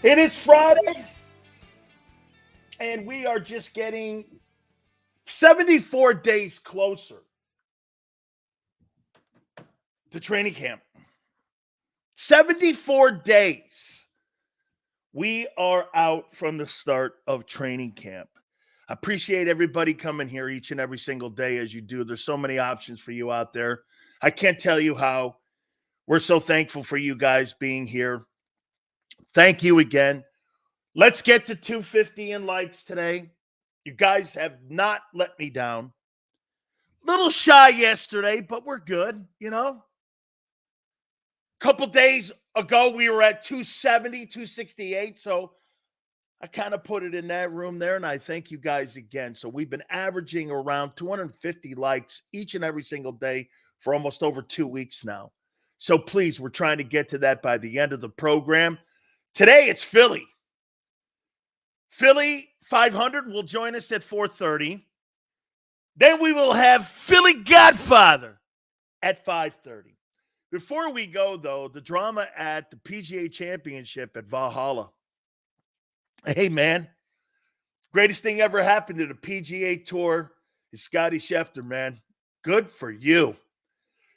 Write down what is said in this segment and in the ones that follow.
It is Friday, and we are just getting 74 days closer to training camp. 74 days. We are out from the start of training camp. I appreciate everybody coming here each and every single day as you do. There's so many options for you out there. I can't tell you how we're so thankful for you guys being here. Thank you again. Let's get to 250 in likes today. You guys have not let me down. Little shy yesterday, but we're good, Couple days ago, we were at 270, 268. So I kind of put it in that room there, and I thank you guys again. So we've been averaging around 250 likes each and every single day for almost over 2 weeks now. So please, we're trying to get to that by the end of the program. Today, it's Philly. Philly 500 will join us at 4:30. Then we will have Philly Godfather at 5:30. Before we go, though, the drama at the PGA Championship at Valhalla. Hey, man, greatest thing ever happened to the PGA Tour is Scottie Scheffler, man. Good for you.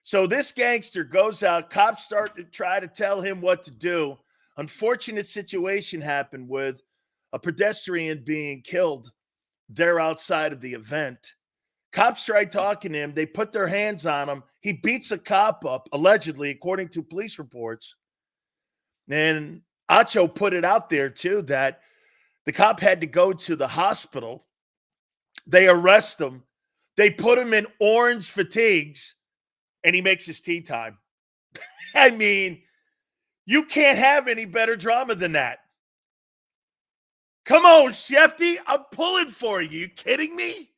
So this gangster goes out. Cops start to try to tell him what to do. Unfortunate situation happened with a pedestrian being killed there outside of the event. Cops tried talking to him. They put their hands on him. He beats a cop up, allegedly, according to police reports. And Acho put it out there, too, that the cop had to go to the hospital. They arrest him. They put him in orange fatigues, and he makes his tee time. I mean, you can't have any better drama than that. Come on, Shefty. I'm pulling for you. You kidding me?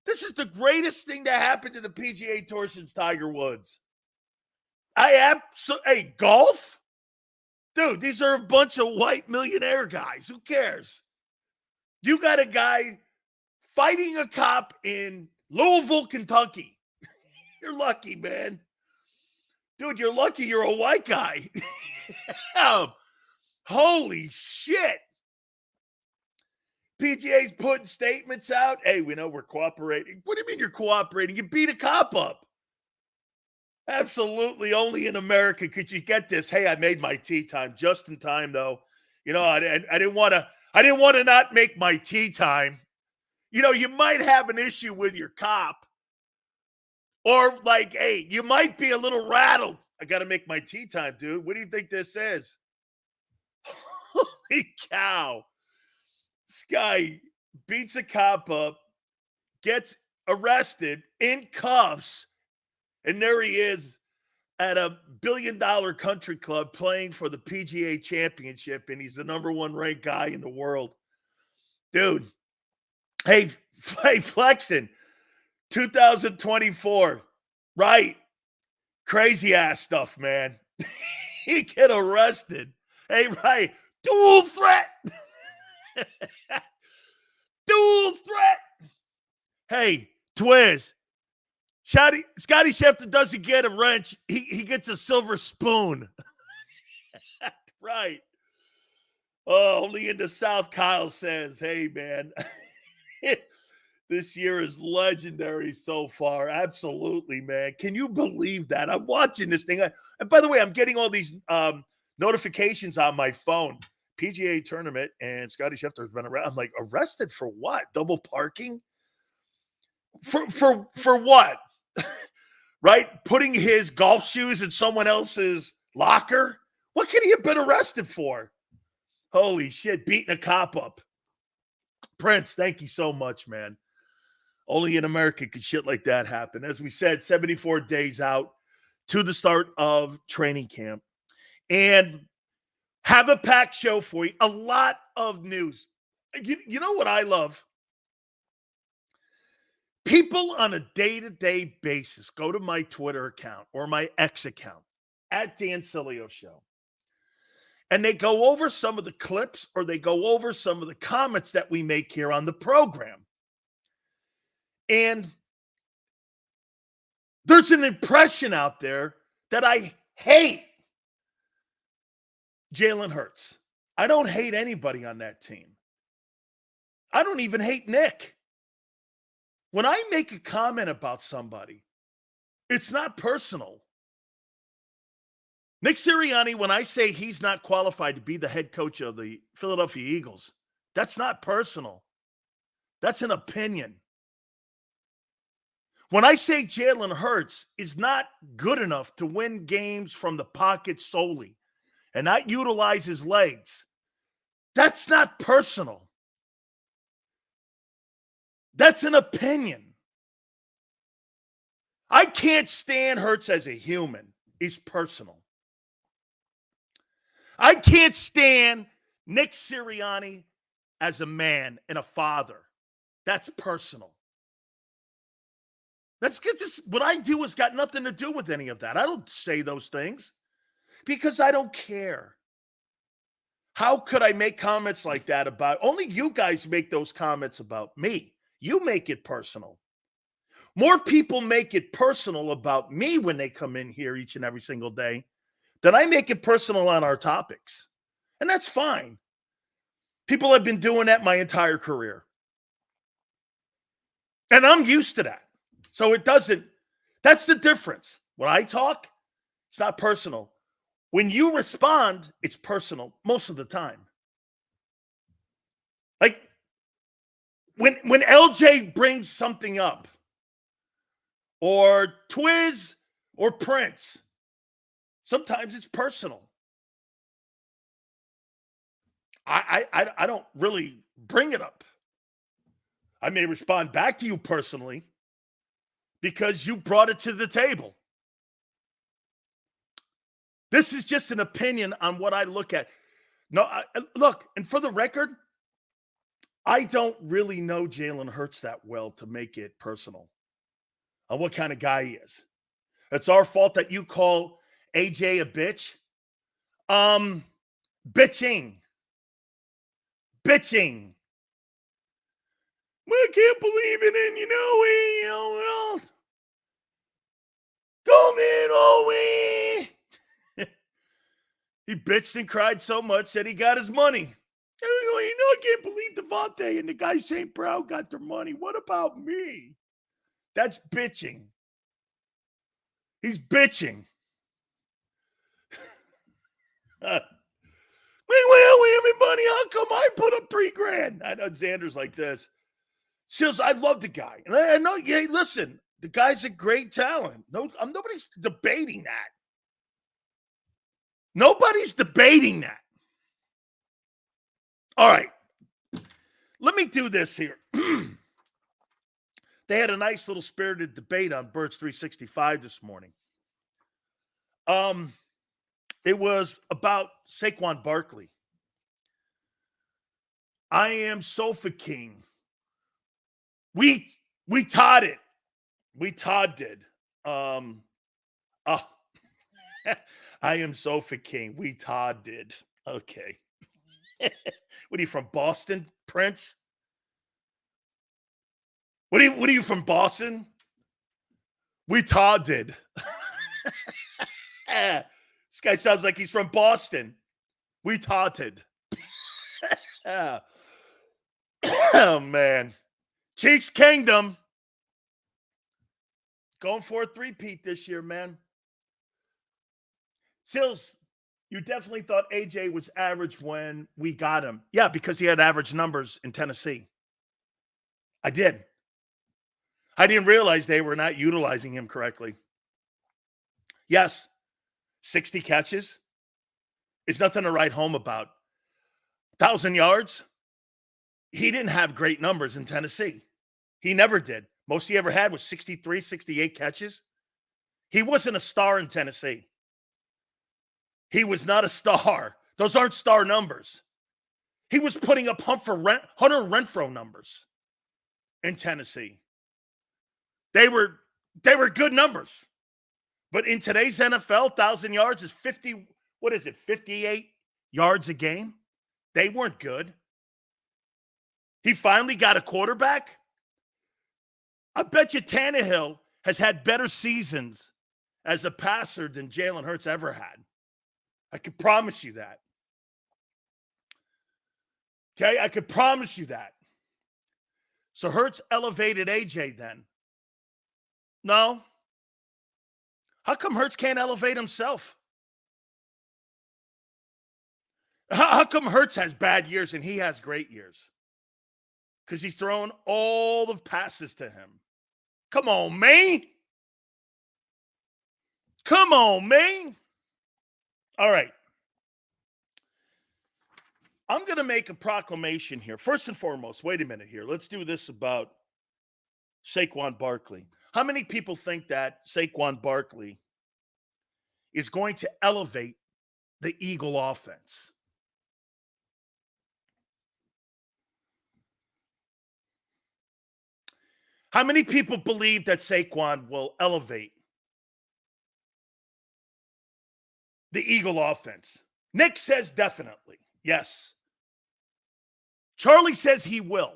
This is the greatest thing that happened to the PGA Tour since Tiger Woods. Hey, golf? Dude, these are a bunch of white millionaire guys. Who cares? You got a guy fighting a cop in Louisville, Kentucky. You're lucky, man. Dude, you're lucky you're a white guy. Holy shit. PGA's putting statements out. Hey, we know we're cooperating. What do you mean you're cooperating? You beat a cop up. Absolutely only in America could you get this. Hey, I made my tee time just in time, though. I didn't want to not make my tee time. You might have an issue with your cop. Or like, hey, you might be a little rattled. I got to make my tee time, dude. What do you think this is? Holy cow. This guy beats a cop up, gets arrested in cuffs, and there he is at a billion-dollar country club playing for the PGA Championship, and he's the number one ranked guy in the world. Dude, hey, flexing, 2024, right? Crazy-ass stuff, man. He get arrested. Hey, right, dual threat. Dual threat. Hey, Twiz. Scottie Scheffler doesn't get a wrench. He gets a silver spoon. Right. Oh, only in the South, Kyle says, hey, man. This year is legendary so far. Absolutely, man. Can you believe that? I'm watching this thing. And by the way, I'm getting all these notifications on my phone. PGA tournament, and Scottie Scheffler's been around. I'm like, arrested for what? Double parking? For what? Right? Putting his golf shoes in someone else's locker? What could he have been arrested for? Holy shit, beating a cop up. Prince, thank you so much, man. Only in America could shit like that happen. As we said, 74 days out to the start of training camp. And have a packed show for you. A lot of news. You know what I love? People on a day-to-day basis go to my Twitter account or my X account at Dan Sileo Show. And they go over some of the clips or they go over some of the comments that we make here on the program. And there's an impression out there that I hate Jalen Hurts. I don't hate anybody on that team. I don't even hate Nick. When I make a comment about somebody, it's not personal. Nick Serianni, when I say he's not qualified to be the head coach of the Philadelphia Eagles, that's not personal. That's an opinion. When I say Jalen Hurts is not good enough to win games from the pocket solely and not utilize his legs, that's not personal. That's an opinion. I can't stand Hurts as a human. He's personal. I can't stand Nick Serianni as a man and a father. That's personal. Let's get this. What I do has got nothing to do with any of that. I don't say those things because I don't care. How could I make comments like that about, only you guys make those comments about me. You make it personal. More people make it personal about me when they come in here each and every single day than I make it personal on our topics. And that's fine. People have been doing that my entire career. And I'm used to that. So it doesn't, that's the difference. When I talk, it's not personal. When you respond, it's personal most of the time. Like when LJ brings something up, or Twiz or Prince, sometimes it's personal. I don't really bring it up. I may respond back to you personally because you brought it to the table. This is just an opinion on what I look at. No, look, and for the record, I don't really know Jalen Hurts that well to make it personal on what kind of guy he is. It's our fault that you call AJ a bitch. Bitching. I can't believe it, and well, come in, He bitched and cried so much that he got his money. I can't believe Devontae and the guy St. Brown got their money. What about me? That's bitching. He's bitching. Wait, everybody, how come I put up $3,000? I know Xander's like this. Sills, I love the guy. And I know, hey, listen, the guy's a great talent. Nobody's debating that. Nobody's debating that. All right. Let me do this here. They had a nice little spirited debate on Birds 365 this morning. It was about Saquon Barkley. I am Sofa King. We Todd it. We Todd did. I am Sofa King. We Todd did. Okay. What are you from Boston, Prince? What are you from Boston? We Todd did. This guy sounds like he's from Boston. We totted. Oh, man. Chiefs Kingdom. Going for a three-peat this year, man. Sills, you definitely thought AJ was average when we got him. Yeah, because he had average numbers in Tennessee. I did. I didn't realize they were not utilizing him correctly. Yes, 60 catches. It's nothing to write home about. 1,000 yards. He didn't have great numbers in Tennessee. He never did. Most he ever had was 63, 68 catches. He wasn't a star in Tennessee. He was not a star. Those aren't star numbers. He was putting up Hunter Renfrow numbers in Tennessee. They were good numbers. But in today's NFL, 1,000 yards is 58 yards a game? They weren't good. He finally got a quarterback. I bet you Tannehill has had better seasons as a passer than Jalen Hurts ever had. I can promise you that. Okay, I could promise you that. So Hurts elevated AJ then. No. How come Hurts can't elevate himself? How come Hurts has bad years and he has great years? Because he's throwing all the passes to him. Come on, man. Come on, man. All right. I'm going to make a proclamation here. First and foremost, wait a minute here. Let's do this about Saquon Barkley. How many people think that Saquon Barkley is going to elevate the Eagle offense? How many people believe that Saquon will elevate the Eagle offense? Nick says definitely. Yes. Charlie says he will.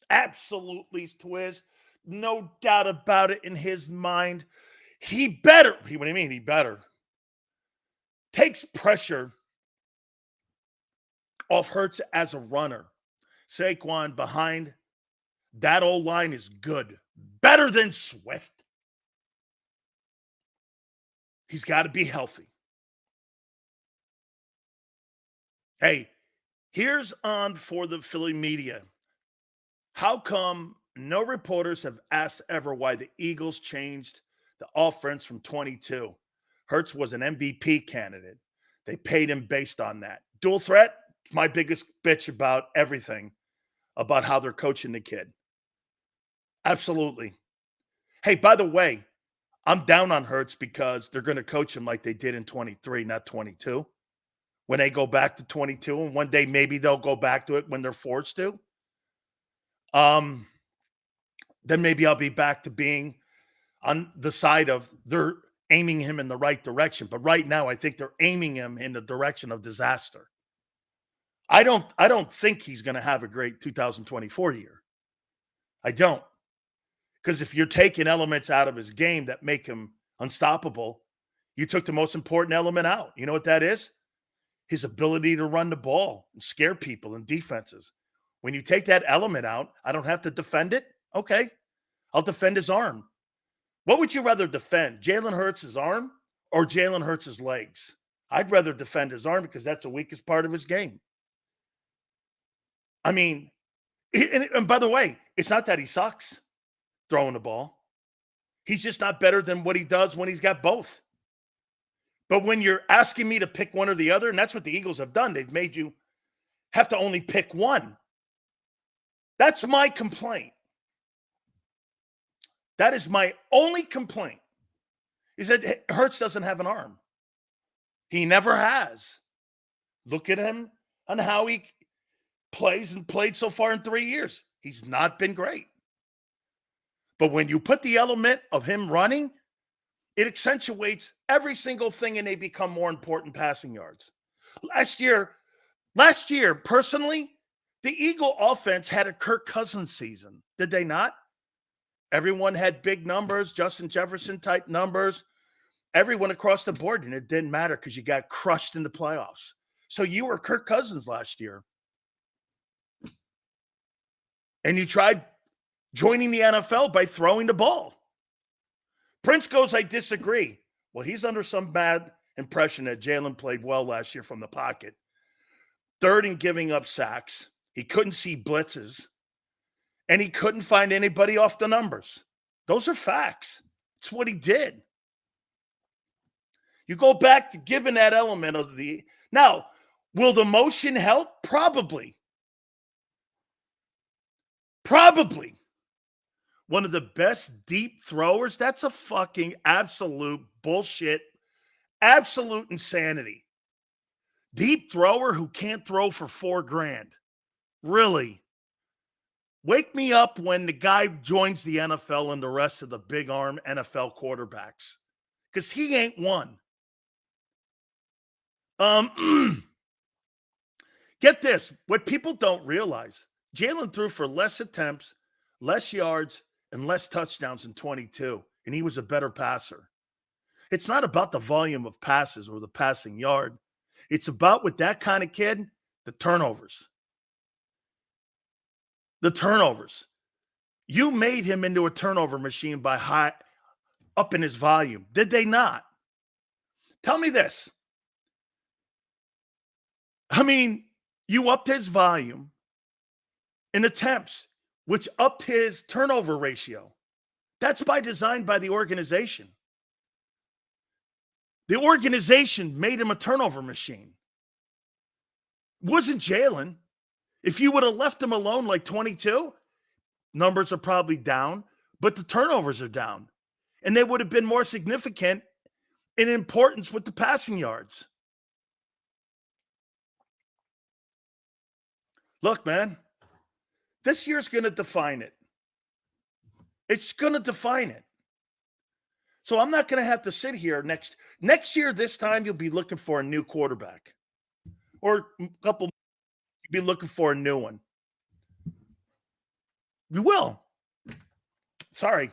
Absolutely, Twiz. No doubt about it in his mind. He better. What do you mean he better? Takes pressure off Hurts as a runner. Saquon behind that old line is good. Better than Swift. He's got to be healthy. Hey, here's on for the Philly media. How come no reporters have asked ever why the Eagles changed the offense from 22? Hurts was an MVP candidate. They paid him based on that. Dual threat, my biggest bitch about everything, about how they're coaching the kid. Absolutely. Hey, by the way, I'm down on Hurts because they're going to coach him like they did in 23, not 22. When they go back to 22, and one day maybe they'll go back to it when they're forced to. Then maybe I'll be back to being on the side of they're aiming him in the right direction. But right now, I think they're aiming him in the direction of disaster. I don't think he's going to have a great 2024 year. I don't. Because if you're taking elements out of his game that make him unstoppable, you took the most important element out. You know what that is? His ability to run the ball and scare people and defenses. When you take that element out, I don't have to defend it. Okay, I'll defend his arm. What would you rather defend? Jalen Hurts' arm or Jalen Hurts' legs? I'd rather defend his arm because that's the weakest part of his game. I mean, and by the way, it's not that he sucks throwing the ball. He's just not better than what he does when he's got both. But when you're asking me to pick one or the other, and that's what the Eagles have done, they've made you have to only pick one. That's my complaint. That is my only complaint, is that Hurts doesn't have an arm. He never has. Look at him and how he plays and played so far in 3 years. He's not been great. But when you put the element of him running, it accentuates every single thing and they become more important passing yards. Last year, personally, the Eagle offense had a Kirk Cousins season. Did they not? Everyone had big numbers, Justin Jefferson type numbers, everyone across the board, and it didn't matter because you got crushed in the playoffs. So you were Kirk Cousins last year. And you tried joining the NFL by throwing the ball. Prince goes, I disagree. Well, he's under some bad impression that Jalen played well last year from the pocket. Third in giving up sacks. He couldn't see blitzes. And he couldn't find anybody off the numbers. Those are facts. It's what he did. You go back to giving that element of the... Now, will the motion help? Probably. Probably. One of the best deep throwers, that's a fucking absolute bullshit, absolute insanity. Deep thrower who can't throw for $4,000. Really? Wake me up when the guy joins the NFL and the rest of the big arm NFL quarterbacks. Because he ain't one. Get this. What people don't realize, Jalen threw for less attempts, less yards, and less touchdowns in 22, and he was a better passer. It's not about the volume of passes or the passing yard. It's about, with that kind of kid, the turnovers. the turnovers. You made him into a turnover machine by upping his volume. Did they not? Tell me this. I mean, you upped his volume in attempts, which upped his turnover ratio. That's by design by the organization. The organization made him a turnover machine. It wasn't Jalen. If you would have left him alone like 22, numbers are probably down, but the turnovers are down. And they would have been more significant in importance with the passing yards. Look, man, this year's going to define it. It's going to define it. So I'm not going to have to sit here next year, this time you'll be looking for a new quarterback. Or a couple, you'll be looking for a new one. You will. Sorry.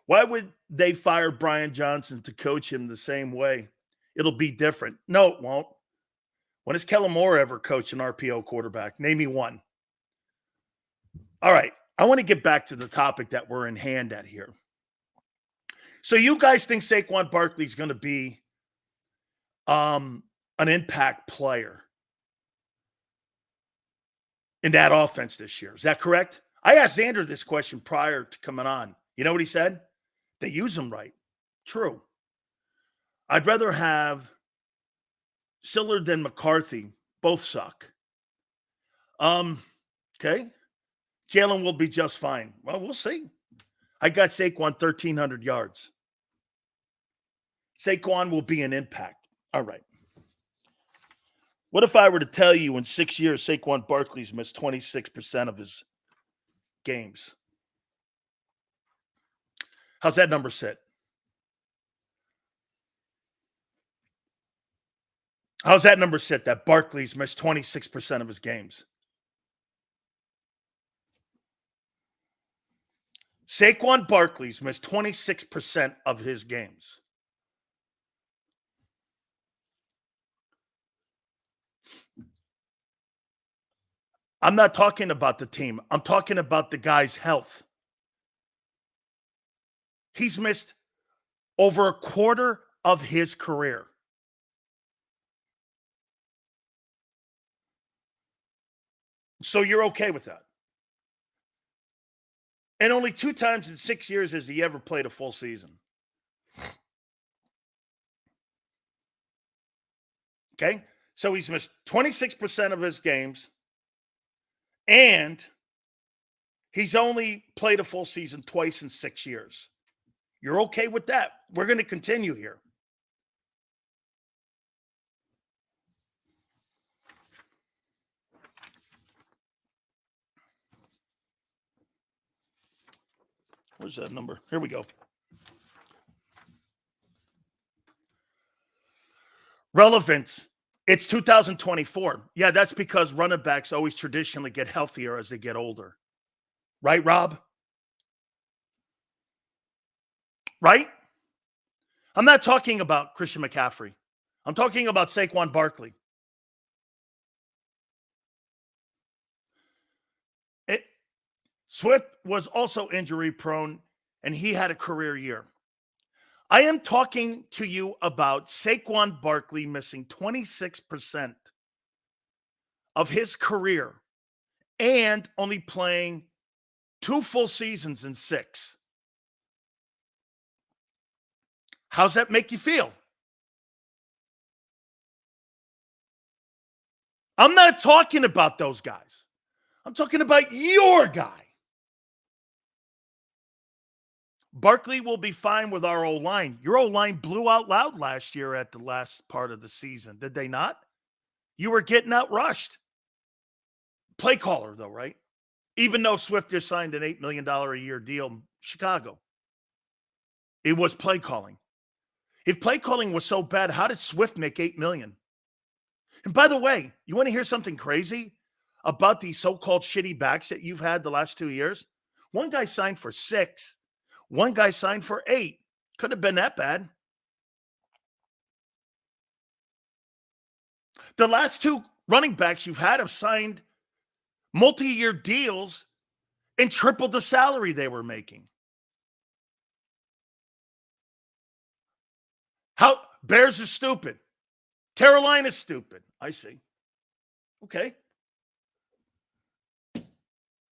Why would they fire Brian Johnson to coach him the same way? It'll be different. No, it won't. When has Kellen Moore ever coached an RPO quarterback? Name me one. All right. I want to get back to the topic that we're in hand at here. So you guys think Saquon Barkley is going to be an impact player in that offense this year? Is that correct? I asked Xander this question prior to coming on. You know what he said? They use him right. True. I'd rather have Siller than McCarthy. Both suck. Okay. Jalen will be just fine. Well, we'll see. I got Saquon 1,300 yards. Saquon will be an impact. All right. What if I were to tell you in 6 years Saquon Barkley's missed 26% of his games? How's that number sit? How's that number sit that Barkley's missed 26% of his games? Saquon Barkley's missed 26% of his games. I'm not talking about the team. I'm talking about the guy's health. He's missed over a quarter of his career. So you're okay with that? And only 2 times in 6 years has he ever played a full season. Okay? So he's missed 26% of his games, and he's only played a full season twice in 6 years. You're okay with that? We're going to continue here. Where's that number? Here we go. Relevance. It's 2024. Yeah, that's because running backs always traditionally get healthier as they get older. Right, Rob? Right? I'm not talking about Christian McCaffrey. I'm talking about Saquon Barkley. Swift was also injury prone, and he had a career year. I am talking to you about Saquon Barkley missing 26% of his career and only playing 2 full seasons in 6. How's that make you feel? I'm not talking about those guys. I'm talking about your guy. Barkley will be fine with our O-line. Your O-line blew out loud last year at the last part of the season. Did they not? You were getting out rushed. Play caller, though, right? Even though Swift just signed an $8 million a year deal in Chicago. It was play calling. If play calling was so bad, how did Swift make $8 million? And by the way, you want to hear something crazy about these so-called shitty backs that you've had the last 2 years? One guy signed for 6. One guy signed for 8. Couldn't have been that bad. The last 2 running backs you've had have signed multi-year deals and tripled the salary they were making. How Bears are stupid. Carolina's stupid. I see. Okay.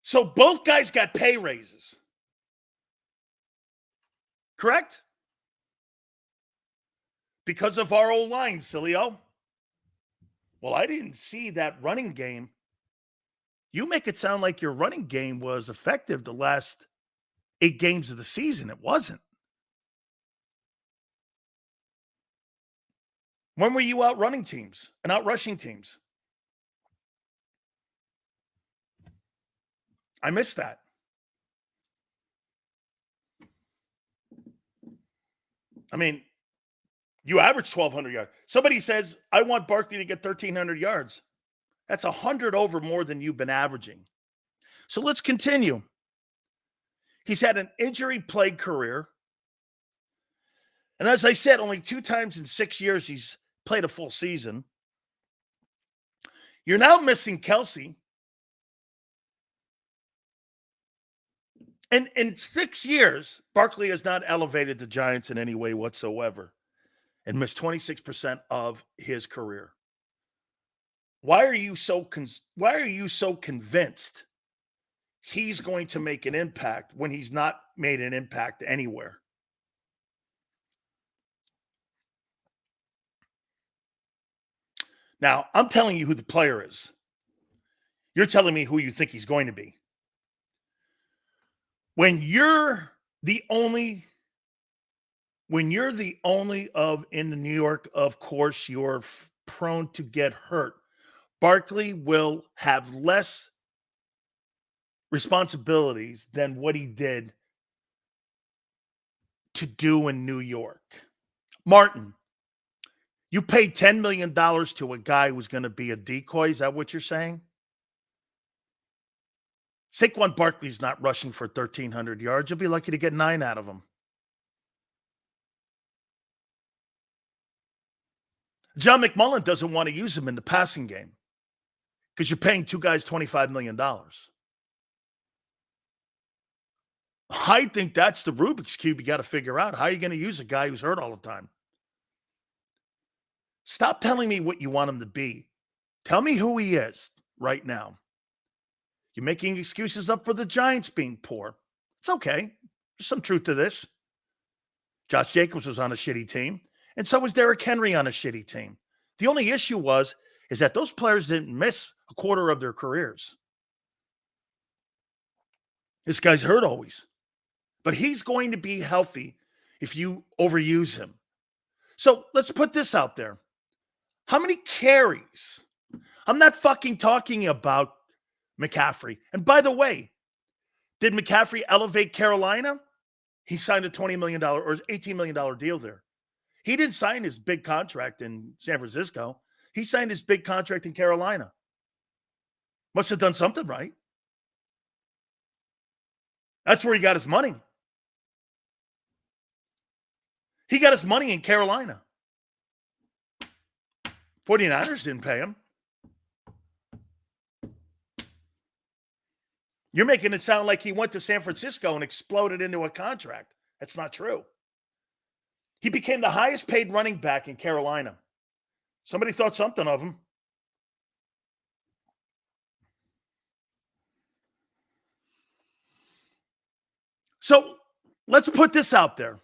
So both guys got pay raises. Correct? Because of our old line, Sileo. Well, I didn't see that running game. You make it sound like your running game was effective the last 8 games of the season. It wasn't. When were you out running teams and out rushing teams? I missed that. I mean, you average 1,200 yards. Somebody says, I want Barkley to get 1,300 yards. That's 100 over more than you've been averaging. So let's continue. He's had an injury-plagued career. And as I said, only 2 times in 6 years he's played a full season. You're now missing Kelsey. And in 6 years, Barkley has not elevated the Giants in any way whatsoever and missed 26% of his career. Why are you so convinced he's going to make an impact when he's not made an impact anywhere? Now, I'm telling you who the player is. You're telling me who you think he's going to be. When you're the only of in New York, of course, you're prone to get hurt. Barkley will have less responsibilities than what he did to do in New York. Martin, you paid $10 million to a guy who's going to be a decoy. Is that what you're saying? Saquon Barkley's not rushing for 1,300 yards. You'll be lucky to get 9 out of him. John McMullen doesn't want to use him in the passing game because you're paying 2 guys $25 million. I think that's the Rubik's Cube you got to figure out. How are you going to use a guy who's hurt all the time? Stop telling me what you want him to be. Tell me who he is right now. You're making excuses up for the Giants being poor. It's okay. There's some truth to this. Josh Jacobs was on a shitty team, and so was Derrick Henry on a shitty team. The only issue is that those players didn't miss a quarter of their careers. This guy's hurt always. But he's going to be healthy if you overuse him. So let's put this out there. How many carries? I'm not fucking talking about McCaffrey. And by the way, did McCaffrey elevate Carolina? He signed a $20 million or $18 million deal there. He didn't sign his big contract in San Francisco. He signed his big contract in Carolina. Must have done something right. That's where he got his money. He got his money in Carolina. 49ers didn't pay him. You're making it sound like he went to San Francisco and exploded into a contract. That's not true. He became the highest paid running back in Carolina. Somebody thought something of him. So let's put this out there.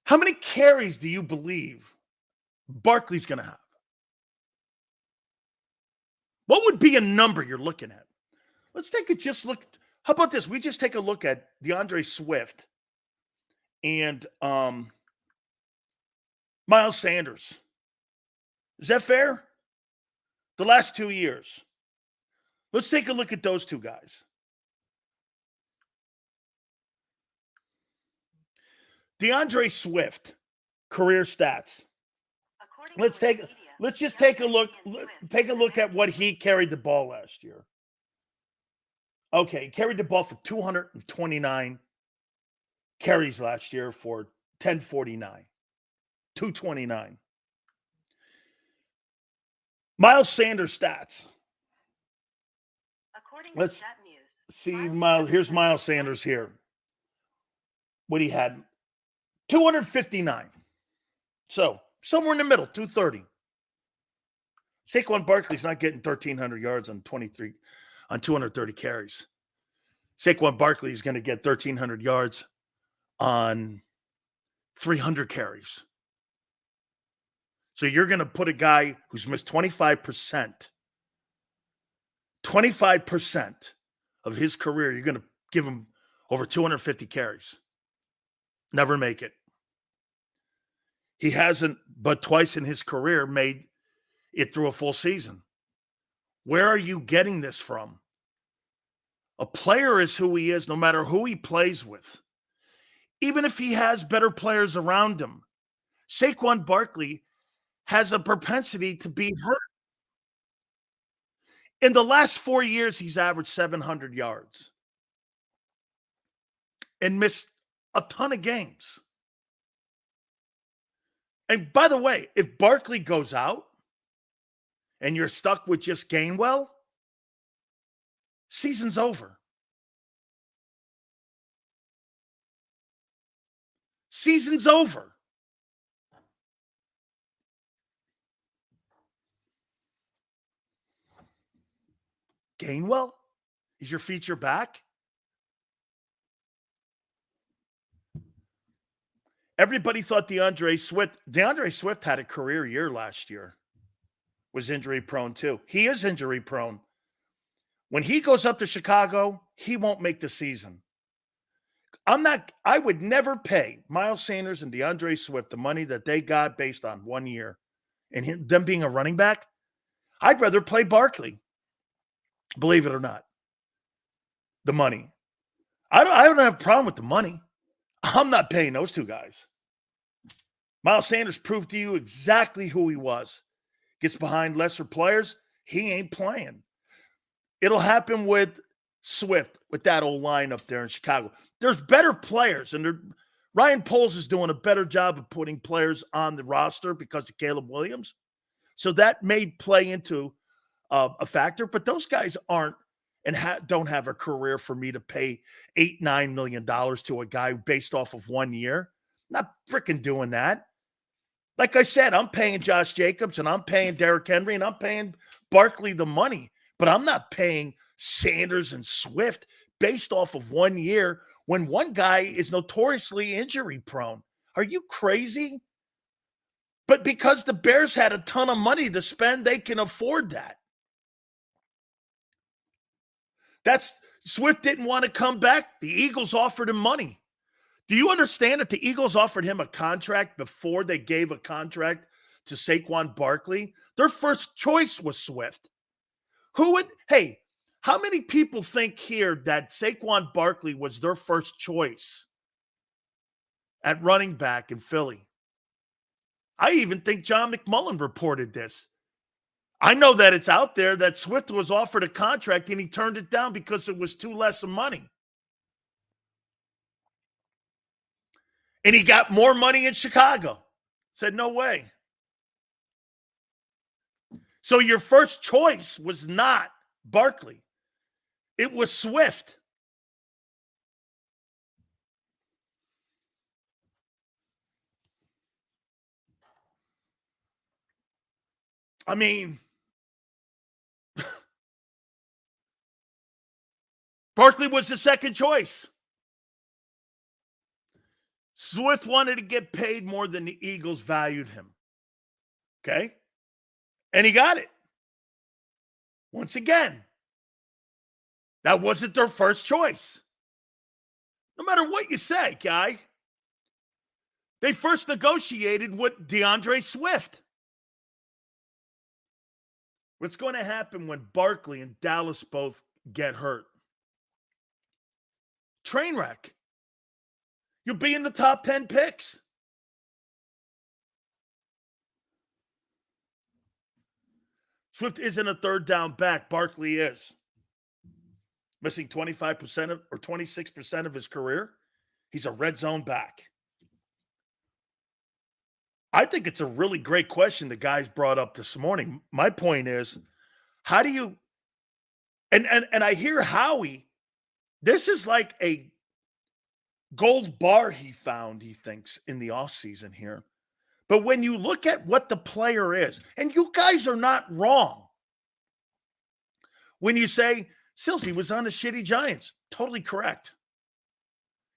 How many carries do you believe Barkley's going to have? What would be a number you're looking at? Let's take a just look. How about this? We just take a look at DeAndre Swift and Miles Sanders. Is that fair? The last 2 years. Let's take a look at those two guys. DeAndre Swift, career stats. Let's just take a look. Take a look at what he carried the ball last year. Okay, he carried the ball for 229 carries last year for 1049. 229. Miles Sanders stats. Let's see. Here's Miles Sanders here. What he had, 259. So somewhere in the middle, 230. Saquon Barkley's not getting 1,300 yards on 230 carries. Saquon Barkley is going to get 1,300 yards on 300 carries. So you're going to put a guy who's missed 25% of his career, you're going to give him over 250 carries. Never make it. He hasn't, but twice in his career, made it through a full season. Where are you getting this from? A player is who he is, no matter who he plays with. Even if he has better players around him. Saquon Barkley has a propensity to be hurt. In the last 4 years, he's averaged 700 yards and missed a ton of games. And by the way, if Barkley goes out and you're stuck with just Gainwell, season's over. Season's over. Gainwell is your feature back. Everybody thought DeAndre Swift had a career year last year. Was injury prone too. He is injury prone. When he goes up to Chicago, he won't make the season. I would never pay Miles Sanders and DeAndre Swift the money that they got based on 1 year and them being a running back. I'd rather play Barkley. Believe it or not. The money. I don't have a problem with the money. I'm not paying those two guys. Miles Sanders proved to you exactly who he was. Gets behind lesser players, he ain't playing. It'll happen with Swift, with that old line up there in Chicago. There's better players, and Ryan Poles is doing a better job of putting players on the roster because of Caleb Williams. So that may play into a factor, but those guys aren't and don't have a career for me to pay $8-9 million to a guy based off of 1 year. I'm not freaking doing that. Like I said, I'm paying Josh Jacobs and I'm paying Derrick Henry and I'm paying Barkley the money, but I'm not paying Sanders and Swift based off of 1 year when one guy is notoriously injury prone. Are you crazy? But because the Bears had a ton of money to spend, they can afford that. Swift didn't want to come back. The Eagles offered him money. Do you understand that the Eagles offered him a contract before they gave a contract to Saquon Barkley? Their first choice was Swift. How many people think here that Saquon Barkley was their first choice at running back in Philly? I even think John McMullen reported this. I know that it's out there that Swift was offered a contract and he turned it down because it was too less of money. And he got more money in Chicago. Said, no way. So your first choice was not Barkley. It was Swift. I mean, Barkley was the second choice. Swift wanted to get paid more than the Eagles valued him. Okay? And he got it. Once again, that wasn't their first choice. No matter what you say, guy, they first negotiated with DeAndre Swift. What's going to happen when Barkley and Dallas both get hurt? Train wreck. You'll be in the top 10 picks. Swift isn't a third down back. Barkley is. Missing 25% or 26% of his career. He's a red zone back. I think it's a really great question the guys brought up this morning. My point is, how do you And I hear Howie, this is like a gold bar he found, he thinks, in the offseason here. But when you look at what the player is, and you guys are not wrong, when you say, Sills, he was on the shitty Giants, totally correct.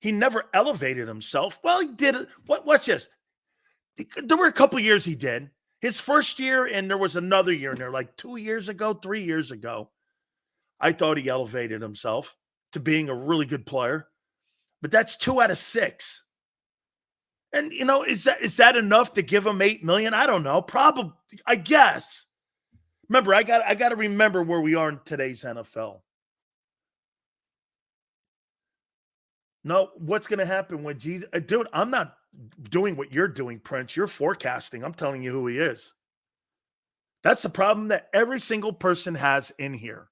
He never elevated himself. Well, he did it. What's this? There were a couple of years he did. His first year, and there was another year in there, like 2 years ago, 3 years ago. I thought he elevated himself to being a really good player. But that's 2 out of 6. And, is that enough to give him $8 million? I don't know. Probably, I guess. Remember, I got to remember where we are in today's NFL. No, what's going to happen when Jesus... Dude, I'm not doing what you're doing, Prince. You're forecasting. I'm telling you who he is. That's the problem that every single person has in here.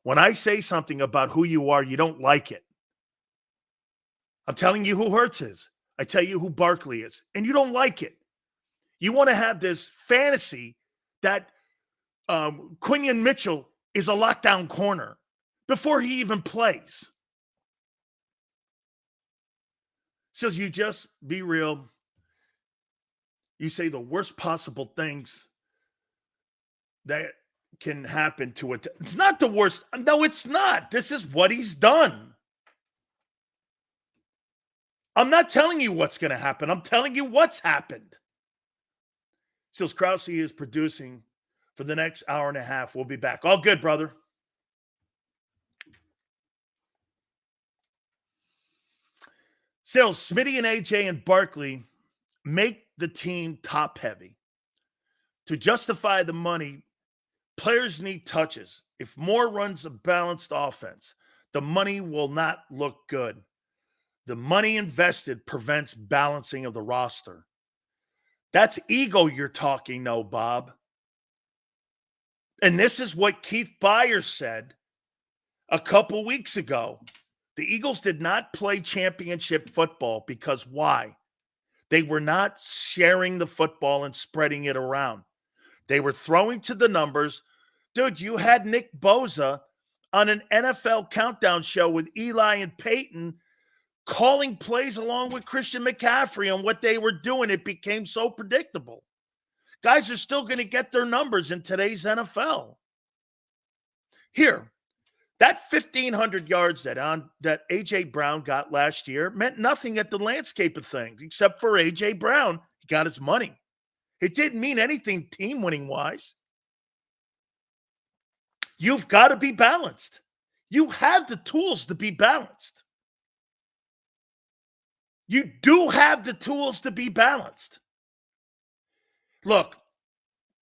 When I say something about who you are, you don't like it. I'm telling you who Hurts is. I tell you who Barkley is. And you don't like it. You want to have this fantasy that Quinion Mitchell is a lockdown corner before he even plays. So you just be real. You say the worst possible things that can happen to it. It's not the worst. No, it's not. This is what he's done. I'm not telling you what's going to happen. I'm telling you what's happened. Sills Krause is producing for the next hour and a half. We'll be back. All good, brother. Sills, Smitty and AJ and Barkley make the team top heavy. To justify the money, players need touches. If Moore runs a balanced offense, the money will not look good. The money invested prevents balancing of the roster. That's ego you're talking, no, Bob. And this is what Keith Byers said a couple weeks ago. The Eagles did not play championship football because why? They were not sharing the football and spreading it around. They were throwing to the numbers. Dude, you had Nick Bosa on an NFL countdown show with Eli and Peyton calling plays along with Christian McCaffrey on what they were doing. It became so predictable. Guys are still going to get their numbers in today's NFL. Here, that 1,500 yards that A.J. Brown got last year meant nothing at the landscape of things, except for A.J. Brown. He got his money. It didn't mean anything team-winning-wise. You've got to be balanced. You have the tools to be balanced. You do have the tools to be balanced. Look,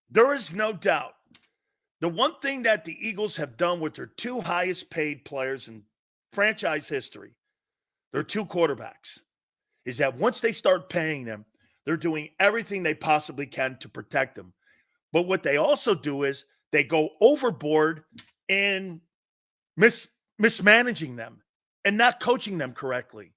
there is no doubt. The one thing that the Eagles have done with their 2 highest paid players in franchise history, their 2 quarterbacks, is that once they start paying them, they're doing everything they possibly can to protect them. But what they also do is they go overboard in mismanaging them and not coaching them correctly.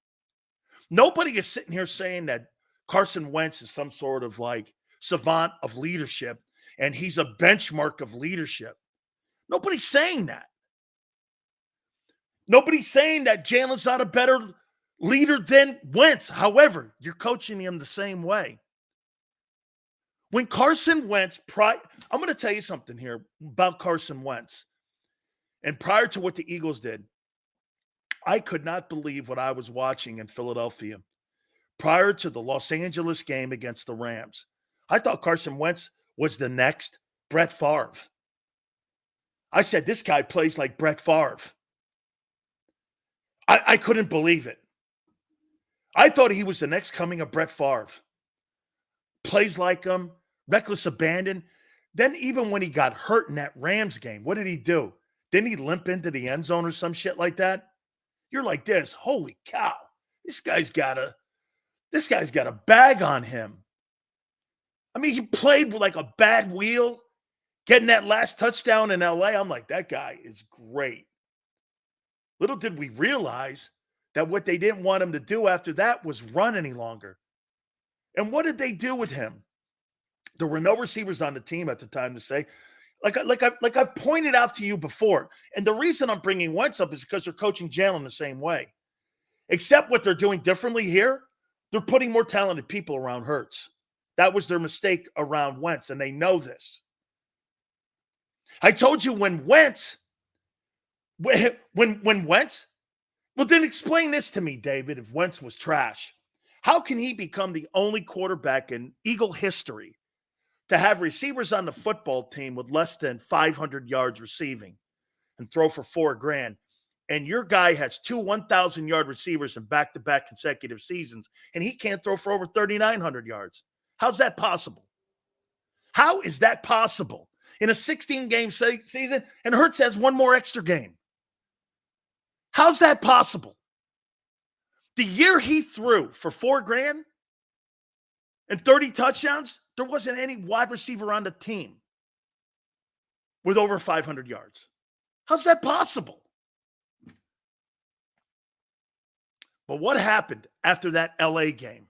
Nobody is sitting here saying that Carson Wentz is some sort of like savant of leadership and he's a benchmark of leadership. Nobody's saying that. Nobody's saying that Jalen's not a better leader than Wentz. However, you're coaching him the same way. When Carson Wentz, I'm going to tell you something here about Carson Wentz. And prior to what the Eagles did, I could not believe what I was watching in Philadelphia prior to the Los Angeles game against the Rams. I thought Carson Wentz was the next Brett Favre. I said, this guy plays like Brett Favre. I couldn't believe it. I thought he was the next coming of Brett Favre. Plays like him, reckless abandon. Then even when he got hurt in that Rams game, what did he do? Didn't he limp into the end zone or some shit like that? You're like this, holy cow. This guy's got a bag on him. I mean, he played with like a bad wheel, getting that last touchdown in LA. I'm like, that guy is great. Little did we realize that what they didn't want him to do after that was run any longer. And what did they do with him? There were no receivers on the team at the time to say, Like I've pointed out to you before. And the reason I'm bringing Wentz up is because they're coaching Jalen the same way. Except what they're doing differently here, they're putting more talented people around Hurts. That was their mistake around Wentz, and they know this. I told you when Wentz, well, then explain this to me, David, if Wentz was trash. How can he become the only quarterback in Eagle history to have receivers on the football team with less than 500 yards receiving and throw for $4,000? And your guy has two 1,000-yard receivers in back-to-back consecutive seasons, and he can't throw for over 3,900 yards. How's that possible? How is that possible in a 16-game season, and Hurts has one more extra game? How's that possible? The year he threw for $4,000 and 30 touchdowns, there wasn't any wide receiver on the team with over 500 yards. How's that possible? But what happened after that LA game?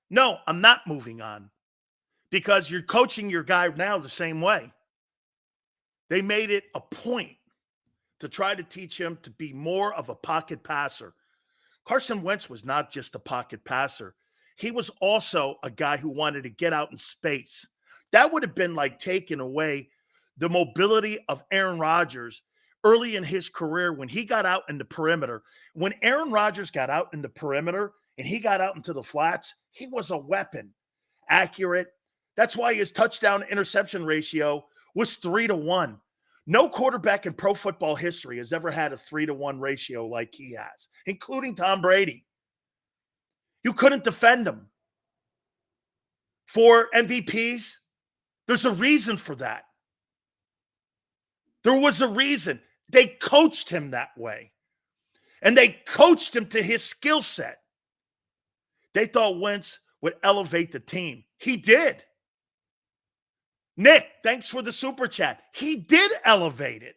No, I'm not moving on because you're coaching your guy now the same way. They made it a point to try to teach him to be more of a pocket passer. Carson Wentz was not just a pocket passer. He was also a guy who wanted to get out in space. That would have been like taking away the mobility of Aaron Rodgers early in his career when he got out in the perimeter. When Aaron Rodgers got out in the perimeter and he got out into the flats, he was a weapon. Accurate. That's why his touchdown-interception ratio was 3-1. No quarterback in pro football history has ever had a 3-1 ratio like he has, including Tom Brady. You couldn't defend him. For MVPs, there's a reason for that. There was a reason. They coached him that way. And they coached him to his skill set. They thought Wentz would elevate the team. He did. Nick, thanks for the super chat. He did elevate it.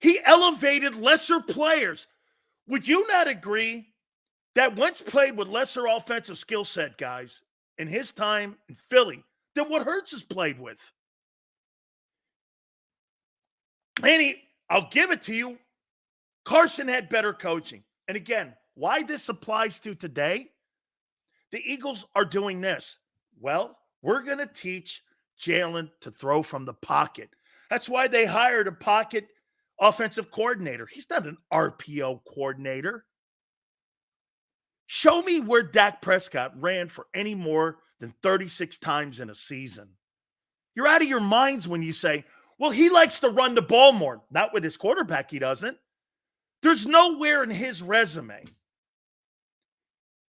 He elevated lesser players. Would you not agree that Wentz played with lesser offensive skill set, guys, in his time in Philly than what Hurts has played with? And I'll give it to you, Carson had better coaching. And again, why this applies to today, the Eagles are doing this. Well, we're going to teach Jalen to throw from the pocket. That's why they hired a pocket offensive coordinator. He's not an RPO coordinator. Show me where Dak Prescott ran for any more than 36 times in a season. You're out of your minds when you say, well, he likes to run the ball more. Not with his quarterback, he doesn't. There's nowhere in his resume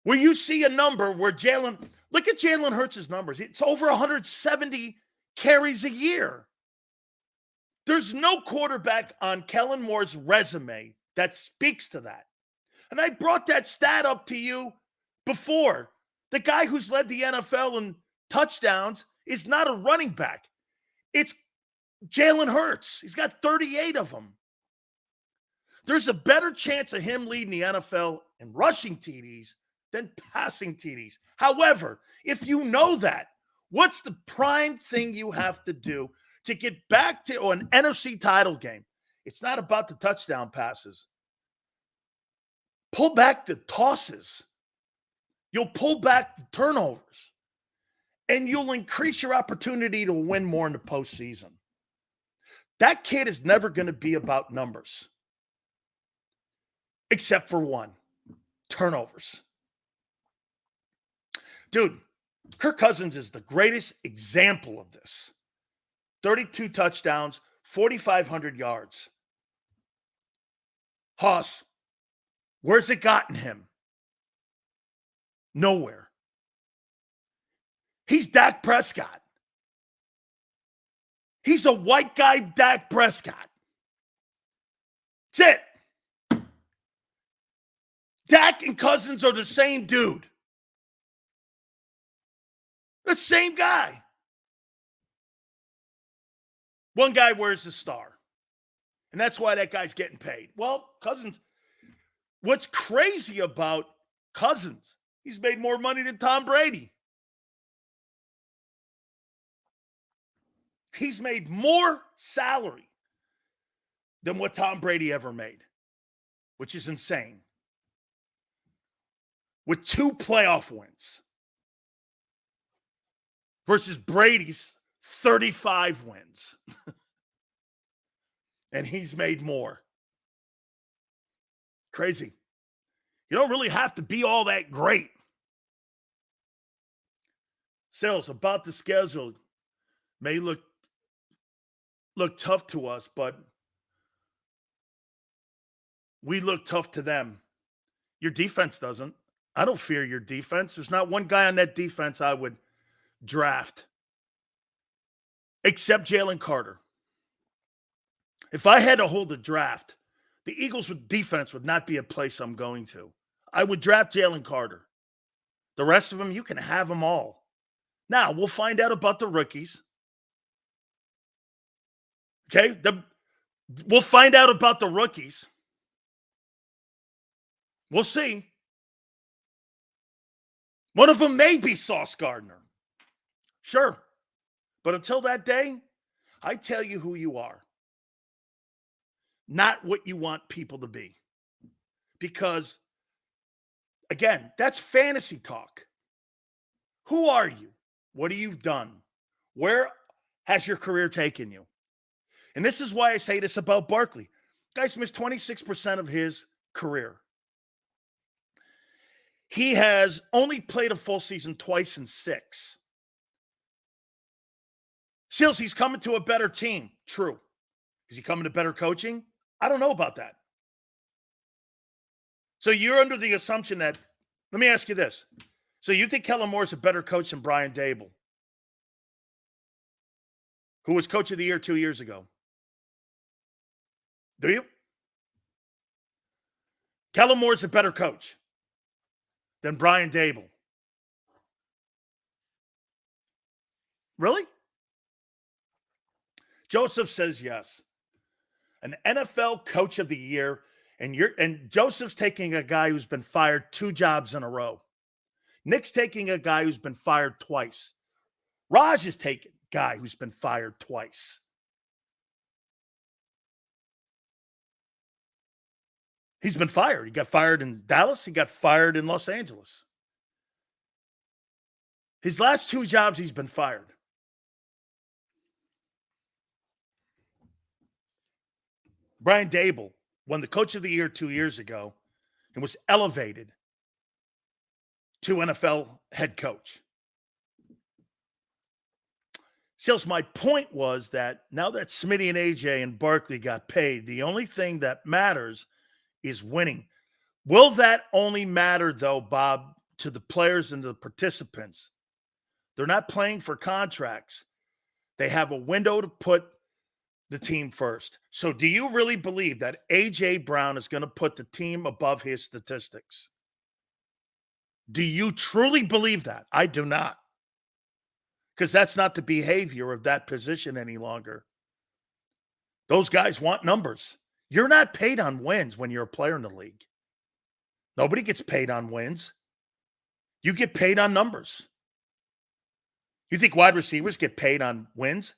where you see a number where look at Jalen Hurts' numbers. It's over 170 carries a year. There's no quarterback on Kellen Moore's resume that speaks to that. And I brought that stat up to you before. The guy who's led the NFL in touchdowns is not a running back. It's Jalen Hurts. He's got 38 of them. There's a better chance of him leading the NFL in rushing TDs than passing TDs. However, if you know that, what's the prime thing you have to do to get back to an NFC title game? It's not about the touchdown passes. Pull back the tosses. You'll pull back the turnovers. And you'll increase your opportunity to win more in the postseason. That kid is never going to be about numbers. Except for one, turnovers. Dude, Kirk Cousins is the greatest example of this. 32 touchdowns, 4,500 yards. Hoss, where's it gotten him? Nowhere. He's Dak Prescott. He's a white guy, Dak Prescott. That's it. Dak and Cousins are the same dude. The same guy. One guy wears a star. And that's why that guy's getting paid. Well, Cousins, what's crazy about Cousins, he's made more money than Tom Brady. He's made more salary than what Tom Brady ever made, which is insane. With 2 playoff wins versus Brady's 35 wins. And he's made more. Crazy. You don't really have to be all that great. Sales about the schedule may look tough to us, but we look tough to them. Your defense doesn't. I don't fear your defense. There's not one guy on that defense I would draft except Jalen Carter. If I had to hold a draft, the Eagles with defense would not be a place I'm going to. I would draft Jalen Carter. The rest of them, you can have them all. Now, we'll find out about the rookies. Okay? We'll find out about the rookies. We'll see. One of them may be Sauce Gardner. Sure. But until that day, I tell you who you are. Not what you want people to be. Because, again, that's fantasy talk. Who are you? What have you done? Where has your career taken you? And this is why I say this about Barkley. Guy's missed 26% of his career. He has only played a full season twice in 6. Seals, he's coming to a better team. True. Is he coming to better coaching? I don't know about that. So you're under the assumption that, let me ask you this. So you think Kellen Moore's a better coach than Brian Dable, who was coach of the year 2 years ago? Do you? Kellen Moore's a better coach than Brian Dable. Really? Joseph says yes. An NFL coach of the year, and Joseph's taking a guy who's been fired 2 jobs in a row. Nick's taking a guy who's been fired twice. Raj is taking a guy who's been fired twice. He's been fired. He got fired in Dallas. He got fired in Los Angeles. His last 2 jobs, he's been fired. Brian Dable won the Coach of the Year 2 years ago and was elevated to NFL head coach. Sales, my point was that now that Smitty and AJ and Barkley got paid, the only thing that matters is winning. Will that only matter, though, Bob, to the players and the participants? They're not playing for contracts. They have a window to put the team first. So do you really believe that A.J. Brown is going to put the team above his statistics? Do you truly believe that? I do not. Because that's not the behavior of that position any longer. Those guys want numbers. You're not paid on wins when you're a player in the league. Nobody gets paid on wins. You get paid on numbers. You think wide receivers get paid on wins?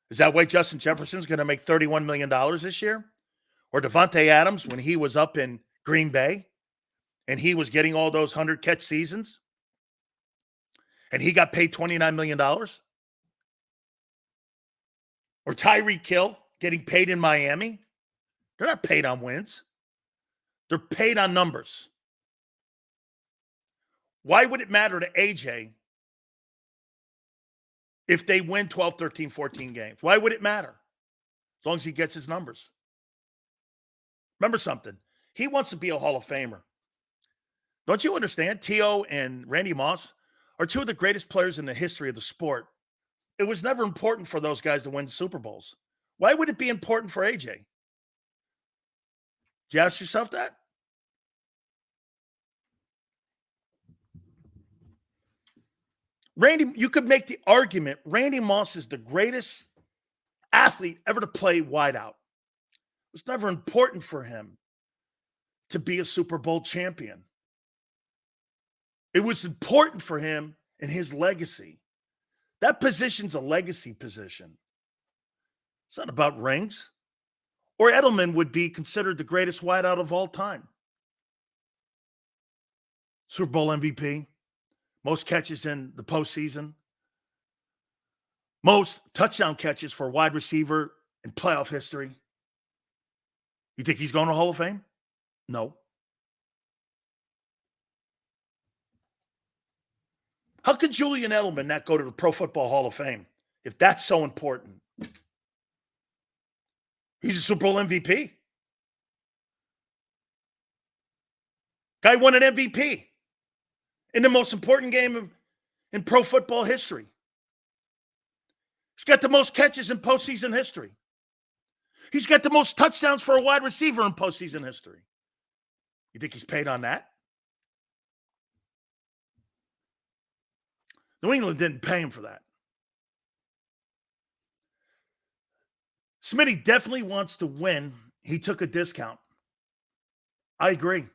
Is that why Justin Jefferson's going to make $31 million this year? Or Devontae Adams when he was up in Green Bay and he was getting all those 100-catch seasons and he got paid $29 million? Or Tyreek Hill getting paid in Miami? They're not paid on wins. They're paid on numbers. Why would it matter to AJ if they win 12, 13, 14 games? Why would it matter? As long as he gets his numbers. Remember something. He wants to be a Hall of Famer. Don't you understand? T.O. and Randy Moss are 2 of the greatest players in the history of the sport. It was never important for those guys to win Super Bowls. Why would it be important for AJ? Did you ask yourself that? Randy, you could make the argument Randy Moss is the greatest athlete ever to play wideout. It was never important for him to be a Super Bowl champion. It was important for him in his legacy. That position's a legacy position. It's not about rings. Or Edelman would be considered the greatest wideout of all time. Super Bowl MVP, most catches in the postseason, most touchdown catches for a wide receiver in playoff history. You think he's going to Hall of Fame? No. How could Julian Edelman not go to the Pro Football Hall of Fame if that's so important? He's a Super Bowl MVP. Guy won an MVP in the most important game in pro football history. He's got the most catches in postseason history. He's got the most touchdowns for a wide receiver in postseason history. You think he's paid on that? New England didn't pay him for that. Smitty definitely wants to win. He took a discount. I agree.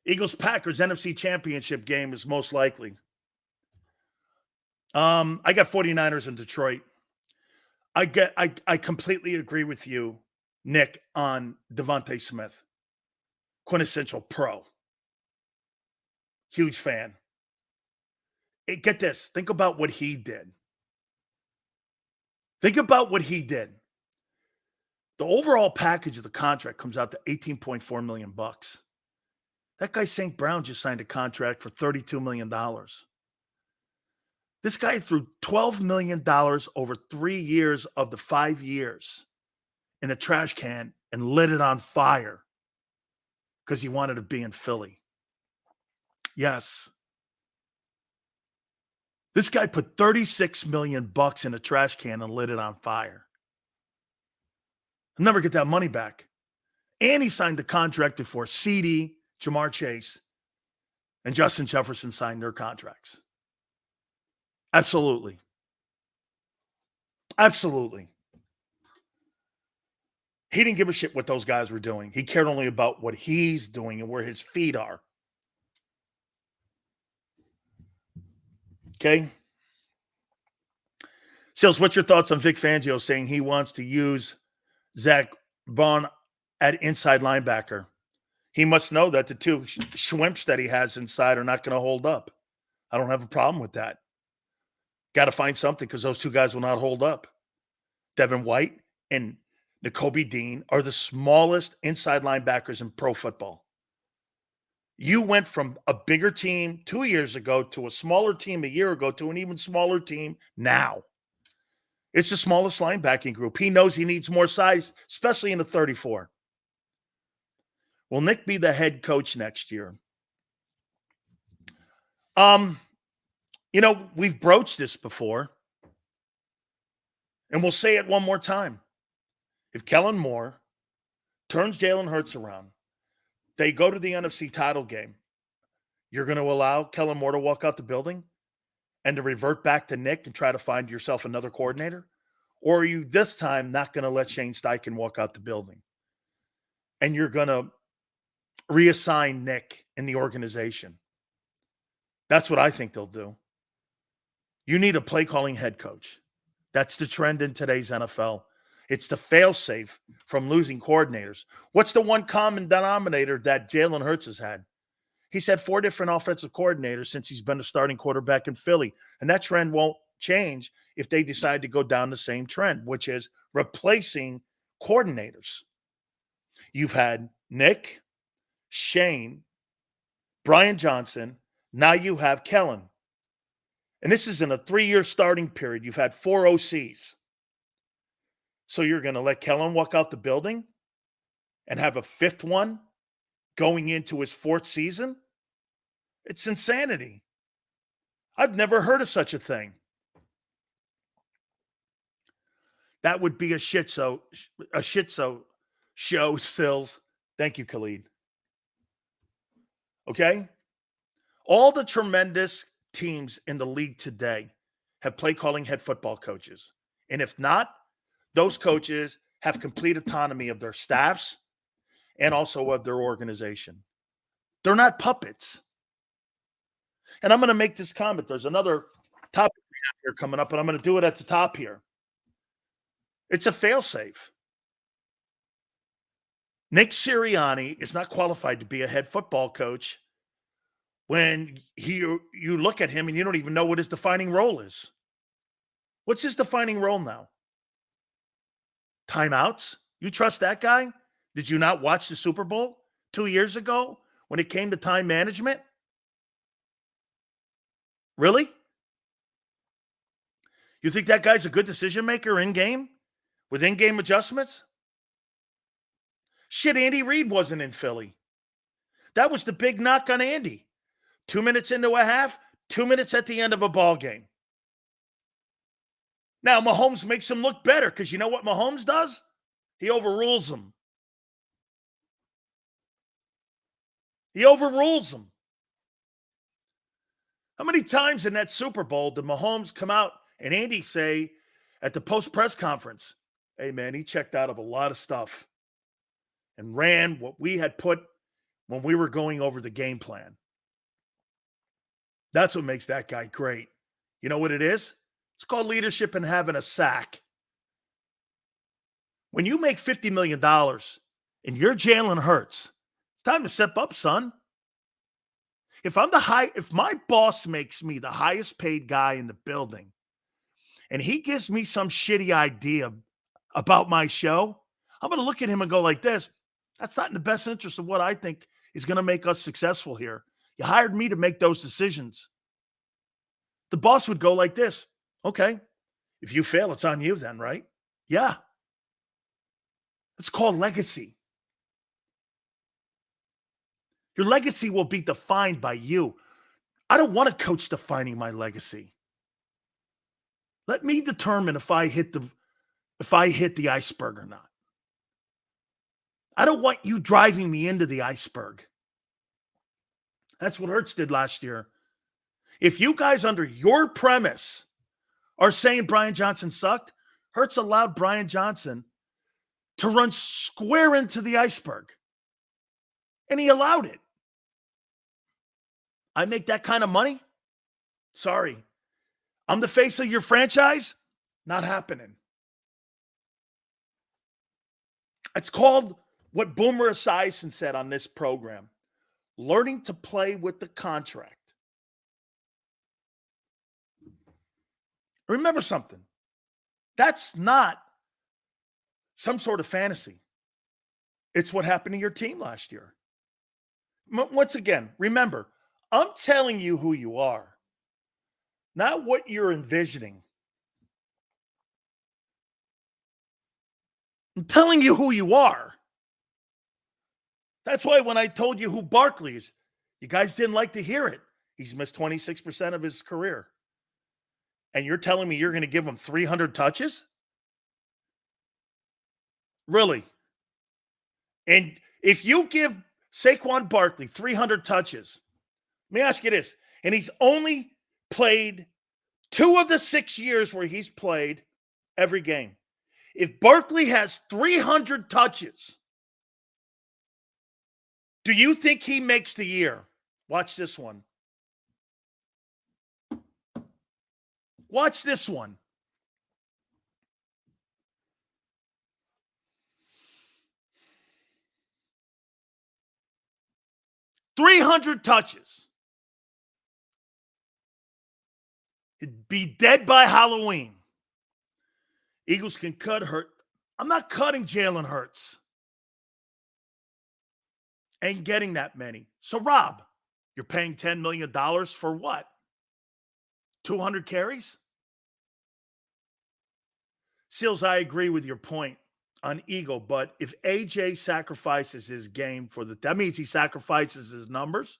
Eagles-Packers NFC Championship game is most likely. I got 49ers in Detroit. I completely agree with you, Nick, on Devontae Smith. Quintessential pro. Huge fan. Hey, get this. Think about what he did. Think about what he did. The overall package of the contract comes out to $18.4 million. That guy St. Brown just signed a contract for $32 million. This guy threw $12 million over 3 years of the 5 years in a trash can and lit it on fire because he wanted to be in Philly. Yes. This guy put $36 million in a trash can and lit it on fire. He'll never get that money back. And he signed the contract before CD, Jamar Chase, and Justin Jefferson signed their contracts. Absolutely. Absolutely. He didn't give a shit what those guys were doing. He cared only about what he's doing and where his feet are. Okay. Sales, what's your thoughts on Vic Fangio saying he wants to use Zach Bond at inside linebacker? He must know that the two schwimps that he has inside are not going to hold up. I don't have a problem with that. Got to find something because those two guys will not hold up. Devin White and Nakobe Dean are the smallest inside linebackers in pro football. You went from a bigger team 2 years ago to a smaller team a year ago to an even smaller team now. It's the smallest linebacking group. He knows he needs more size, especially in the 34. Will Nick be the head coach next year? We've broached this before, and we'll say it one more time. If Kellen Moore turns Jalen Hurts around, they go to the NFC title game, you're going to allow Kellen Moore to walk out the building and to revert back to Nick and try to find yourself another coordinator? Or are you this time not going to let Shane Steichen walk out the building? And you're going to reassign Nick in the organization? That's what I think they'll do. You need a play-calling head coach. That's the trend in today's NFL. It's the fail-safe from losing coordinators. What's the one common denominator that Jalen Hurts has had? He's had 4 different offensive coordinators since he's been a starting quarterback in Philly. And that trend won't change if they decide to go down the same trend, which is replacing coordinators. You've had Nick, Shane, Brian Johnson. Now you have Kellen. And this is in a 3-year starting period. You've had 4 OCs. So you're going to let Kellen walk out the building and have a 5th one going into his 4th season? It's insanity. I've never heard of such a thing. That would be a shit show, Phils. Thank you, Khalid. Okay? All the tremendous teams in the league today have play-calling head football coaches. And if not, those coaches have complete autonomy of their staffs and also of their organization. They're not puppets. And I'm going to make this comment. There's another topic we have here coming up, and I'm going to do it at the top here. It's a failsafe. Nick Serianni is not qualified to be a head football coach when you look at him and you don't even know what his defining role is. What's his defining role now? Timeouts? You trust that guy? Did you not watch the Super Bowl 2 years ago when it came to time management? Really? You think that guy's a good decision maker in-game with in-game adjustments? Shit, Andy Reid wasn't in Philly. That was the big knock on Andy. 2 minutes into a half, 2 minutes at the end of a ball game. Now, Mahomes makes him look better because you know what Mahomes does? He overrules them. He overrules them. How many times in that Super Bowl did Mahomes come out and Andy say at the post-press conference, hey, man, he checked out of a lot of stuff and ran what we had put when we were going over the game plan. That's what makes that guy great. You know what it is? It's called leadership and having a sack. When you make $50 million and you're Jalen Hurts, it's time to step up, son. If my boss makes me the highest paid guy in the building and he gives me some shitty idea about my show, I'm going to look at him and go like this. That's not in the best interest of what I think is going to make us successful here. You hired me to make those decisions. The boss would go like this. Okay, if you fail, it's on you then, right? Yeah. It's called legacy. Your legacy will be defined by you. I don't want a coach defining my legacy. Let me determine if I hit the iceberg or not. I don't want you driving me into the iceberg. That's what Hurts did last year. If you guys under your premise are saying Brian Johnson sucked, Hurts allowed Brian Johnson to run square into the iceberg. And he allowed it. I make that kind of money? Sorry. I'm the face of your franchise? Not happening. It's called what Boomer Esiason said on this program, learning to play with the contract. Remember something. That's not some sort of fantasy. It's what happened to your team last year. Once again, remember, I'm telling you who you are, not what you're envisioning. I'm telling you who you are. That's why when I told you who Barkley is, you guys didn't like to hear it. He's missed 26% of his career. And you're telling me you're going to give him 300 touches? Really? And if you give Saquon Barkley 300 touches, let me ask you this, and he's only played 2 of the 6 years where he's played every game. If Barkley has 300 touches, do you think he makes the year? Watch this one. Watch this one. $300 touches. He'd be dead by Halloween. Eagles can cut Hurts. I'm not cutting Jalen Hurts. Ain't getting that many. So, Rob, you're paying $10 million for what? 200 carries? Seals, I agree with your point on ego, but if AJ sacrifices his game that means he sacrifices his numbers.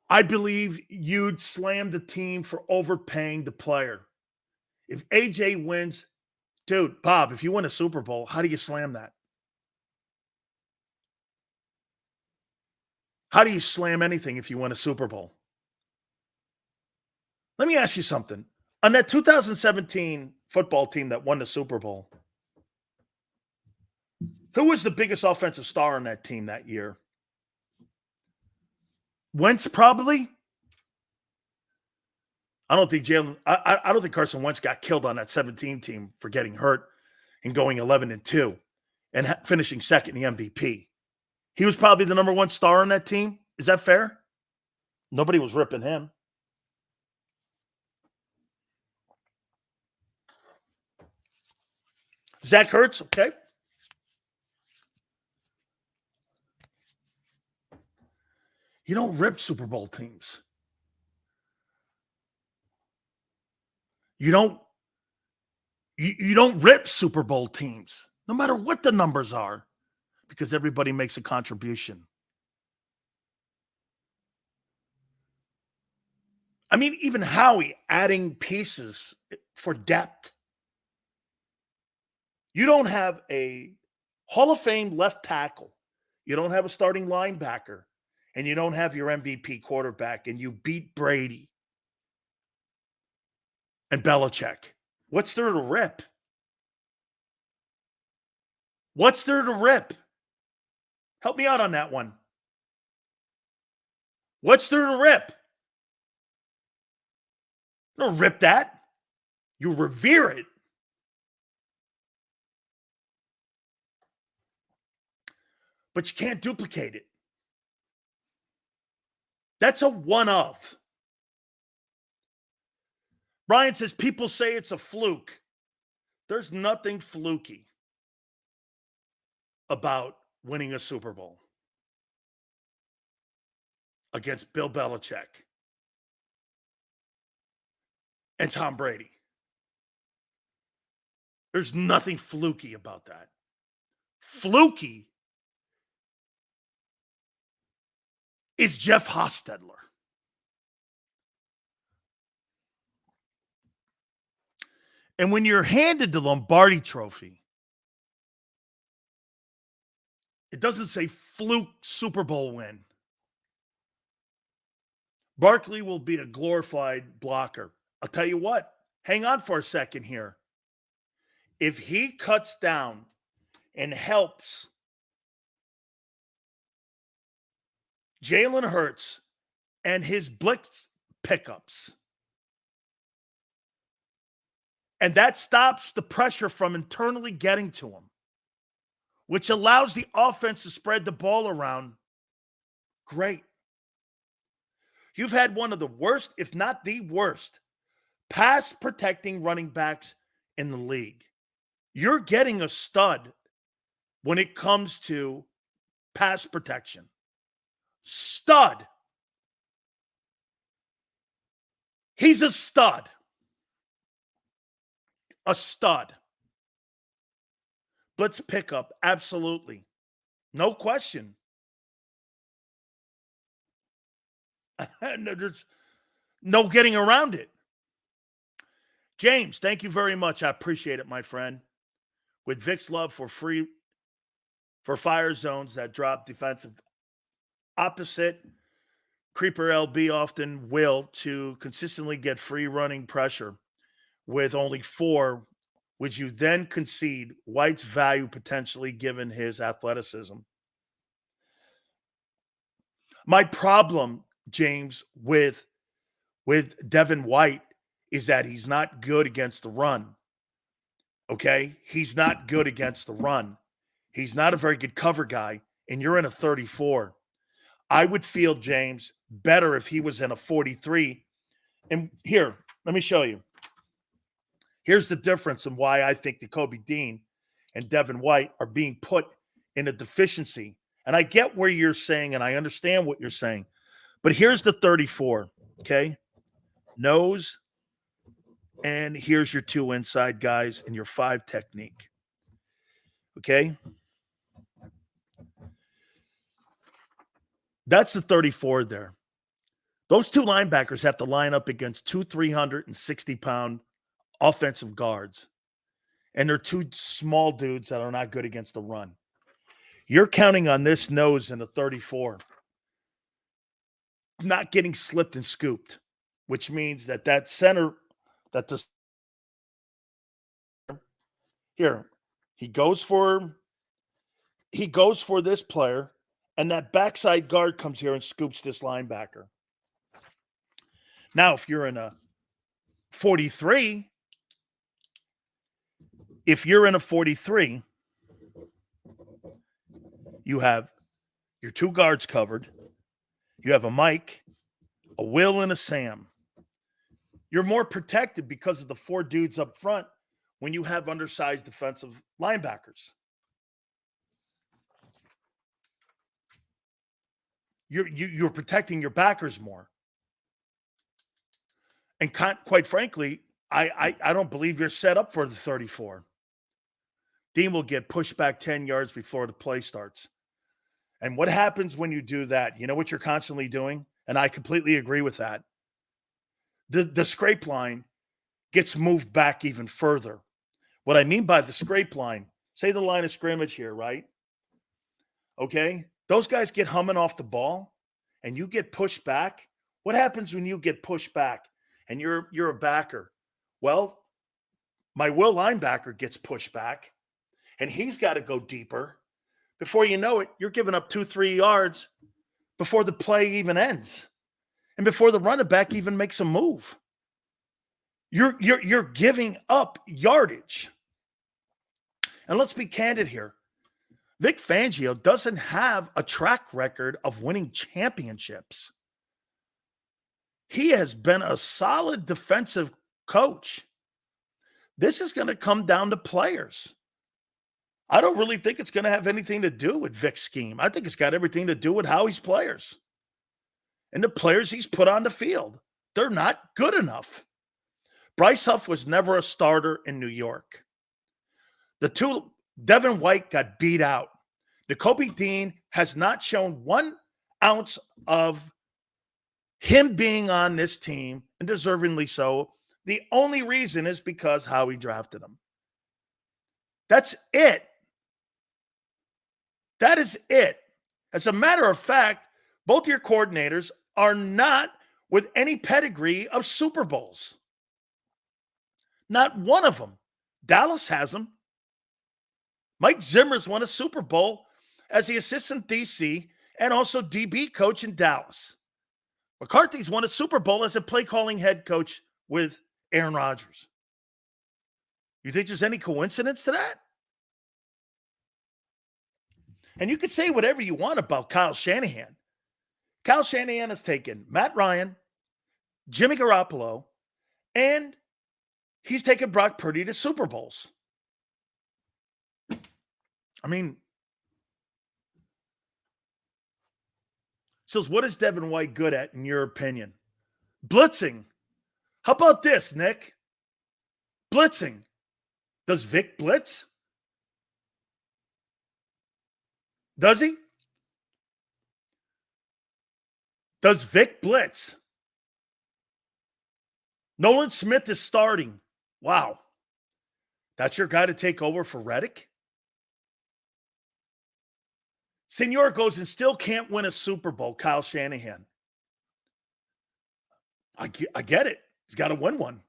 I believe you'd slam the team for overpaying the player. If AJ wins, dude, Bob, if you win a Super Bowl, how do you slam that? How do you slam anything if you win a Super Bowl? Let me ask you something. On that 2017 football team that won the Super Bowl, who was the biggest offensive star on that team that year? Wentz, probably? I don't think I don't think Carson Wentz got killed on that 17 team for getting hurt and going 11-2 and finishing second in the MVP. He was probably the number one star on that team. Is that fair? Nobody was ripping him. Zach Ertz, okay. You don't rip Super Bowl teams. You don't rip Super Bowl teams, no matter what the numbers are, because everybody makes a contribution. I mean, even Howie adding pieces for depth. You don't have a Hall of Fame left tackle. You don't have a starting linebacker. And you don't have your MVP quarterback. And you beat Brady and Belichick. What's there to rip? What's there to rip? Help me out on that one. What's there to rip? You don't rip that. You revere it. But you can't duplicate it. That's a one of. Brian says people say it's a fluke. There's nothing fluky about winning a Super Bowl against Bill Belichick and Tom Brady. There's nothing fluky about that. Fluky is Jeff Hostetler. And when you're handed the Lombardi Trophy, it doesn't say fluke Super Bowl win. Barkley will be a glorified blocker. I'll tell you what, hang on for a second here. If he cuts down and helps Jalen Hurts and his blitz pickups, and that stops the pressure from internally getting to him, which allows the offense to spread the ball around, great. You've had one of the worst, if not the worst, pass protecting running backs in the league. You're getting a stud when it comes to pass protection. Stud. He's a stud. A stud. Blitz pickup, absolutely. No question. There's no getting around it. James, thank you very much. I appreciate it, my friend. With Vic's love for fire zones that drop defensive opposite, Creeper LB often will to consistently get free running pressure with only 4, would you then concede White's value potentially given his athleticism? My problem, James, with Devin White is that he's not good against the run. Okay? He's not good against the run. He's not a very good cover guy, and you're in a 34. I would feel, James, better if he was in a 43. And here, let me show you. Here's the difference in why I think that Kobe Dean and Devin White are being put in a deficiency. And I get where you're saying, and I understand what you're saying. But here's the 34, okay? Nose, and here's your 2 inside guys and your 5 technique, okay? That's the 34 there. Those 2 linebackers have to line up against 2 360-pound offensive guards. And they're 2 small dudes that are not good against the run. You're counting on this nose in a 34 not getting slipped and scooped, which means that center, that the here, he goes for this player, and that backside guard comes here and scoops this linebacker. Now, if you're in a 43, if you're in a 43, you have your two guards covered. You have a Mike, a Will, and a Sam. You're more protected because of the four dudes up front when you have undersized defensive linebackers. You're protecting your backers more. And quite frankly, I don't believe you're set up for the 34. Dean will get pushed back 10 yards before the play starts. And what happens when you do that? You know what you're constantly doing? And I completely agree with that. The scrape line gets moved back even further. What I mean by the scrape line, say the line of scrimmage here, right? Okay? Those guys get humming off the ball and you get pushed back. What happens when you get pushed back and you're a backer? Well, my Will linebacker gets pushed back and he's got to go deeper. Before you know it, you're giving up 2-3 yards before the play even ends. And before the running back even makes a move. You're giving up yardage. And let's be candid here. Vic Fangio doesn't have a track record of winning championships. He has been a solid defensive coach. This is going to come down to players. I don't really think it's going to have anything to do with Vic's scheme. I think it's got everything to do with Howie's players. And the players he's put on the field. They're not good enough. Bryce Huff was never a starter in New York. Devin White got beat out. Nakobe Dean has not shown 1 ounce of him being on this team, and deservingly so. The only reason is because Howie drafted him. That's it. That is it. As a matter of fact, both your coordinators are not with any pedigree of Super Bowls. Not one of them. Dallas has them. Mike Zimmer's won a Super Bowl as the assistant DC and also DB coach in Dallas. McCarthy's won a Super Bowl as a play-calling head coach with Aaron Rodgers. You think there's any coincidence to that? And you could say whatever you want about Kyle Shanahan. Kyle Shanahan has taken Matt Ryan, Jimmy Garoppolo, and he's taken Brock Purdy to Super Bowls. I mean, so what is Devin White good at, in your opinion? Blitzing. How about this, Nick? Blitzing. Does Vic blitz? Does he? Does Vic blitz? Nolan Smith is starting. Wow. That's your guy to take over for Reddick? Senor goes and still can't win a Super Bowl, Kyle Shanahan. I get it. He's got to win one.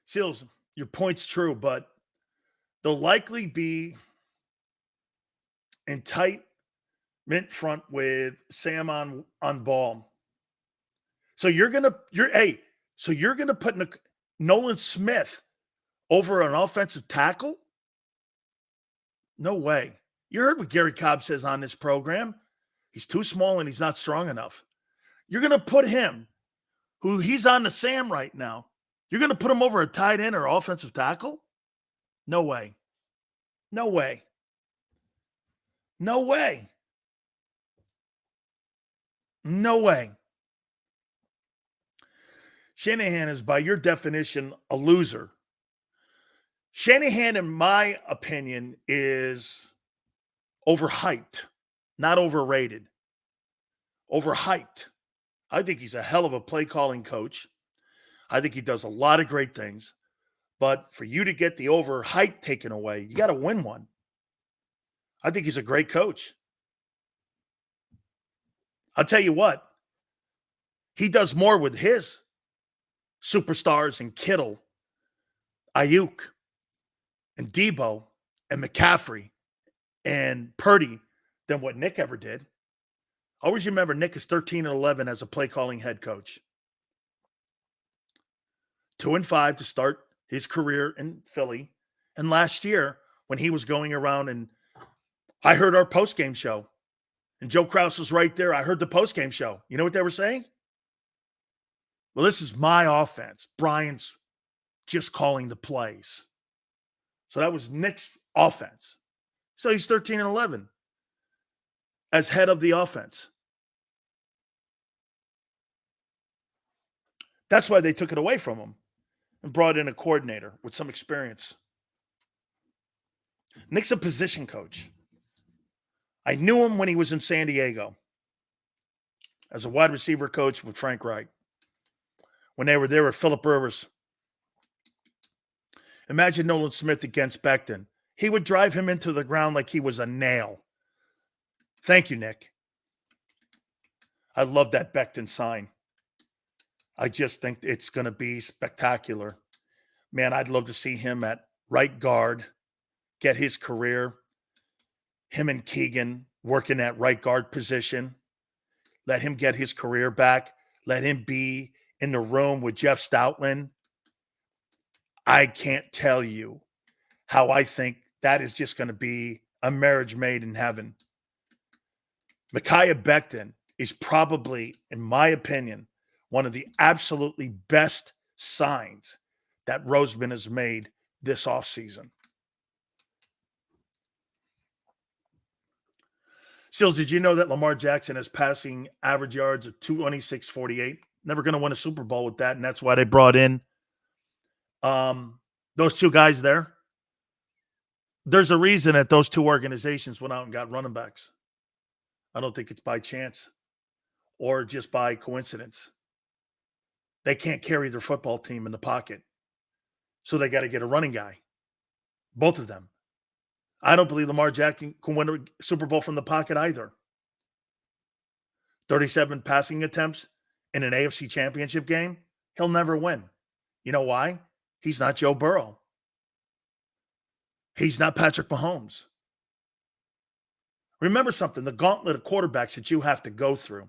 Seals, your point's true, but they'll likely be in tight mint front with Sam on ball. So you're gonna put Nolan Smith over an offensive tackle? No way. You heard what Gary Cobb says on this program. He's too small and he's not strong enough. You're going to put him, who he's on the Sam right now, you're going to put him over a tight end or offensive tackle? No way. No way. No way. No way. Shanahan is, by your definition, a loser. Shanahan, in my opinion, is overhyped, not overrated. Overhyped. I think he's a hell of a play-calling coach. I think he does a lot of great things. But for you to get the overhype taken away, you got to win one. I think he's a great coach. I'll tell you what. He does more with his superstars and Kittle, Ayuk, and Debo, and McCaffrey, and Purdy than what Nick ever did. Always remember, Nick is 13-11 as a play-calling head coach. 2-5 to start his career in Philly. And last year, when he was going around, and I heard our postgame show, and Joe Krause was right there. I heard the postgame show. You know what they were saying? Well, this is my offense. Brian's just calling the plays. So that was Nick's offense. So he's 13-11 as head of the offense. That's why they took it away from him and brought in a coordinator with some experience. Nick's a position coach. I knew him when he was in San Diego as a wide receiver coach with Frank Reich. When they were there with Phillip Rivers. Imagine Nolan Smith against Becton. He would drive him into the ground like he was a nail. Thank you, Nick. I love that Becton sign. I just think it's going to be spectacular. Man, I'd love to see him at right guard, get his career. Him and Keegan working that right guard position. Let him get his career back. Let him be in the room with Jeff Stoutland. I can't tell you how I think that is just going to be a marriage made in heaven. Micaiah Becton is probably, in my opinion, one of the absolutely best signs that Roseman has made this offseason. Seals, did you know that Lamar Jackson has passing average yards of 226.48? Never going to win a Super Bowl with that, and that's why they brought in those two guys there. There's a reason that those two organizations went out and got running backs. I don't think it's by chance or just by coincidence. They can't carry their football team in the pocket, so they got to get a running guy, both of them. I don't believe Lamar Jackson can win a Super Bowl from the pocket either. 37 passing attempts in an AFC championship game, he'll never win. You know why? He's not Joe Burrow. He's not Patrick Mahomes. Remember something, the gauntlet of quarterbacks that you have to go through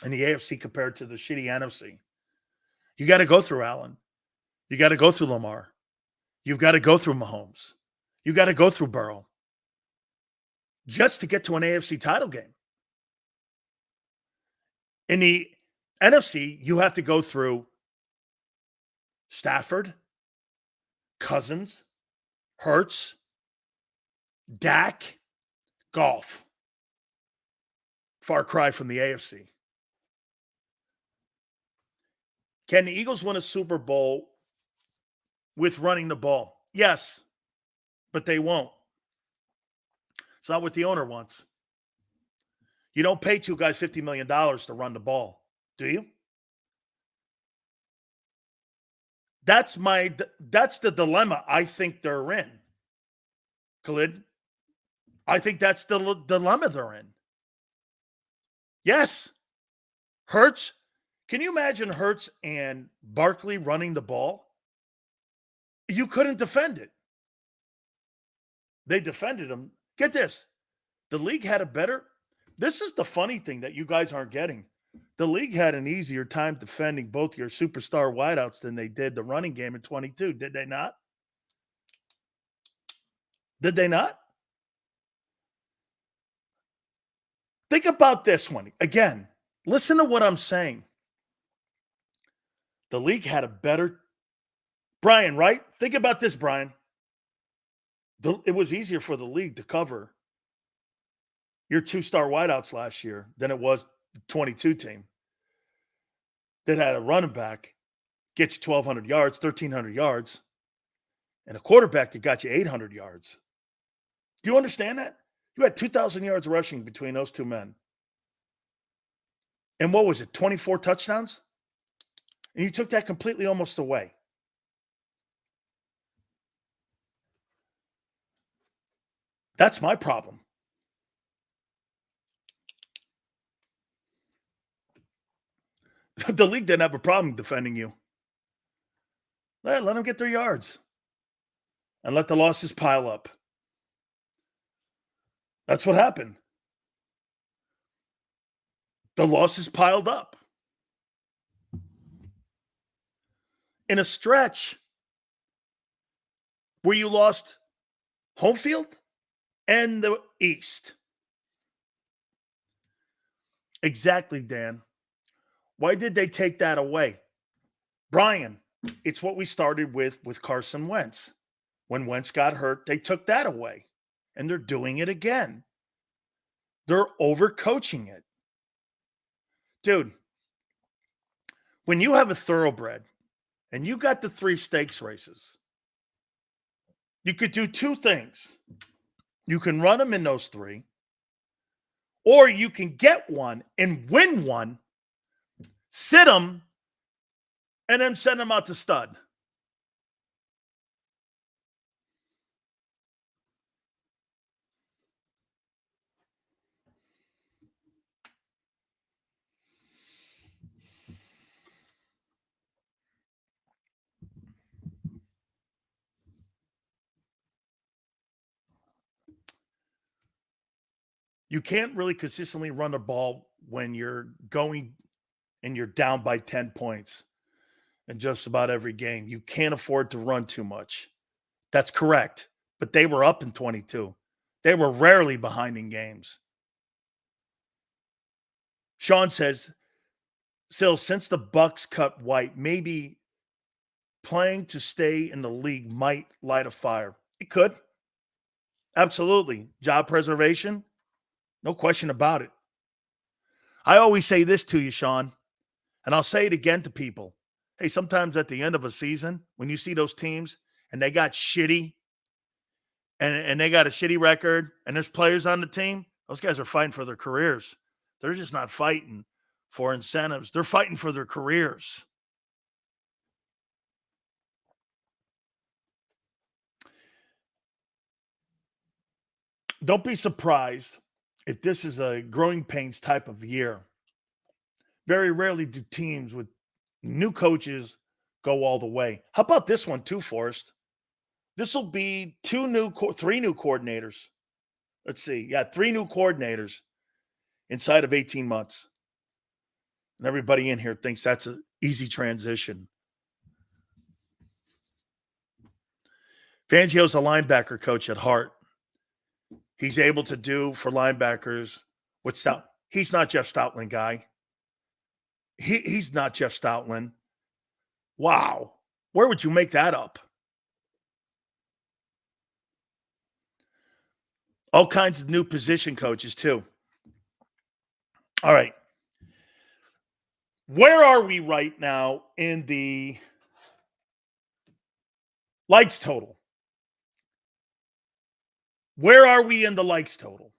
in the AFC compared to the shitty NFC. You got to go through Allen. You got to go through Lamar. You've got to go through Mahomes. You got to go through Burrow just to get to an AFC title game. In the NFC, you have to go through Stafford, Cousins, Hurts, Dak, Goff. Far cry from the AFC. Can the Eagles win a Super Bowl with running the ball? Yes, but they won't. It's not what the owner wants. You don't pay two guys $50 million to run the ball, do you? That's the dilemma I think they're in, Khalid. I think that's the dilemma they're in. Yes. Hurts. Can you imagine Hurts and Barkley running the ball? You couldn't defend it. They defended him. Get this. The league had a better. This is the funny thing that you guys aren't getting. The league had an easier time defending both your superstar wideouts than they did the running game in 22. Did they not? Did they not? Think about this one. Again, listen to what I'm saying. The league had a better. Brian, right? Think about this, Brian. It was easier for the league to cover your two-star wideouts last year than it was the 22 team that had a running back, gets you 1,200 yards, 1,300 yards, and a quarterback that got you 800 yards. Do you understand that? You had 2,000 yards rushing between those two men. And what was it, 24 touchdowns? And you took that completely almost away. That's my problem. The league didn't have a problem defending you. Let them get their yards. And let the losses pile up. That's what happened. The losses piled up. in a stretch where you lost home field and the East. Exactly, Dan. Why did they take that away? Brian, it's what we started with Carson Wentz. When Wentz got hurt, they took that away. And they're doing it again. They're overcoaching it. Dude, when you have a thoroughbred and you got the 3 stakes races, you could do 2 things. You can run them in those 3, or you can get one and win one, sit them, and then send them out to stud. You can't really consistently run the ball when you're going and you're down by 10 points in just about every game. You can't afford to run too much. That's correct. But they were up in 22. They were rarely behind in games. Sean says, Sil, since the Bucks cut White, maybe playing to stay in the league might light a fire. It could. Absolutely. Job preservation. No question about it. I always say this to you, Sean, and I'll say it again to people. Hey, sometimes at the end of a season, when you see those teams and they got shitty and they got a shitty record and there's players on the team, those guys are fighting for their careers. They're just not fighting for incentives. They're fighting for their careers. Don't be surprised if this is a growing pains type of year. Very rarely do teams with new coaches go all the way. How about this one too, Forrest? This will be 3 new coordinators. Let's see. Yeah, 3 new coordinators inside of 18 months. And everybody in here thinks that's an easy transition. Fangio's a linebacker coach at heart. He's able to do for linebackers what Stout. He's not Jeff Stoutland guy. He's not Jeff Stoutland. Wow. Where would you make that up? All kinds of new position coaches too. All right. Where are we right now in the likes total? Where are we in the likes total?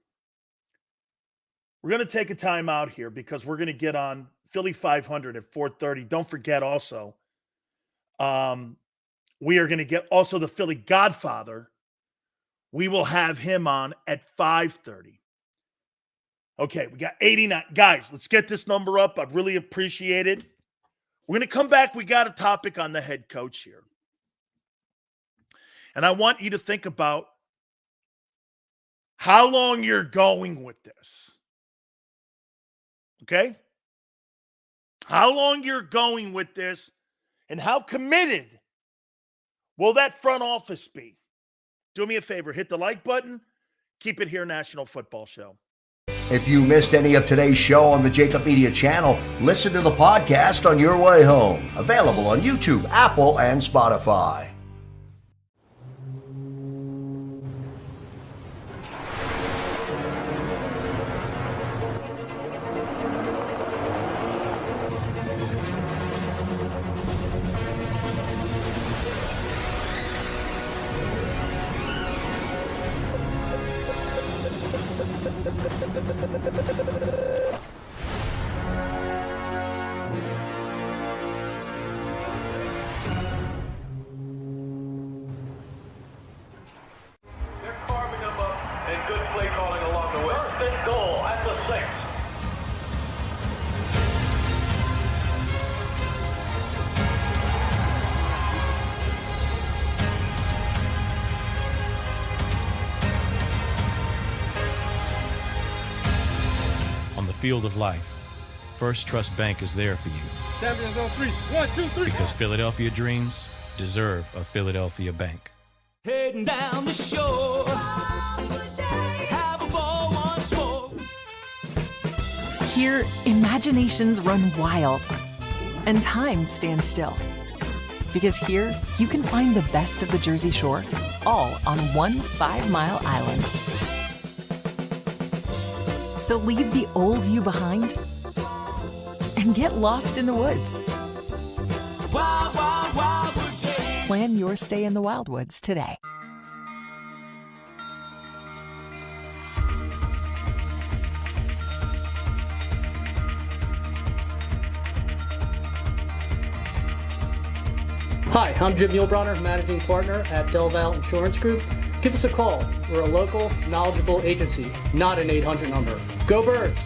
We're going to take a time out here because we're going to get on Philly 500 at 4:30. Don't forget also, we are going to get also the Philly Godfather. We will have him on at 5:30. Okay, we got 89. Guys, let's get this number up. I really appreciate it. We're going to come back. We got a topic on the head coach here. And I want you to think about how long you're going with this. Okay? How long you're going with this and how committed will that front office be? Do me a favor, hit the like button. Keep it here, National Football Show. If you missed any of today's show on the JAKIB Media channel, listen to the podcast on your way home. Available on YouTube, Apple, and Spotify. Field of life, First Trust Bank is there for you. Champions on 3. 1, 2, 3. Because Philadelphia dreams deserve a Philadelphia bank. Heading down the shore. Have a ball once more. Here, imaginations run wild and time stands still. Because here, you can find the best of the Jersey Shore, all on one 5-mile island. So leave the old you behind and get lost in the woods. Wild, wild, wildwood days. Plan your stay in the Wildwoods today. Hi, I'm Jim Muehlbronner, Managing Partner at Delval Insurance Group. Give us a call. We're a local, knowledgeable agency, not an 800 number. Go Birds!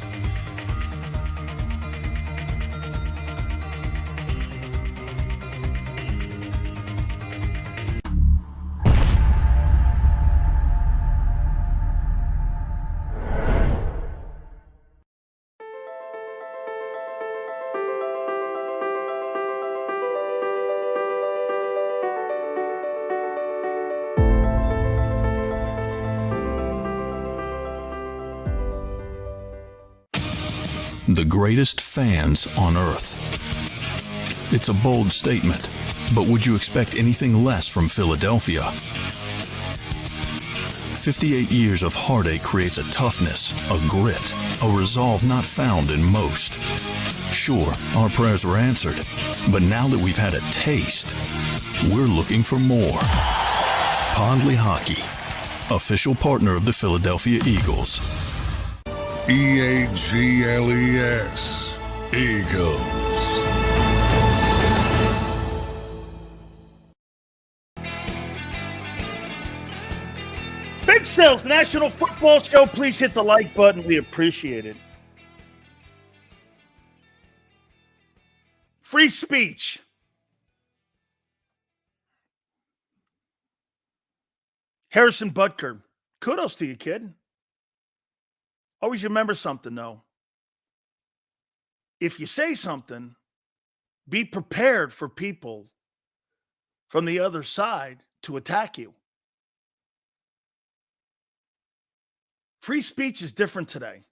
The greatest fans on earth. It's a bold statement, but would you expect anything less from Philadelphia? 58 years of heartache creates a toughness, a grit, a resolve not found in most. Sure, our prayers were answered, but now that we've had a taste, we're looking for more. Pondley Hockey, official partner of the Philadelphia Eagles. EAGLES, Eagles. Big Sales National Football Show. Please hit the like button. We appreciate it. Free speech. Harrison Butker. Kudos to you, kid. Always remember something, though. If you say something, be prepared for people from the other side to attack you. Free speech is different today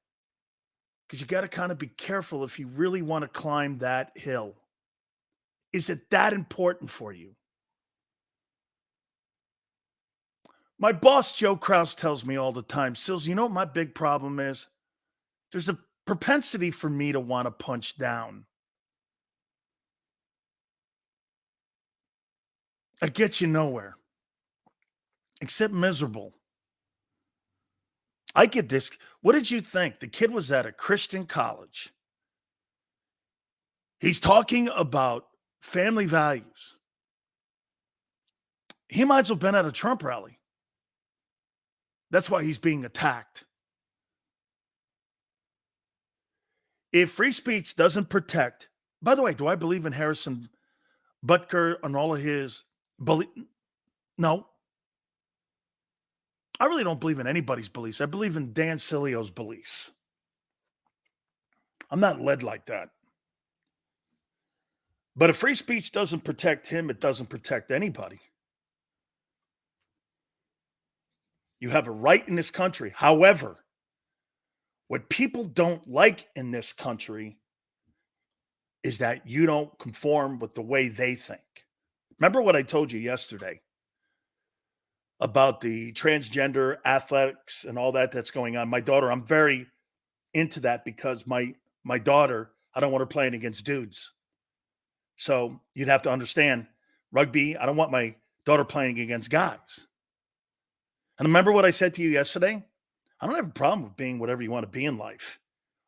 because you got to kind of be careful if you really want to climb that hill. Is it that important for you? My boss, Joe Kraus, tells me all the time, Sills, you know what my big problem is? There's a propensity for me to want to punch down. I get you nowhere, except miserable. I get this. What did you think? The kid was at a Christian college. He's talking about family values. He might as well have been at a Trump rally. That's why he's being attacked. If free speech doesn't protect, by the way, do I believe in Harrison Butker and all of his belief? No. I really don't believe in anybody's beliefs. I believe in Dan Sileo's beliefs. I'm not led like that. But if free speech doesn't protect him, it doesn't protect anybody. You have a right in this country. However, what people don't like in this country is that you don't conform with the way they think. Remember what I told you yesterday about the transgender athletics and all that that's going on? My daughter, I'm very into that because my daughter, I don't want her playing against dudes. So you'd have to understand rugby. I don't want my daughter playing against guys. And remember what I said to you yesterday? I don't have a problem with being whatever you want to be in life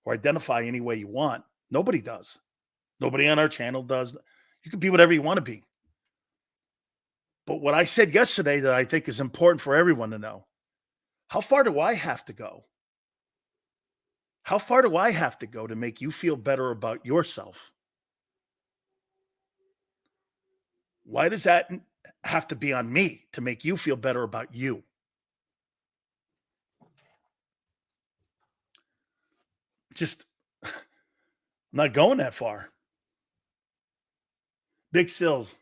or identify any way you want. Nobody does. Nobody on our channel does. You can be whatever you want to be. But what I said yesterday that I think is important for everyone to know, how far do I have to go? How far do I have to go to make you feel better about yourself? Why does that have to be on me to make you feel better about you? Just, I'm not going that far. Big Sills.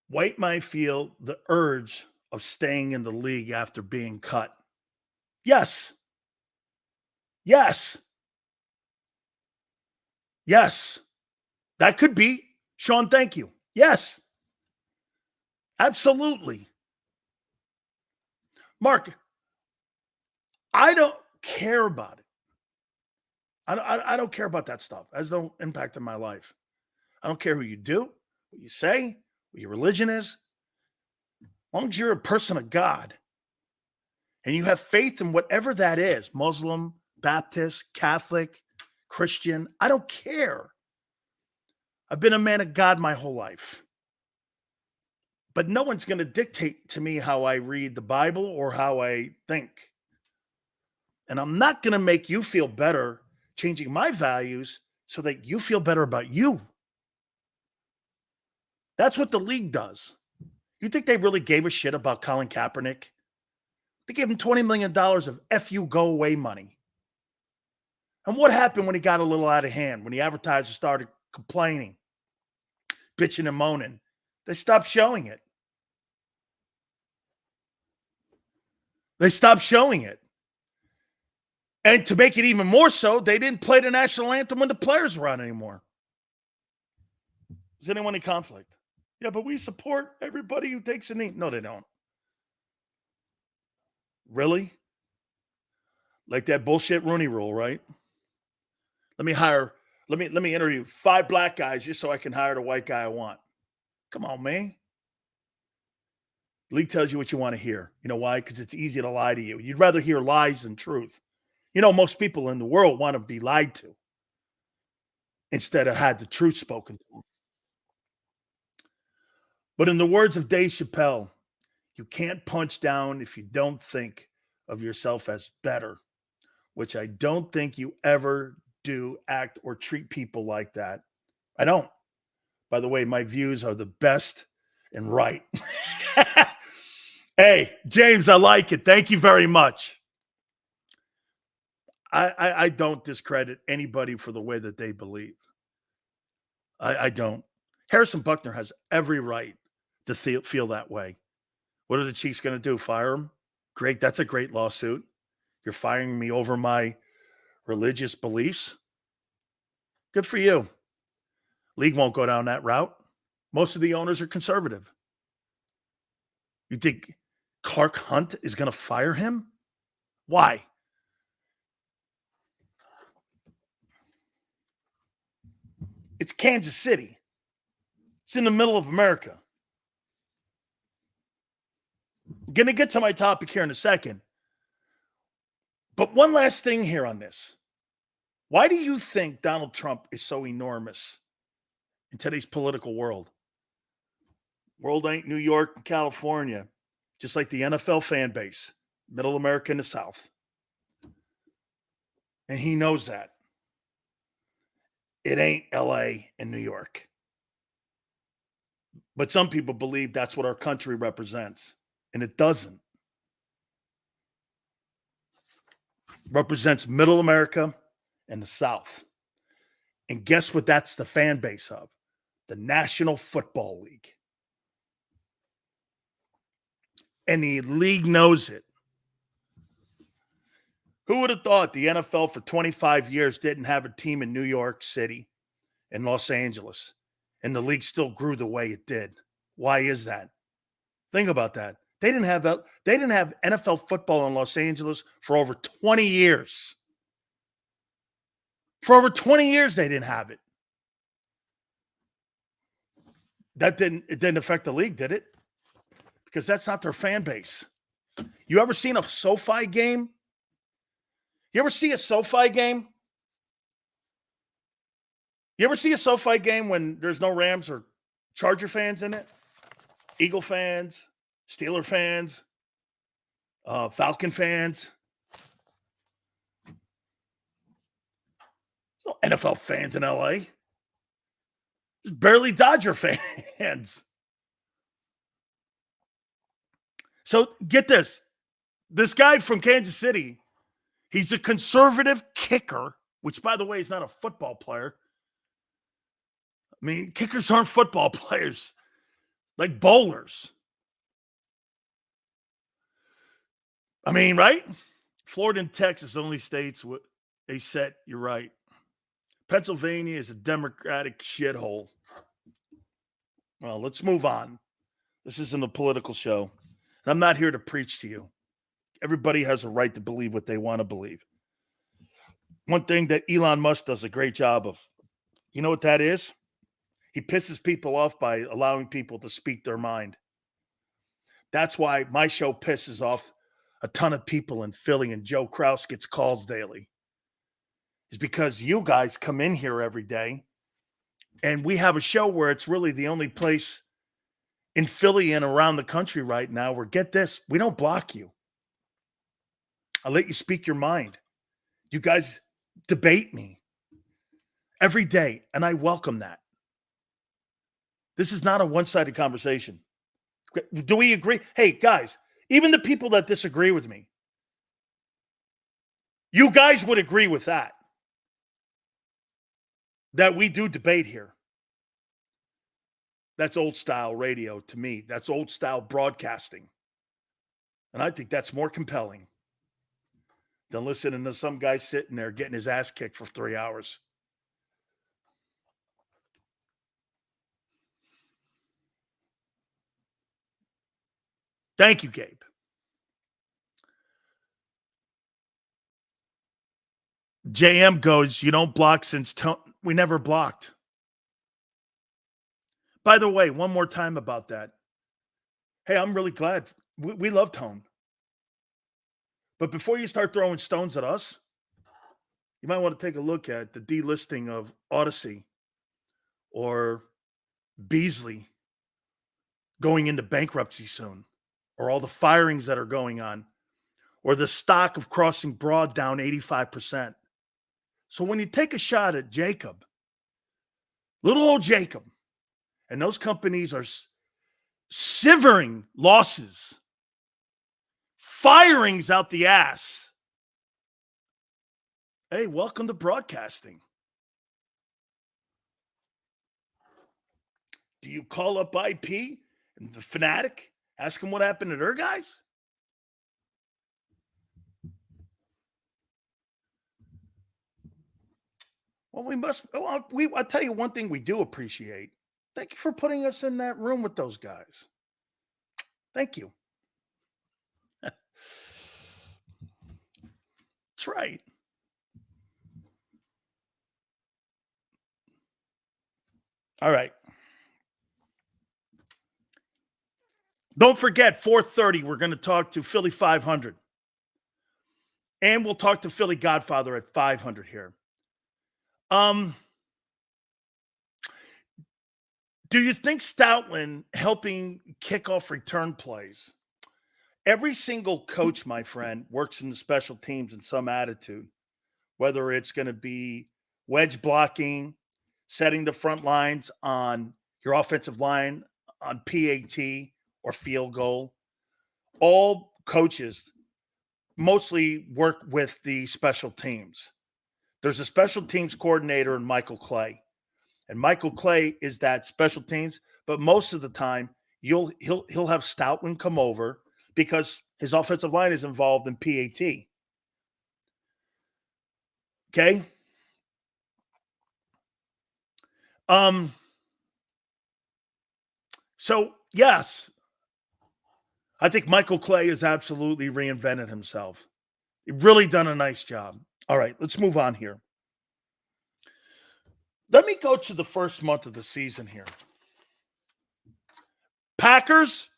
White might feel the urge of staying in the league after being cut. Yes. Yes. Yes. That could be. Sean, thank you. Yes. Absolutely. Mark, I don't care about it. I don't care about that stuff. It has no impact on my life. I don't care who you do, what you say, what your religion is. As long as you're a person of God and you have faith in whatever that is, Muslim, Baptist, Catholic, Christian, I don't care. I've been a man of God my whole life. But no one's going to dictate to me how I read the Bible or how I think. And I'm not going to make you feel better changing my values so that you feel better about you. That's what the league does. You think they really gave a shit about Colin Kaepernick? They gave him $20 million of F you go away money. And what happened when he got a little out of hand, when the advertisers started complaining, bitching and moaning? They stopped showing it. They stopped showing it. And to make it even more so, they didn't play the national anthem when the players were on anymore. Is anyone in conflict? Yeah, but we support everybody who takes a knee. No, they don't. Really? Like that bullshit Rooney Rule, right? Let me interview 5 black guys just so I can hire the white guy I want. Come on, man. The league tells you what you want to hear. You know why? Because it's easy to lie to you. You'd rather hear lies than truth. You know, most people in the world want to be lied to instead of had the truth spoken to them. But in the words of Dave Chappelle, you can't punch down if you don't think of yourself as better, which I don't think you ever do, act, or treat people like that. I don't. By the way, my views are the best and right. Hey, James, I like it. Thank you very much. I don't discredit anybody for the way that they believe. I don't. Harrison Buckner has every right to feel that way. What are the Chiefs going to do? Fire him? Great. That's a great lawsuit. You're firing me over my religious beliefs? Good for you. League won't go down that route. Most of the owners are conservative. You think Clark Hunt is going to fire him? Why? It's Kansas City. It's in the middle of America. I'm going to get to my topic here in a second. But one last thing here on this. Why do you think Donald Trump is so enormous in today's political world? World ain't New York and California, just like the NFL fan base, middle America and the South. And he knows that. It ain't LA and New York. But some people believe that's what our country represents, and it doesn't. It represents middle America and the South. And guess what that's the fan base of? The National Football League. And the league knows it. Who would have thought the NFL for 25 years didn't have a team in New York City and Los Angeles, and the league still grew the way it did? Why is that? Think about that. They didn't have NFL football in Los Angeles for over 20 years. For over 20 years, they didn't have it. It didn't affect the league, did it? Because that's not their fan base. You ever seen a SoFi game? You ever see a SoFi game? You ever see a SoFi game when there's no Rams or Charger fans in it? Eagle fans, Steeler fans, Falcon fans. There's no NFL fans in LA. There's barely Dodger fans. So get this. This guy from Kansas City, he's a conservative kicker which, by the way, is not a football player. I mean, kickers aren't football players, like bowlers. I mean, right? Florida and Texas only states with a set, you're right. Pennsylvania is a Democratic shithole. Well, let's move on. This isn't a political show. And I'm not here to preach to you. Everybody has a right to believe what they want to believe. One thing that Elon Musk does a great job of, you know what that is? He pisses people off by allowing people to speak their mind. That's why my show pisses off a ton of people in Philly, and Joe Kraus gets calls daily. It's because you guys come in here every day, and we have a show where it's really the only place in Philly and around the country right now where, get this, we don't block you. I let you speak your mind. You guys debate me every day, and I welcome that. This is not a one-sided conversation. Do we agree? Hey, guys, even the people that disagree with me, you guys would agree with that we do debate here. That's old-style radio to me. That's old-style broadcasting. And I think that's more compelling than listening to some guy sitting there getting his ass kicked for 3 hours. Thank you, Gabe. JM goes, you don't block since we never blocked. By the way, one more time about that. Hey, I'm really glad. We love Tone. But before you start throwing stones at us, you might want to take a look at the delisting of Odyssey or Beasley going into bankruptcy soon, or all the firings that are going on, or the stock of Crossing Broad down 85%. So when you take a shot at JAKIB, little old JAKIB, and those companies are severing losses, firings out the ass. Hey, welcome to broadcasting. Do you call up IP and the Fanatic, ask them what happened to their guys? Well, I'll tell you one thing we do appreciate. Thank you for putting us in that room with those guys. Thank you. That's right. All right. Don't forget, 4:30, we're going to talk to Philly 500. And we'll talk to Philly Godfather at 500 here. Do you think Stoutland helping kick off return plays? Every single coach, my friend, works in the special teams in some attitude, whether it's going to be wedge blocking, setting the front lines on your offensive line on PAT or field goal. All coaches mostly work with the special teams. There's a special teams coordinator in Michael Clay. And Michael Clay is that special teams, but most of the time he'll have Stoutland come over because his offensive line is involved in PAT. Okay? So yes, I think Michael Clay has absolutely reinvented himself. He's really done a nice job. All right, let's move on here. Let me go to the first month of the season here. Packers,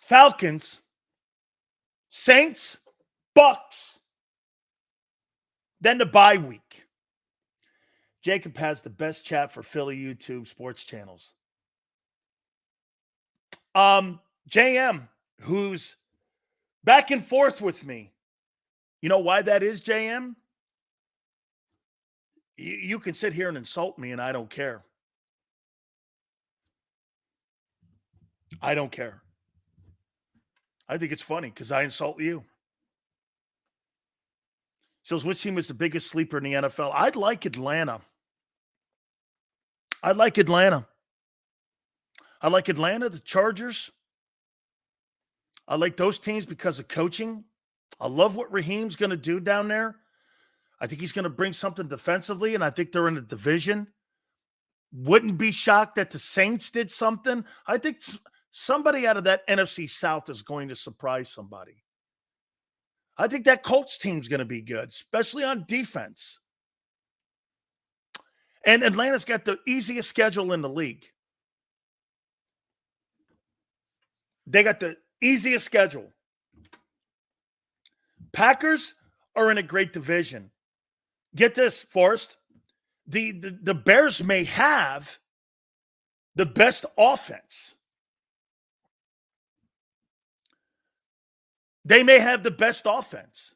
Falcons, Saints, Bucks. Then the bye week. JAKIB has the best chat for Philly YouTube sports channels. JM, who's back and forth with me. You know why that is, JM? You can sit here and insult me, and I don't care. I don't care. I think it's funny because I insult you. So which team is the biggest sleeper in the NFL? I'd like Atlanta. I like Atlanta, the Chargers. I like those teams because of coaching. I love what Raheem's going to do down there. I think he's going to bring something defensively, and I think they're in a division. Wouldn't be shocked that the Saints did something. I think somebody out of that NFC South is going to surprise somebody. I think that Colts team's going to be good, especially on defense. And Atlanta's got the easiest schedule in the league. They got the easiest schedule. Packers are in a great division. Get this, Forrest. The Bears may have the best offense. They may have the best offense.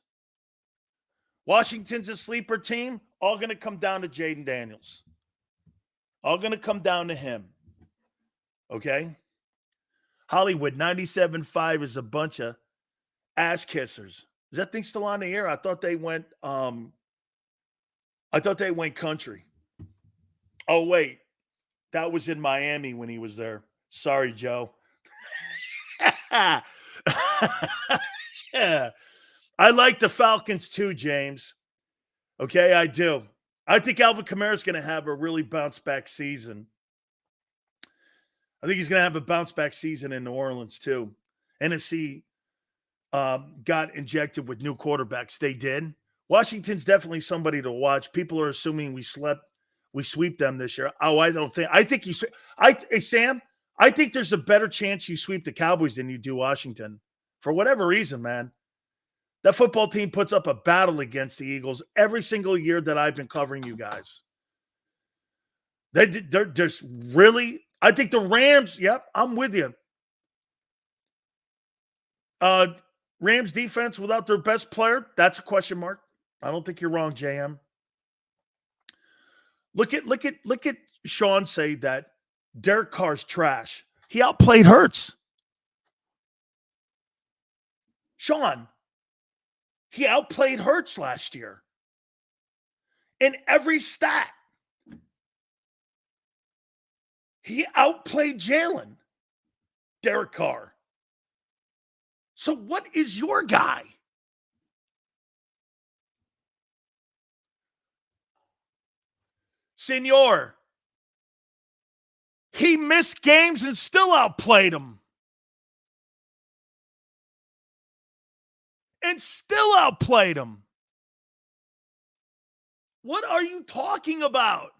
Washington's a sleeper team. All going to come down to Jaden Daniels. All going to come down to him. Okay? Hollywood, 97.5 is a bunch of ass kissers. Is that thing still on the air? I thought they went country. Oh, wait. That was in Miami when he was there. Sorry, Joe. Yeah. I like the Falcons too, James. Okay, I do. I think Alvin Kamara is going to have a really bounce-back season. I think he's going to have a bounce-back season in New Orleans too. NFC got injected with new quarterbacks. They did. Washington's definitely somebody to watch. People are assuming we sweep them this year. Oh, I don't think. I think you. Hey, Sam. I think there's a better chance you sweep the Cowboys than you do Washington. For whatever reason, man. That football team puts up a battle against the Eagles every single year that I've been covering you guys. There's really, I think the Rams, yep, I'm with you. Rams defense without their best player, that's a question mark. I don't think you're wrong, JM. Look at Sean say that Derek Carr's trash. He outplayed Hurts. Sean, he outplayed Hurts last year in every stat. He outplayed Jalen, Derek Carr. So what is your guy? Senor, he missed games and still outplayed him. And still outplayed him. What are you talking about?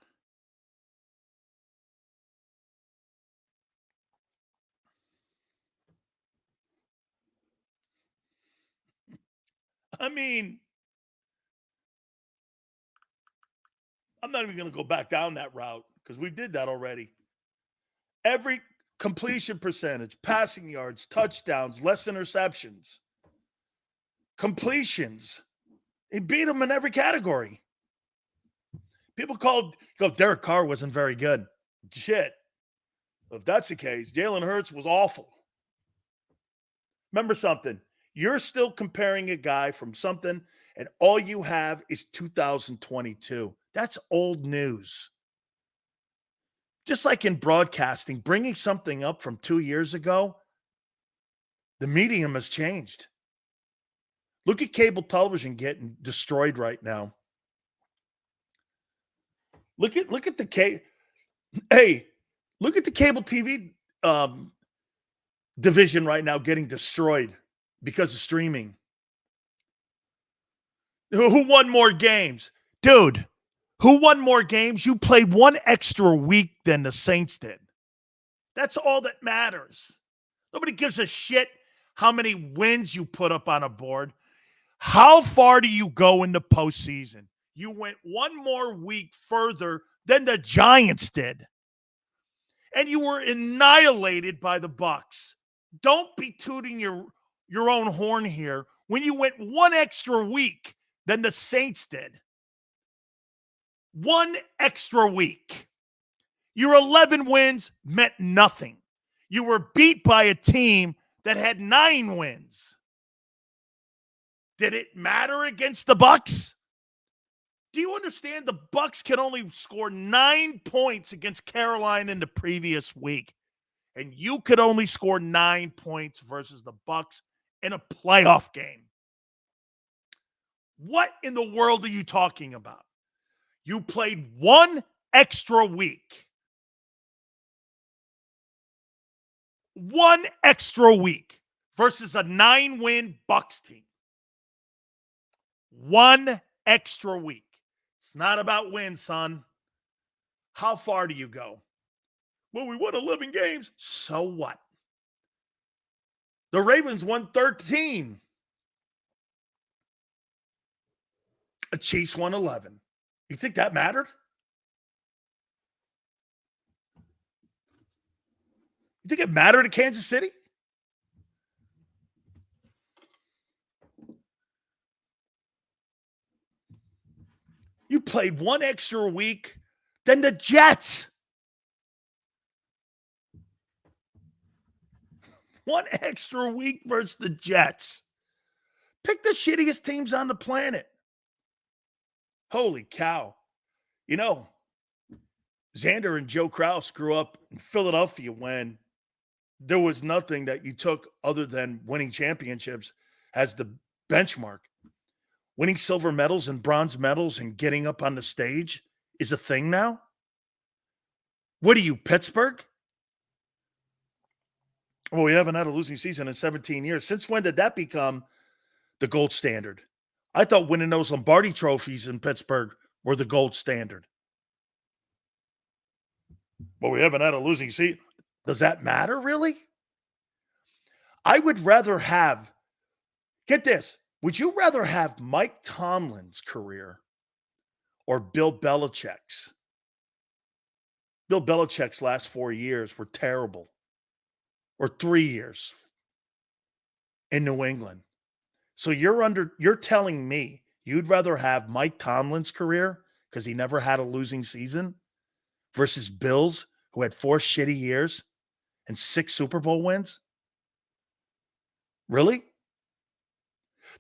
I mean, I'm not even going to go back down that route because we did that already. Every completion percentage, passing yards, touchdowns, less interceptions, completions. He beat him in every category. People go, Derek Carr wasn't very good. Shit. If that's the case, Jalen Hurts was awful. Remember something. You're still comparing a guy from something, and all you have is 2022. That's old news. Just like in broadcasting, bringing something up from 2 years ago, the medium has changed. Look at cable television getting destroyed right now. Look at the look at the cable TV division right now getting destroyed because of streaming. Who won more games? Dude, who won more games? You played one extra week than the Saints did. That's all that matters. Nobody gives a shit how many wins you put up on a board. How far do you go in the postseason? You went one more week further than the Giants did. And you were annihilated by the Bucks. Don't be tooting your own horn here when you went one extra week than the Saints did. One extra week. Your 11 wins meant nothing. You were beat by a team that had 9 wins. Did it matter against the Bucks? Do you understand the Bucs can only score 9 points against Carolina in the previous week? And you could only score 9 points versus the Bucs in a playoff game. What in the world are you talking about? You played one extra week. One extra week versus a 9-win Bucs team. One extra week. It's not about wins, son. How far do you go? Well, we won 11 games. So what? The Ravens won 13. The Chiefs won 11. You think that mattered? You think it mattered to Kansas City? You played one extra week than the Jets. One extra week versus the Jets. Pick the shittiest teams on the planet. Holy cow. You know, Xander and Joe Krause grew up in Philadelphia when there was nothing that you took other than winning championships as the benchmark. Winning silver medals and bronze medals and getting up on the stage is a thing now? What are you, Pittsburgh? Well, we haven't had a losing season in 17 years. Since when did that become the gold standard? I thought winning those Lombardi trophies in Pittsburgh were the gold standard. Well, we haven't had a losing season. Does that matter, really? I would rather have, get this, would you rather have Mike Tomlin's career or Bill Belichick's? Bill Belichick's last 4 years were terrible. Or 3 years in New England. So you're telling me you'd rather have Mike Tomlin's career because he never had a losing season versus Bill's, who had 4 shitty years and 6 Super Bowl wins? Really?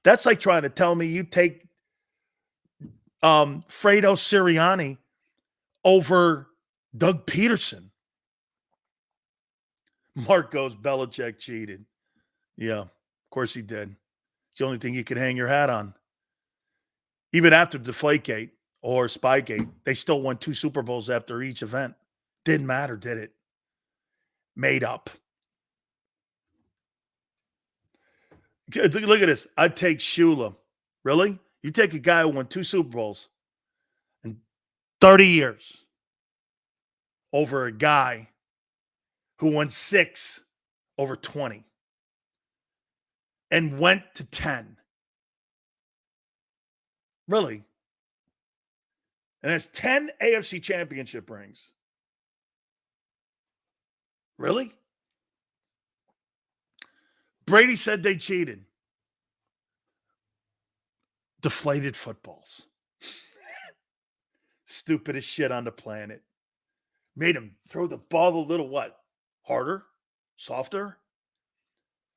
That's like trying to tell me you take Fredo Serianni over Doug Peterson. Mark goes, Belichick cheated. Yeah, of course he did. It's the only thing you can hang your hat on. Even after Deflategate or Spygate, they still won 2 Super Bowls after each event. Didn't matter, did it? Made up. Look at this. I'd take Shula. Really? You take a guy who won 2 Super Bowls in 30 years over a guy who won 6 over 20 and went to 10. Really? And has 10 AFC championship rings. Really? Brady said they cheated. Deflated footballs. Stupidest shit on the planet. Made him throw the ball a little what? Harder? Softer?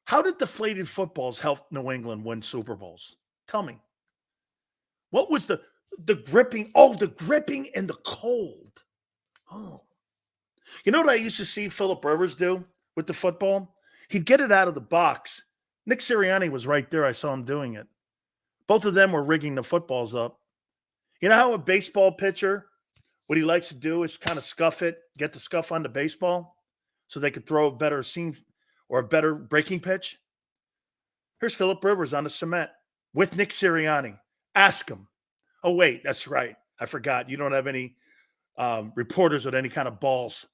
How did deflated footballs help New England win Super Bowls? Tell me. What was the gripping? Oh, the gripping and the cold. Oh. You know what I used to see Phillip Rivers do with the football? He'd get it out of the box. Nick Serianni was right there. I saw him doing it. Both of them were rigging the footballs up. You know how a baseball pitcher, what he likes to do is kind of scuff it, get the scuff on the baseball so they could throw a better seam or a better breaking pitch? Here's Phillip Rivers on the cement with Nick Serianni. Ask him. Oh, wait, that's right. I forgot. You don't have any reporters with any kind of balls.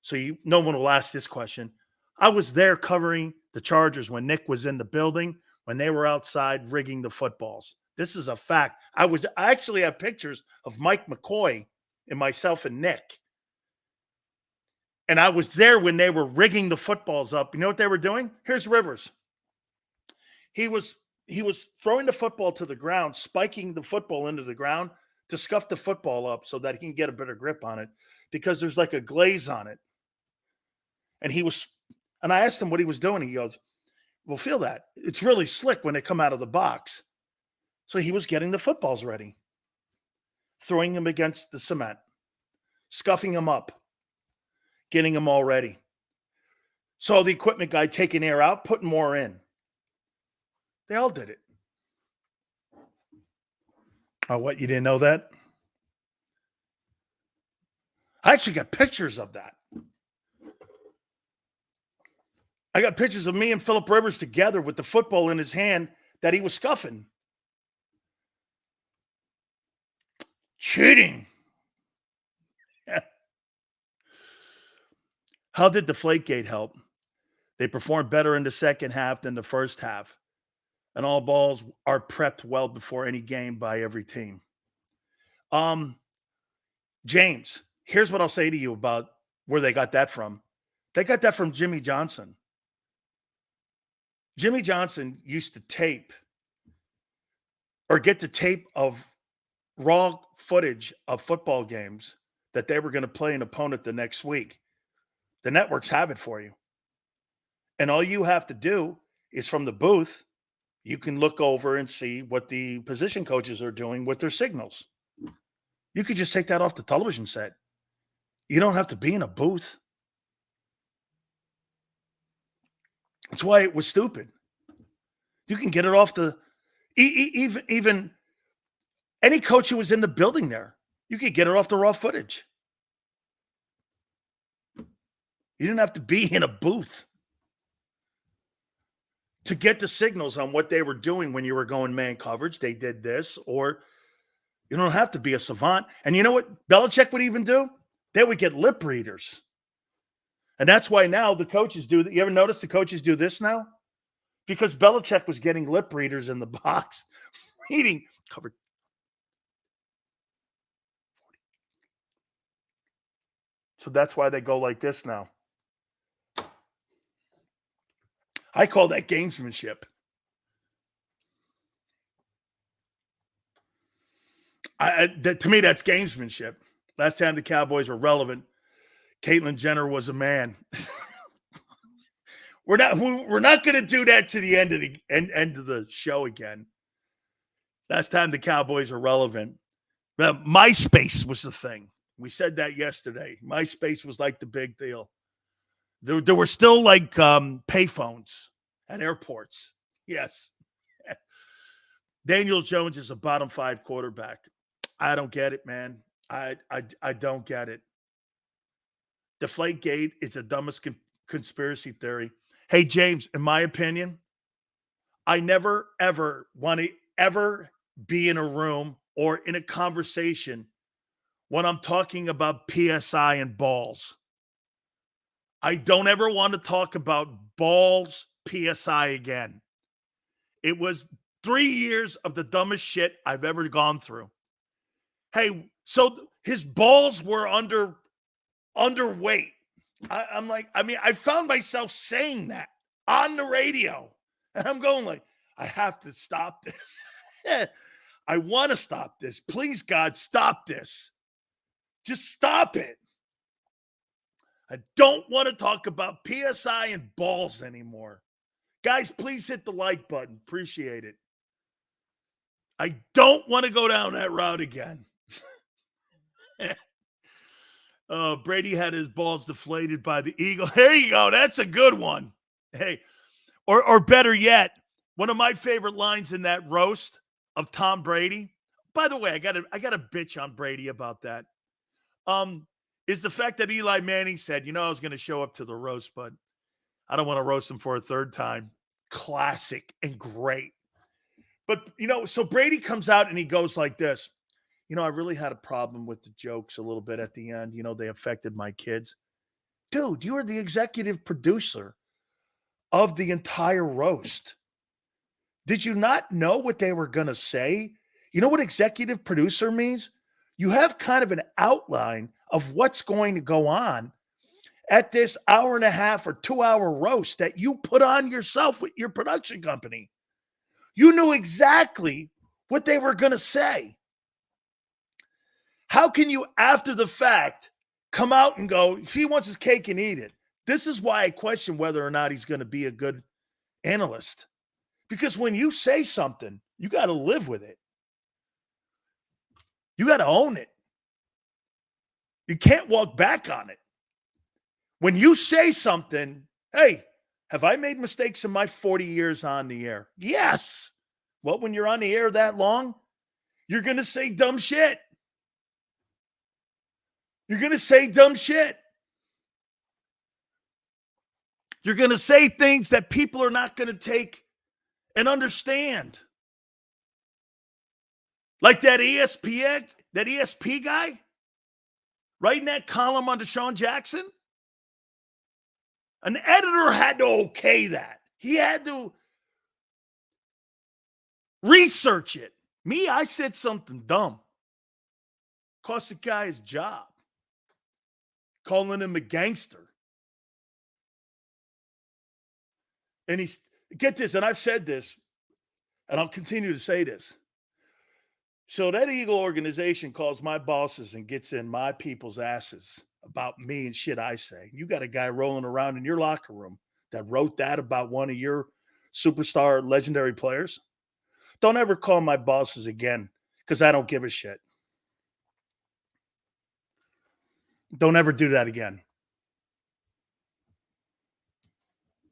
So no one will ask this question. I was there covering the Chargers when Nick was in the building, when they were outside rigging the footballs. This is a fact. I actually have pictures of Mike McCoy and myself and Nick. And I was there when they were rigging the footballs up. You know what they were doing? Here's Rivers. He was throwing the football to the ground, spiking the football into the ground to scuff the football up so that he can get a better grip on it because there's like a glaze on it. And I asked him what he was doing. He goes, well, feel that. It's really slick when they come out of the box. So he was getting the footballs ready. throwing him against the cement, scuffing him up, getting him all ready. So the equipment guy taking air out, putting more in. They all did it. Oh, what? You didn't know that? I actually got pictures of that. I got pictures of me and Phillip Rivers together with the football in his hand that he was scuffing. Cheating. How did Deflategate help? They performed better in the second half than the first half. And all balls are prepped well before any game by every team. James, here's what I'll say to you about where they got that from. They got that from Jimmy Johnson. Jimmy Johnson used to tape or get the tape of raw footage of football games that they were going to play an opponent the next week. The networks have it for you. And all you have to do is from the booth, you can look over and see what the position coaches are doing with their signals. You could just take that off the television set. You don't have to be in a booth. That's why it was stupid. You can get it off the even any coach who was in the building there, you could get it off the raw footage. You didn't have to be in a booth to get the signals on what they were doing when you were going man coverage. They did this, or you don't have to be a savant. And you know what Belichick would even do? They would get lip readers. And that's why now the coaches do that. You ever notice the coaches do this now? Because Belichick was getting lip readers in the box, reading covered. So that's why they go like this now. I call that gamesmanship. To me, that's gamesmanship. Last time the Cowboys were relevant, Caitlyn Jenner was a man. We're not going to do that to the end of the show again. Last time the Cowboys were relevant, MySpace was the thing. We said that yesterday. MySpace was like the big deal. There were still like payphones at airports. Yes. Daniel Jones is a bottom 5 quarterback. I don't get it, man. I don't get it. Deflategate is the dumbest conspiracy theory. Hey, James, in my opinion, I never, ever want to ever be in a room or in a conversation when I'm talking about PSI and balls. I don't ever want to talk about balls PSI again. It was 3 years of the dumbest shit I've ever gone through. Hey, so his balls were underweight. I found myself saying that on the radio. And I'm going like, I have to stop this. I want to stop this. Please, God, stop this. Just stop it. I don't want to talk about PSI and balls anymore. Guys, please hit the like button. Appreciate it. I don't want to go down that route again. Brady had his balls deflated by the Eagle. There you go. That's a good one. Hey, or better yet, one of my favorite lines in that roast of Tom Brady. By the way, I got a bitch on Brady about that. Is the fact that Eli Manning said, I was going to show up to the roast, but I don't want to roast him for a third time. Classic and great. But, so Brady comes out and he goes like this. I really had a problem with the jokes a little bit at the end. They affected my kids. Dude, you are the executive producer of the entire roast. Did you not know what they were going to say? You know what executive producer means? You have kind of an outline of what's going to go on at this 1.5 or 2 hour roast that you put on yourself with your production company. You knew exactly what they were going to say. How can you, after the fact, come out and go, he wants his cake and eat it? This is why I question whether or not he's going to be a good analyst. Because when you say something, you got to live with it. You got to own it. You can't walk back on it. When you say something, hey, have I made mistakes in my 40 years on the air? Yes. Well, when you're on the air that long, you're going to say dumb shit. You're going to say dumb shit. You're going to say things that people are not going to take and understand. Like that ESP guy writing that column on Deshaun Jackson. An editor had to okay that. He had to research it. Me, I said something dumb. Cost the guy his job. Calling him a gangster. And get this, and I've said this, and I'll continue to say this. So that Eagle organization calls my bosses and gets in my people's asses about me and shit I say. You got a guy rolling around in your locker room that wrote that about one of your superstar legendary players. Don't ever call my bosses again because I don't give a shit. Don't ever do that again.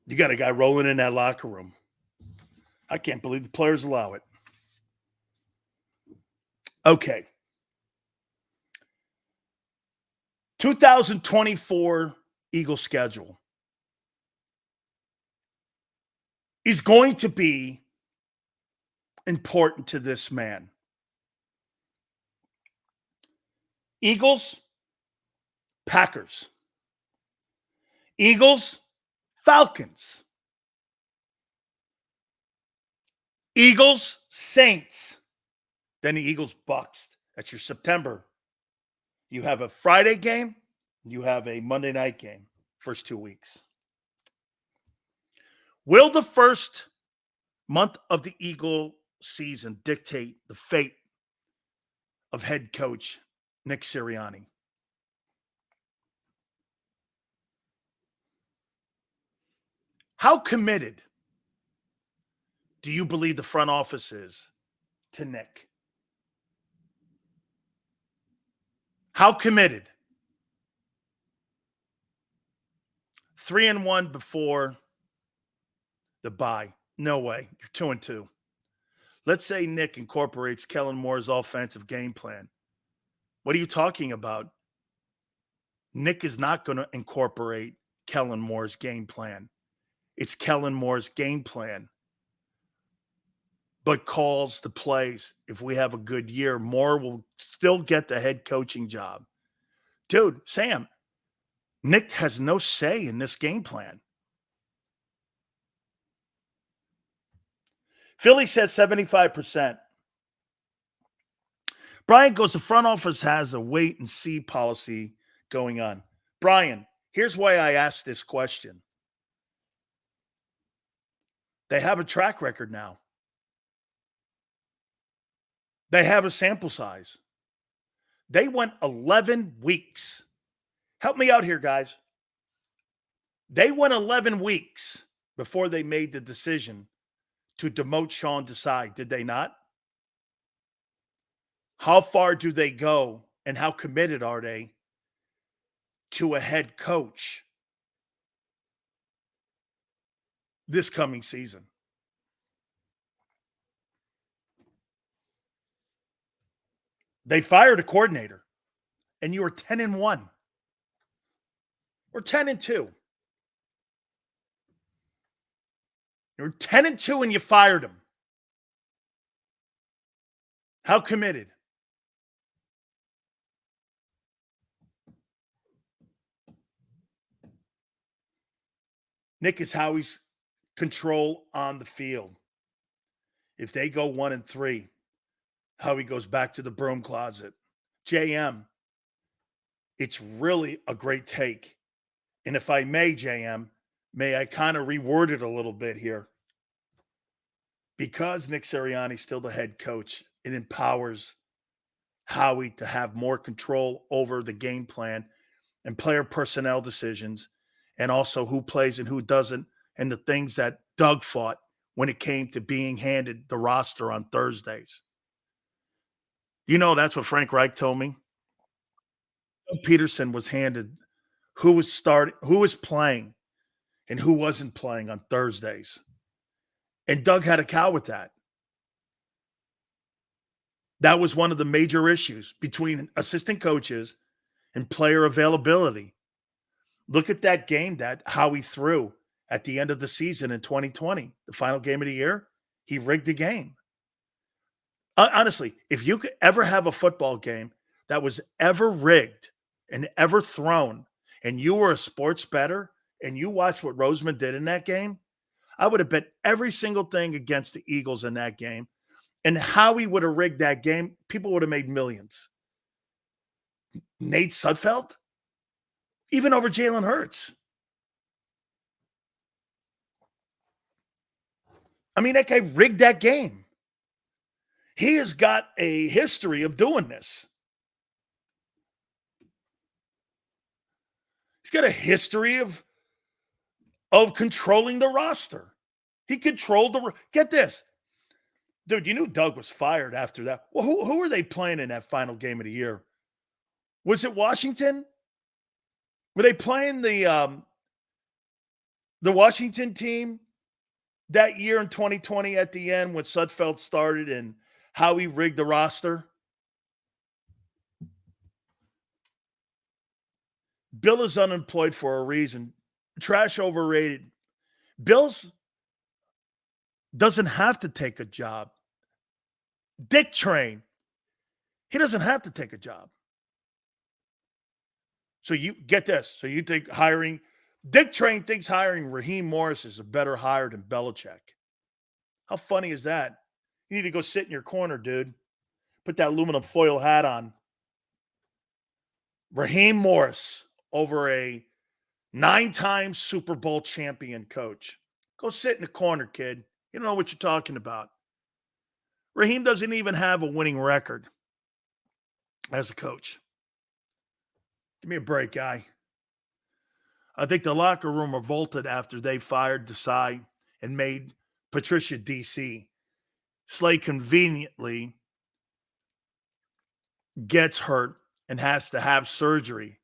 You got a guy rolling in that locker room. I can't believe the players allow it. Okay. 2024 Eagles schedule is going to be important to this man. Eagles, Packers. Eagles, Falcons. Eagles, Saints. Then the Eagles, Bucks. That's your September. You have a Friday game. You have a Monday night game. First 2 weeks. Will the first month of the Eagle season dictate the fate of head coach Nick Serianni? How committed do you believe the front office is to Nick? How committed? 3-1 before the bye. No way. You're 2-2. Let's say Nick incorporates Kellen Moore's offensive game plan. What are you talking about? Nick is not going to incorporate Kellen Moore's game plan. It's Kellen Moore's game plan. But calls the plays. If we have a good year, Moore will still get the head coaching job. Dude, Sam, Nick has no say in this game plan. Philly says 75%. Brian goes, the front office has a wait and see policy going on. Brian, here's why I asked this question. They have a track record now. They have a sample size. They went 11 weeks. Help me out here, guys. They went 11 weeks before they made the decision to demote Sean Desai, did they not? How far do they go and how committed are they to a head coach this coming season? They fired a coordinator, and you were 10-1. Or 10-2. You were 10-2 and you fired him. How committed? Nick is Howie's control on the field. If they go 1-3, Howie goes back to the broom closet. JM, it's really a great take. And if I may, JM, may I kind of reword it a little bit here? Because Nick Serianni's still the head coach, it empowers Howie to have more control over the game plan and player personnel decisions, and also who plays and who doesn't, and the things that Doug fought when it came to being handed the roster on Thursdays. That's what Frank Reich told me. Peterson was handed who was playing, and who wasn't playing on Thursdays. And Doug had a cow with that. That was one of the major issues between assistant coaches and player availability. Look at that game that Howie threw at the end of the season in 2020, the final game of the year. He rigged the game. Honestly, if you could ever have a football game that was ever rigged and ever thrown, and you were a sports bettor and you watched what Roseman did in that game, I would have bet every single thing against the Eagles in that game. And Howie would have rigged that game. People would have made millions. Nate Sudfeld, even over Jalen Hurts. I mean, that guy rigged that game. He has got a history of doing this. He's got a history of controlling the roster. He controlled get this. Dude, you knew Doug was fired after that. Well, who were they playing in that final game of the year? Was it Washington? Were they playing the Washington team that year in 2020 at the end when Sudfeld started and Howie rigged the roster? Bill is unemployed for a reason. Trash overrated. Bill's doesn't have to take a job. Dick Train, he doesn't have to take a job. So you get this. So you think Dick Train thinks hiring Raheem Morris is a better hire than Belichick. How funny is that? You need to go sit in your corner, dude. Put that aluminum foil hat on. Raheem Morris over a 9-time Super Bowl champion coach. Go sit in the corner, kid. You don't know what you're talking about. Raheem doesn't even have a winning record as a coach. Give me a break, guy. I think the locker room revolted after they fired Desai and made Patricia DC. Slay conveniently gets hurt and has to have surgery.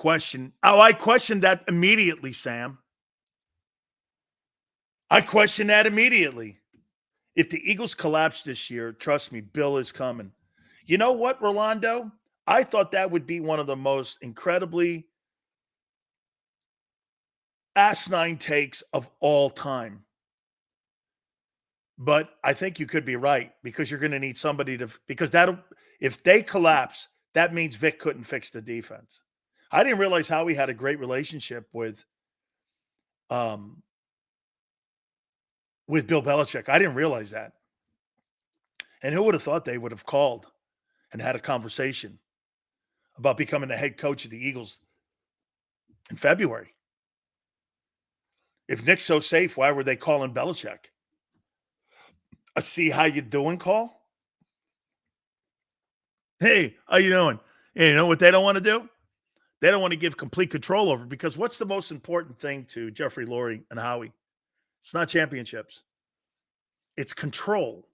I questioned that immediately, Sam. I questioned that immediately. If the Eagles collapse this year, trust me, Bill is coming. You know what, Rolando? I thought that would be one of the most incredibly asinine takes of all time. But I think you could be right because you're going to need somebody because if they collapse, that means Vic couldn't fix the defense. I didn't realize Howie had a great relationship with Bill Belichick. I didn't realize that. And who would have thought they would have called and had a conversation about becoming the head coach of the Eagles in February? If Nick's so safe, why were they calling Belichick? A see how you doing call? Hey, how you doing? Hey, you know what they don't want to do? They don't want to give complete control over, because what's the most important thing to Jeffrey Lurie and Howie? It's not championships. It's control.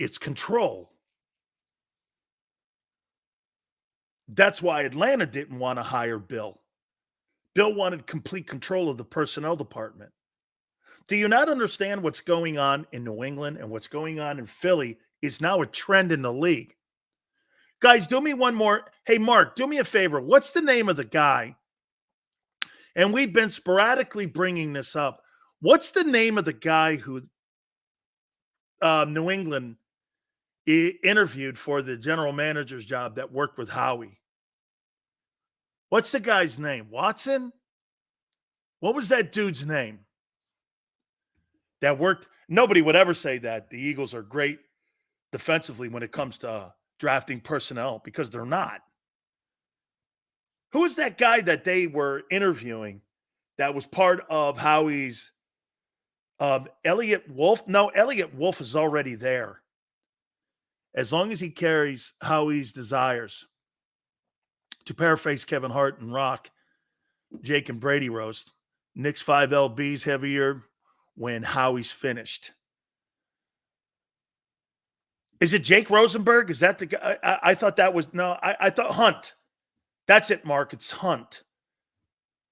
It's control. That's why Atlanta didn't want to hire Bill. Bill wanted complete control of the personnel department. Do you not understand what's going on in New England and what's going on in Philly is now a trend in the league? Guys, do me one more. Hey, Mark, do me a favor. What's the name of the guy? And we've been sporadically bringing this up. What's the name of the guy who New England interviewed for the general manager's job that worked with Howie? What's the guy's name? Watson? What was that dude's name? That worked. Nobody would ever say that the Eagles are great defensively when it comes to drafting personnel, because they're not. Who is that guy that they were interviewing that was part of Howie's Elliot Wolf? No, Elliot Wolf is already there. As long as he carries Howie's desires. To paraphrase Kevin Hart and Rock, Jake and Brady roast, Nick's 5 LBs heavier when Howie's finished. Is it Jake Rosenberg? Is that the guy? I thought that was, no, I thought Hunt. That's it, Mark. It's Hunt.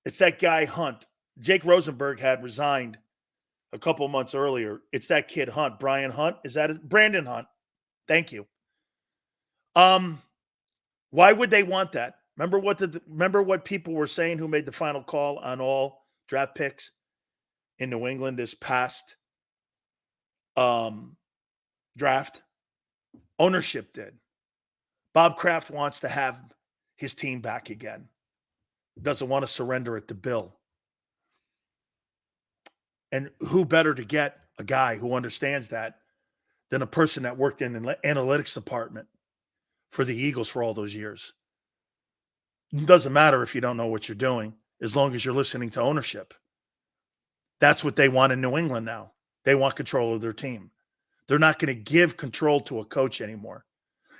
It's that guy, Hunt. Jake Rosenberg had resigned a couple months earlier. It's that kid, Hunt. Brian Hunt. Is that it? Brandon Hunt. Thank you. Why would they want that? Remember what people were saying who made the final call on all draft picks in New England this past draft? Ownership did. Bob Kraft wants to have his team back again. Doesn't want to surrender it to Bill. And who better to get a guy who understands that than a person that worked in the analytics department for the Eagles for all those years? It doesn't matter if you don't know what you're doing, as long as you're listening to ownership. That's what they want in New England now. They want control of their team. They're not going to give control to a coach anymore.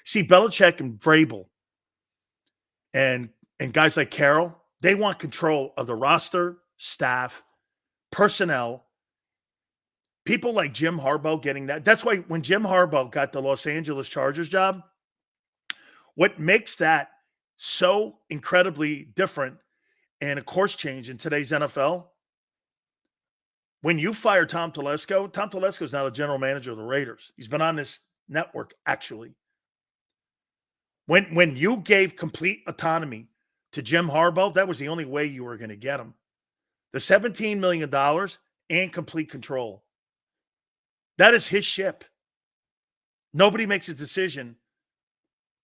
See, Belichick and Vrabel and guys like Carroll, they want control of the roster, staff, personnel. People like Jim Harbaugh getting that. That's why when Jim Harbaugh got the Los Angeles Chargers job, what makes that so incredibly different and a course change in today's NFL, when you fire Tom Telesco is now the general manager of the Raiders. He's been on this network, actually. When you gave complete autonomy to Jim Harbaugh, that was the only way you were going to get him. The $17 million and complete control. That is his ship. Nobody makes a decision.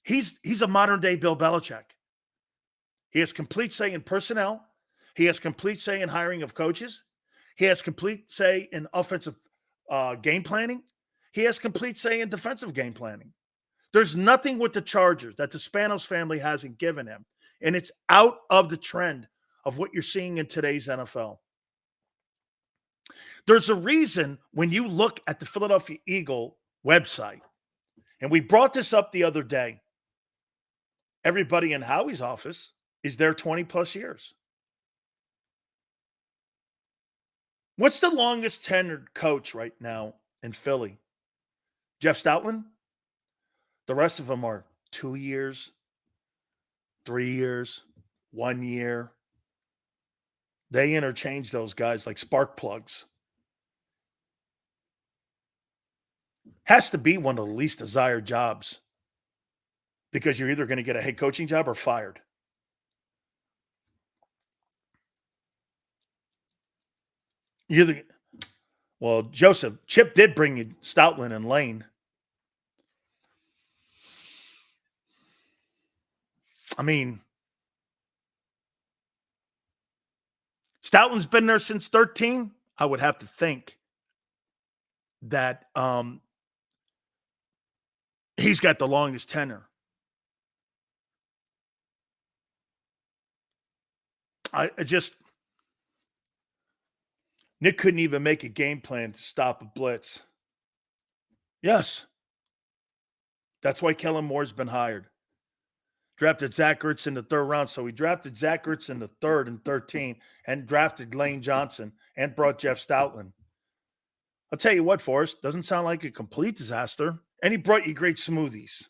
He's a modern-day Bill Belichick. He has complete say in personnel. He has complete say in hiring of coaches. He has complete say in offensive game planning. He has complete say in defensive game planning. There's nothing with the Chargers that the Spanos family hasn't given him. And it's out of the trend of what you're seeing in today's NFL. There's a reason when you look at the Philadelphia Eagle website, and we brought this up the other day, everybody in Howie's office is there 20 plus years. What's the longest tenured coach right now in Philly? Jeff Stoutland? The rest of them are 2 years, 3 years, 1 year. They interchange those guys like spark plugs. Has to be one of the least desired jobs because you're either going to get a head coaching job or fired. Well, Joseph, Chip did bring you Stoutland and Lane. I mean, Stoutland's been there since 13. I would have to think that he's got the longest tenure. Nick couldn't even make a game plan to stop a blitz. Yes. That's why Kellen Moore's been hired. Drafted Zach Ertz in the third round. So he drafted Zach Ertz in the third and 13 and drafted Lane Johnson and brought Jeff Stoutland. I'll tell you what, Forrest, doesn't sound like a complete disaster. And he brought you great smoothies.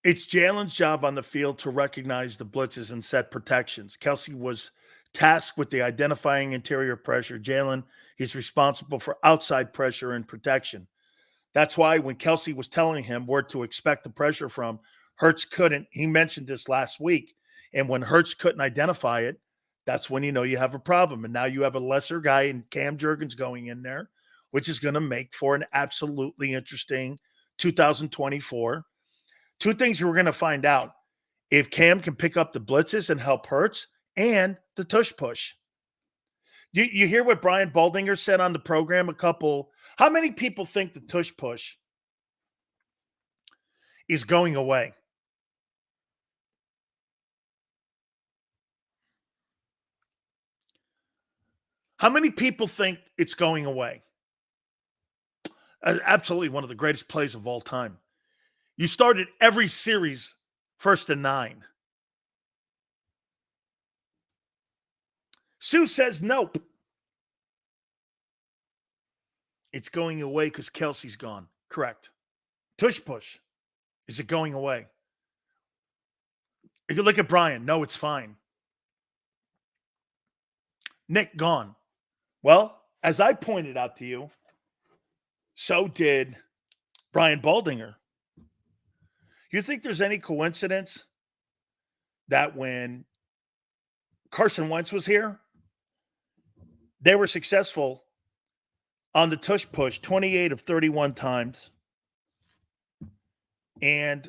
It's Jalen's job on the field to recognize the blitzes and set protections. Kelsey was tasked with the identifying interior pressure. Jalen, he's responsible for outside pressure and protection. That's why when Kelsey was telling him where to expect the pressure from, Hurts couldn't. He mentioned this last week. And when Hurts couldn't identify it, that's when you know you have a problem. And now you have a lesser guy in Cam Jurgens going in there, which is going to make for an absolutely interesting 2024. Two things we're going to find out. If Cam can pick up the blitzes and help Hurts and the tush push. You hear what Brian Baldinger said on the program how many people think the tush push is going away? How many people think it's going away? Absolutely one of the greatest plays of all time. You started every series 1st and 9. Sue says nope. It's going away because Kelsey's gone. Correct. Tush push. Is it going away? You can look at Brian. No, it's fine. Nick gone. Well, as I pointed out to you, so did Brian Baldinger. You think there's any coincidence that when Carson Wentz was here, they were successful on the tush push 28 of 31 times? And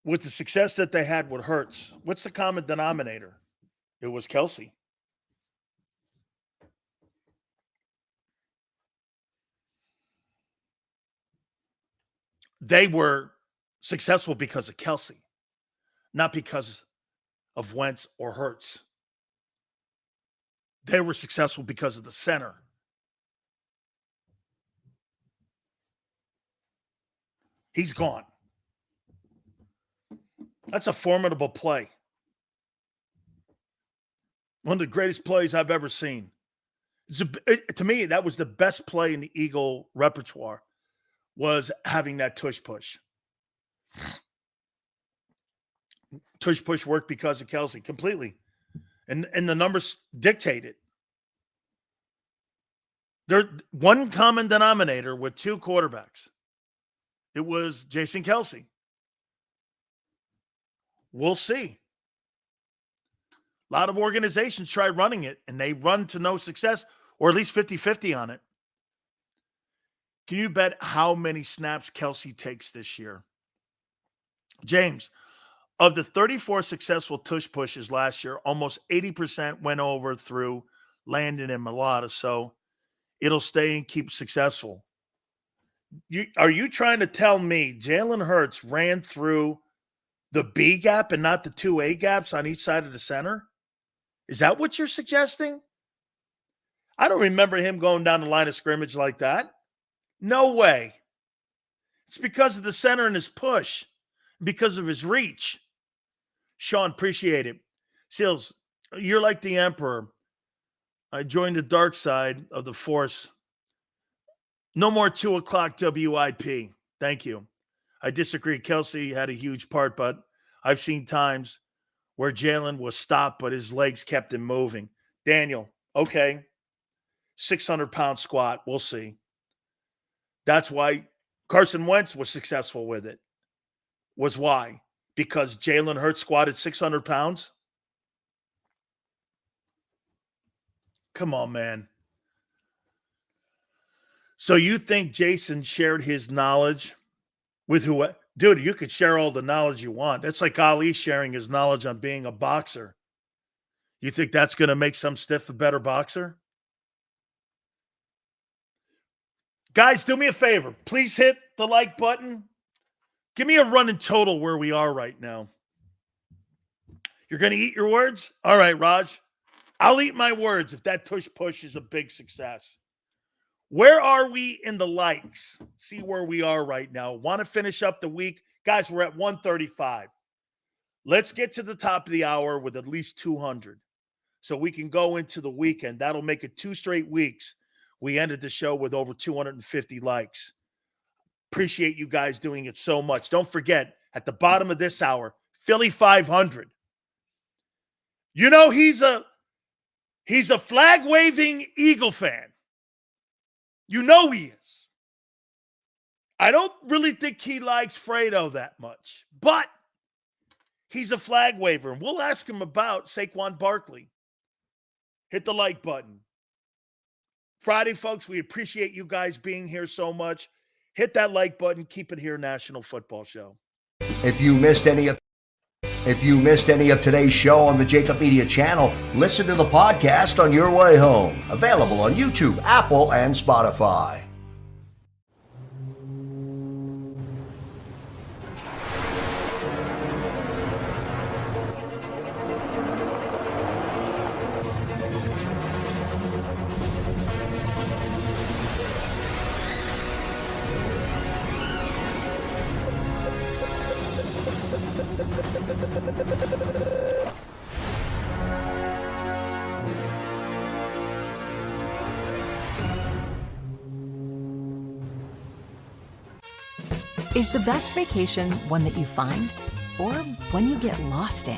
with the success that they had with Hurts, what's the common denominator? It was Kelsey. They were successful because of Kelsey, not because of Wentz or Hurts. They were successful because of the center. He's gone. That's a formidable play. One of the greatest plays I've ever seen. To me, that was the best play in the Eagle repertoire, was having that tush push. Tush push worked because of Kelsey completely. And the numbers dictate it. There's one common denominator with two quarterbacks. It was Jason Kelsey. We'll see. A lot of organizations try running it, and they run to no success, or at least 50-50 on it. Can you bet how many snaps Kelsey takes this year? James, of the 34 successful tush pushes last year, almost 80% went over through Landon and Mulata, so it'll stay and keep successful. Are you trying to tell me Jalen Hurts ran through the B gap and not the two A gaps on each side of the center? Is that what you're suggesting? I don't remember him going down the line of scrimmage like that. No way. It's because of the center and his push, because of his reach. Sean, appreciate it. Seals, you're like the Emperor. I joined the dark side of the Force. No more 2 o'clock WIP. Thank you. I disagree. Kelsey had a huge part, but I've seen times where Jalen was stopped, but his legs kept him moving. Daniel, okay. 600-pound squat. We'll see. That's why Carson Wentz was successful with it. Was why? Because Jalen Hurts squatted 600 pounds? Come on, man. So you think Jason shared his knowledge with who? Dude, you could share all the knowledge you want. That's like Ali sharing his knowledge on being a boxer. You think that's going to make some stiff a better boxer? Guys, do me a favor. Please hit the like button. Give me a running total where we are right now. You're going to eat your words? All right, Raj. I'll eat my words if that tush push is a big success. Where are we in the likes? See where we are right now. Want to finish up the week? Guys, we're at 135. Let's get to the top of the hour with at least 200 so we can go into the weekend. That'll make it 2 straight weeks. We ended the show with over 250 likes. Appreciate you guys doing it so much. Don't forget, at the bottom of this hour, Philly 500. You know, he's a flag-waving Eagle fan. You know he is. I don't really think he likes Fredo that much, but he's a flag waver. And we'll ask him about Saquon Barkley. Hit the like button. Friday, folks, we appreciate you guys being here so much. Hit that like button. Keep it here, National Football Show. If you missed any of today's show on the JAKIB Media channel, listen to the podcast on your way home. Available on YouTube, Apple, and Spotify. Is the best vacation one that you find or one you get lost in?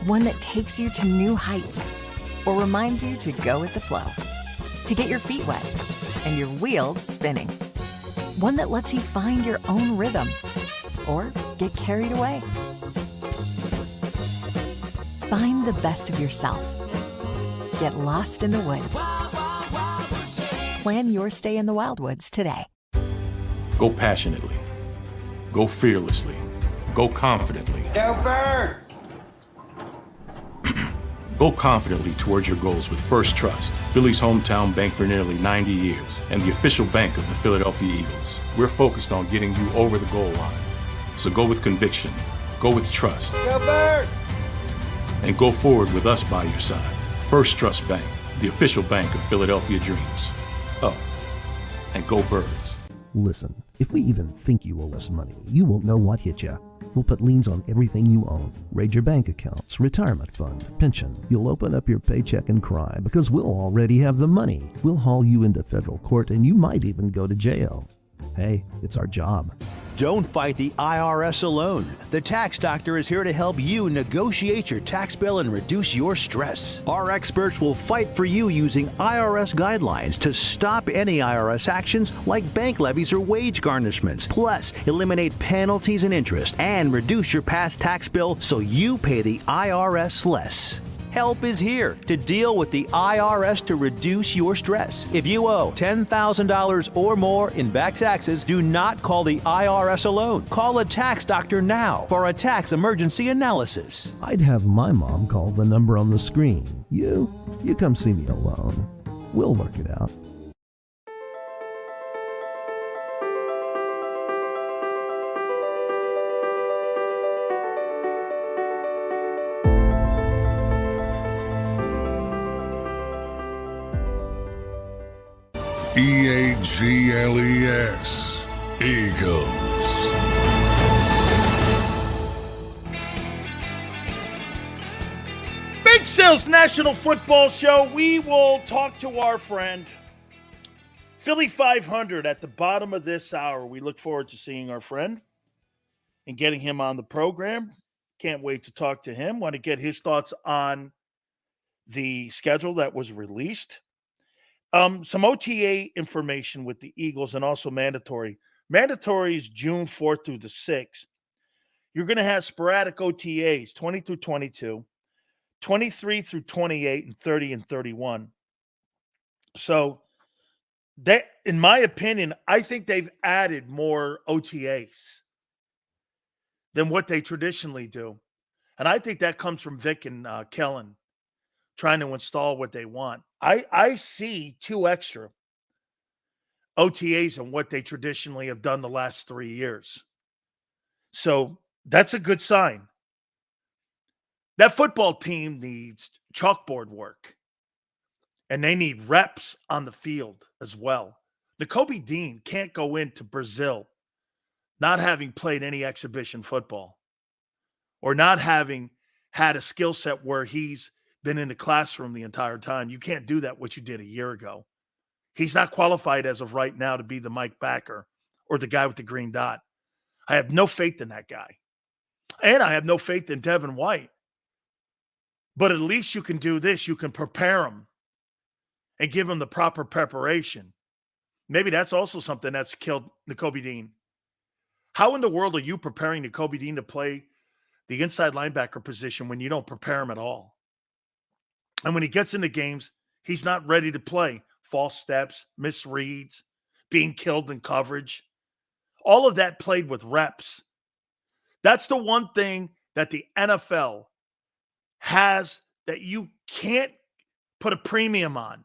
One that takes you to new heights or reminds you to go with the flow? To get your feet wet and your wheels spinning? One that lets you find your own rhythm or get carried away? Find the best of yourself. Get lost in the woods. Plan your stay in the Wildwoods today. Go passionately. Go fearlessly. Go confidently. Go Birds! Go confidently towards your goals with First Trust, Philly's hometown bank for nearly 90 years, and the official bank of the Philadelphia Eagles. We're focused on getting you over the goal line. So go with conviction, go with trust, Go Birds! and go forward with us by your side. First Trust Bank, the official bank of Philadelphia Dreams. Oh, and go Birds. Listen, if we even think you owe us money, you won't know what hit you. We'll put liens on everything you own. Raid your bank accounts, retirement fund, pension. You'll open up your paycheck and cry because we'll already have the money. We'll haul you into federal court and you might even go to jail. Hey, it's our job. Don't fight the IRS alone. The Tax Doctor is here to help you negotiate your tax bill and reduce your stress. Our experts will fight for you using IRS guidelines to stop any IRS actions like bank levies or wage garnishments. Plus, eliminate penalties and interest and reduce your past tax bill so you pay the IRS less. Help is here to deal with the IRS to reduce your stress. If you owe $10,000 or more in back taxes, do not call the IRS alone. Call a tax doctor now for a tax emergency analysis. I'd have my mom call the number on the screen. You come see me alone. We'll work it out. EAGLES, Eagles. Big Sales National Football Show. We will talk to our friend, Philly 500, at the bottom of this hour. We look forward to seeing our friend and getting him on the program. Can't wait to talk to him. Want to get his thoughts on the schedule that was released. Some OTA information with the Eagles and also mandatory. Mandatory is June 4th through the 6th. You're going to have sporadic OTAs, 20 through 22, 23 through 28, and 30 and 31. So, that, in my opinion, I think they've added more OTAs than what they traditionally do. And I think that comes from Vic and Kellen trying to install what they want. I see 2 extra OTAs on what they traditionally have done the last 3 years. So that's a good sign. That football team needs chalkboard work, and they need reps on the field as well. Nakobe Dean can't go into Brazil not having played any exhibition football or not having had a skill set where he's been in the classroom the entire time. You can't do that what you did a year ago. He's not qualified as of right now to be the Mike Backer or the guy with the green dot. I have no faith in that guy. And I have no faith in Devin White. But at least you can do this. You can prepare him and give him the proper preparation. Maybe that's also something that's killed Nakobe Dean. How in the world are you preparing Nakobe Dean to play the inside linebacker position when you don't prepare him at all? And when he gets into games, he's not ready to play. False steps, misreads, being killed in coverage. All of that played with reps. That's the one thing that the NFL has that you can't put a premium on.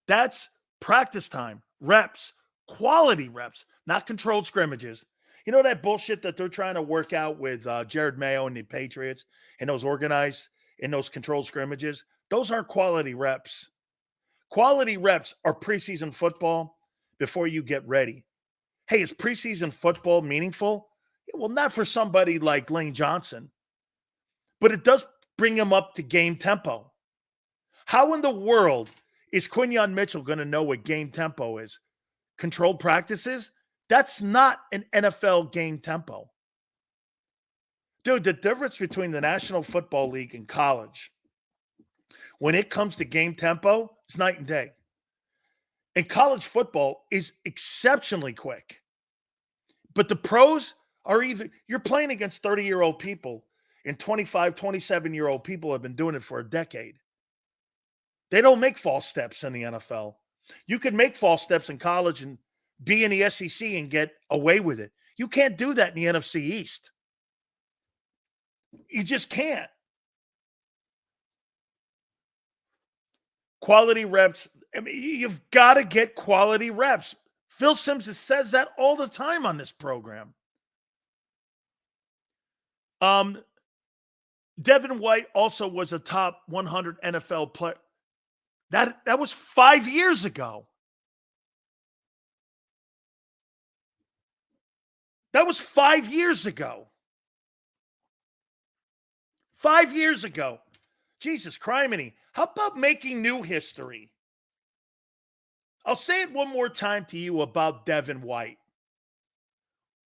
That's practice time, reps, quality reps, not controlled scrimmages. You know that bullshit that they're trying to work out with Jared Mayo and the Patriots and those organized in those controlled scrimmages? Those aren't quality reps. Quality reps are preseason football before you get ready. Hey, is preseason football meaningful? Well, not for somebody like Lane Johnson, but it does bring him up to game tempo. How in the world is Quinyon Mitchell going to know what game tempo is? Controlled practices? That's not an NFL game tempo. Dude, the difference between the National Football League and college, when it comes to game tempo, it's night and day. And college football is exceptionally quick. But the pros are even, you're playing against 30-year-old people, and 25, 27-year-old people have been doing it for a decade. They don't make false steps in the NFL. You could make false steps in college and be in the SEC and get away with it. You can't do that in the NFC East. You just can't. Quality reps. I mean, you've got to get quality reps. Phil Simms says that all the time on this program. Devin White also was a top 100 NFL player. That was 5 years ago. That was 5 years ago. 5 years ago. Jesus criminy. How about making new history? I'll say it one more time to you about Devin White.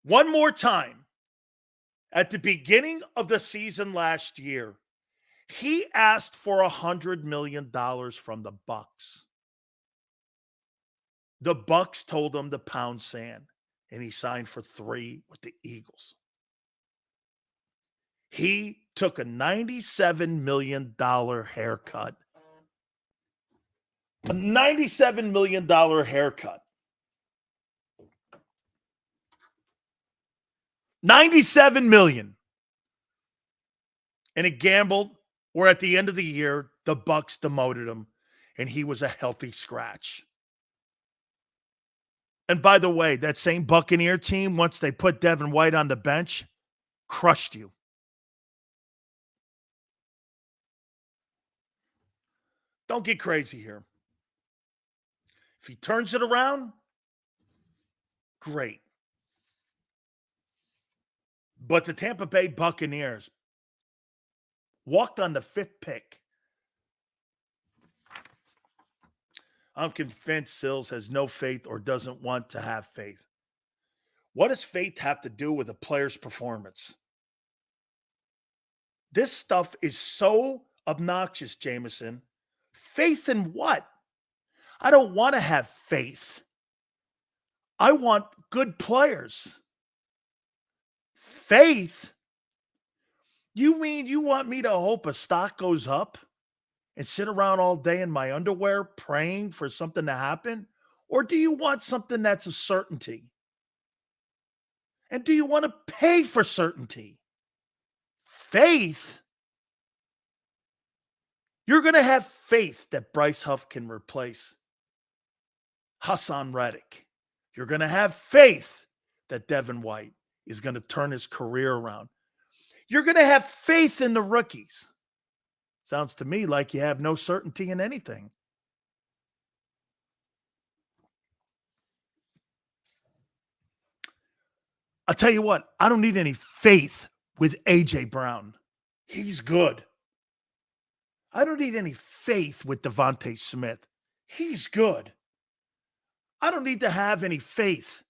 One more time. At the beginning of the season last year, he asked for $100 million from the Bucs. The Bucs told him to pound sand, and he signed for 3 with the Eagles. He took a $97 million haircut. A $97 million haircut. $97 million. And it gambled where at the end of the year, the Bucs demoted him, and he was a healthy scratch. And by the way, that same Buccaneer team, once they put Devin White on the bench, crushed you. Don't get crazy here. If he turns it around, great. But the Tampa Bay Buccaneers walked on the 5th pick. I'm convinced Sills has no faith or doesn't want to have faith. What does faith have to do with a player's performance? This stuff is so obnoxious, Jameson. Faith in what? I don't want to have faith. I want good players. Faith? You mean you want me to hope a stock goes up and sit around all day in my underwear praying for something to happen? Or do you want something that's a certainty? And do you want to pay for certainty? Faith? You're going to have faith that Bryce Huff can replace Hassan Reddick. You're going to have faith that Devin White is going to turn his career around. You're going to have faith in the rookies. Sounds to me like you have no certainty in anything. I'll tell you what, I don't need any faith with A.J. Brown. He's good. I don't need any faith with Devontae Smith. He's good. I don't need to have any faith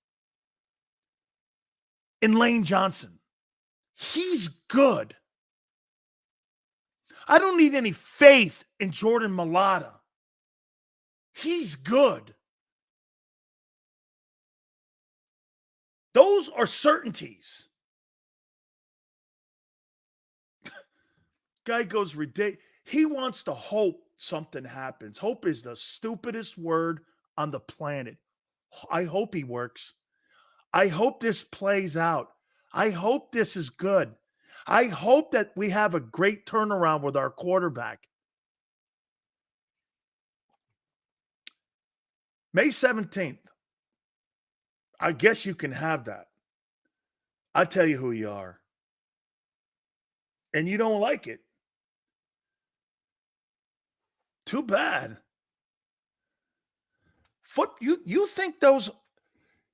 in Lane Johnson. He's good. I don't need any faith in Jordan Mailata. He's good. Those are certainties. Guy goes ridiculous. He wants to hope something happens. Hope is the stupidest word on the planet. I hope he works. I hope this plays out. I hope this is good. I hope that we have a great turnaround with our quarterback. May 17th. I guess you can have that. I tell you who you are. And you don't like it. Too bad. You think those,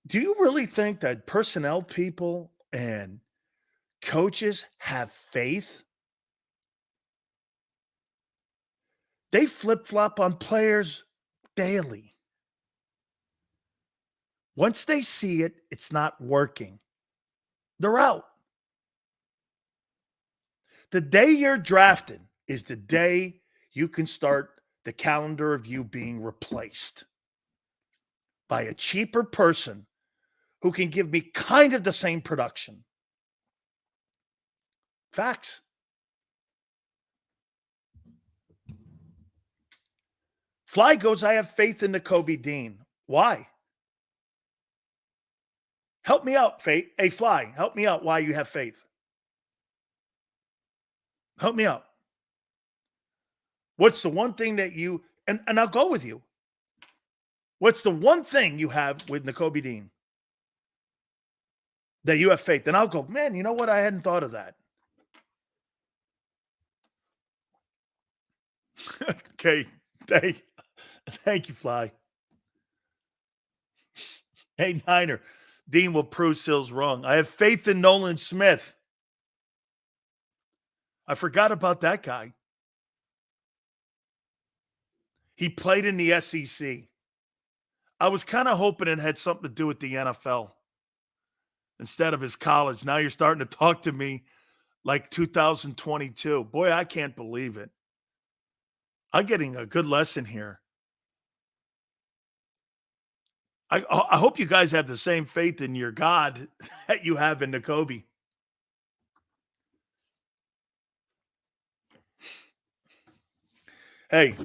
do you really think that personnel people and coaches have faith? They flip-flop on players daily. Once they see it, it's not working. They're out. The day you're drafted is the day you can start the calendar of you being replaced by a cheaper person who can give me kind of the same production. Facts. Fly goes, I have faith in Nakobe Dean. Why? Help me out, Faith. Hey, Fly, help me out why you have faith. Help me out. What's the one thing that you, and I'll go with you. What's the one thing you have with Nakobe Dean that you have faith? And I'll go, man, you know what? I hadn't thought of that. Okay. Thank you, Fly. Hey, Niner. Dean will prove Sills wrong. I have faith in Nolan Smith. I forgot about that guy. He played in the SEC. I was kind of hoping it had something to do with the NFL instead of his college. Now you're starting to talk to me like 2022. Boy, I can't believe it. I'm getting a good lesson here. I hope you guys have the same faith in your God that you have in Nakobe. Hey,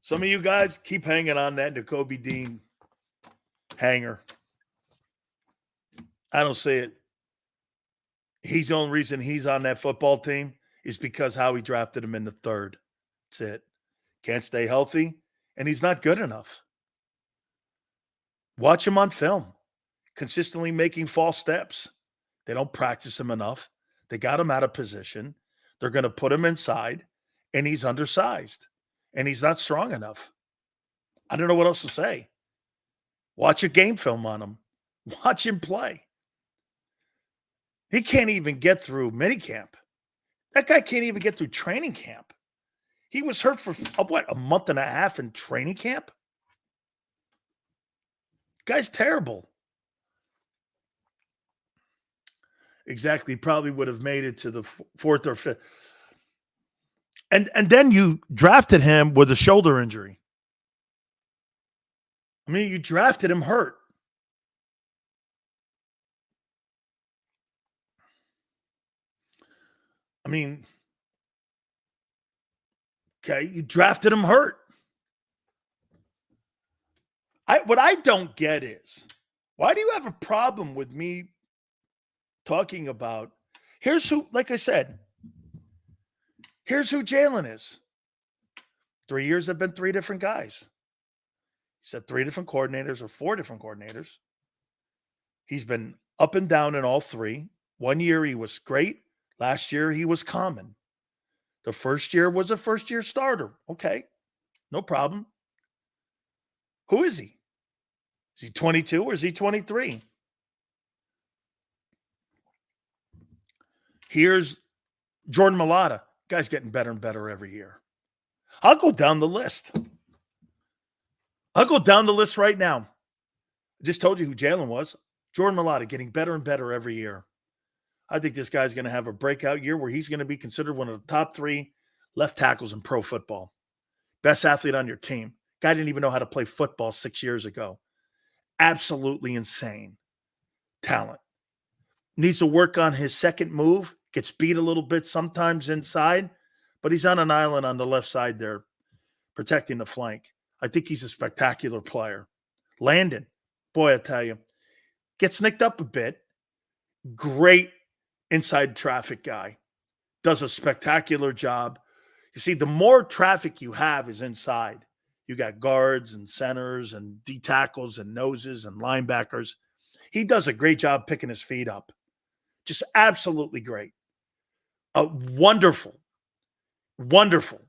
some of you guys keep hanging on that Nakobe Dean hanger. I don't see it. He's the only reason he's on that football team is because Howie drafted him in the third. That's it. Can't stay healthy, and he's not good enough. Watch him on film, consistently making false steps. They don't practice him enough. They got him out of position. They're going to put him inside, and he's undersized, and he's not strong enough. I don't know what else to say. Watch a game film on him. Watch him play. He can't even get through minicamp. That guy can't even get through training camp. He was hurt for, a month and a half in training camp? Guy's terrible. Exactly. Probably would have made it to the fourth or fifth. And then you drafted him with a shoulder injury. I mean, you drafted him hurt. I mean, okay, you drafted him hurt. What I don't get is, why do you have a problem with me talking about, here's who, like I said, here's who Jalen is. 3 years have been three different guys. He said 3 different coordinators or 4 different coordinators. He's been up and down in all 3. 1 year he was great. Last year he was common. The first year was a first-year starter. Okay, no problem. Who is he? Is he 22 or is he 23? Here's Jordan Mailata. Guy's getting better and better every year. I'll go down the list. I'll go down the list right now. I just told you who Jalen was. Jordan Mailata getting better and better every year. I think this guy's going to have a breakout year where he's going to be considered one of the top 3 left tackles in pro football. Best athlete on your team. Guy didn't even know how to play football 6 years ago. Absolutely insane talent. Needs to work on his second move. Gets beat a little bit sometimes inside, but he's on an island on the left side there, protecting the flank. I think he's a spectacular player. Landon, boy, I tell you, gets nicked up a bit. Great inside traffic guy. Does a spectacular job. You see, the more traffic you have is inside. You got guards and centers and D tackles and noses and linebackers. He does a great job picking his feet up. Just absolutely great. A wonderful, wonderful,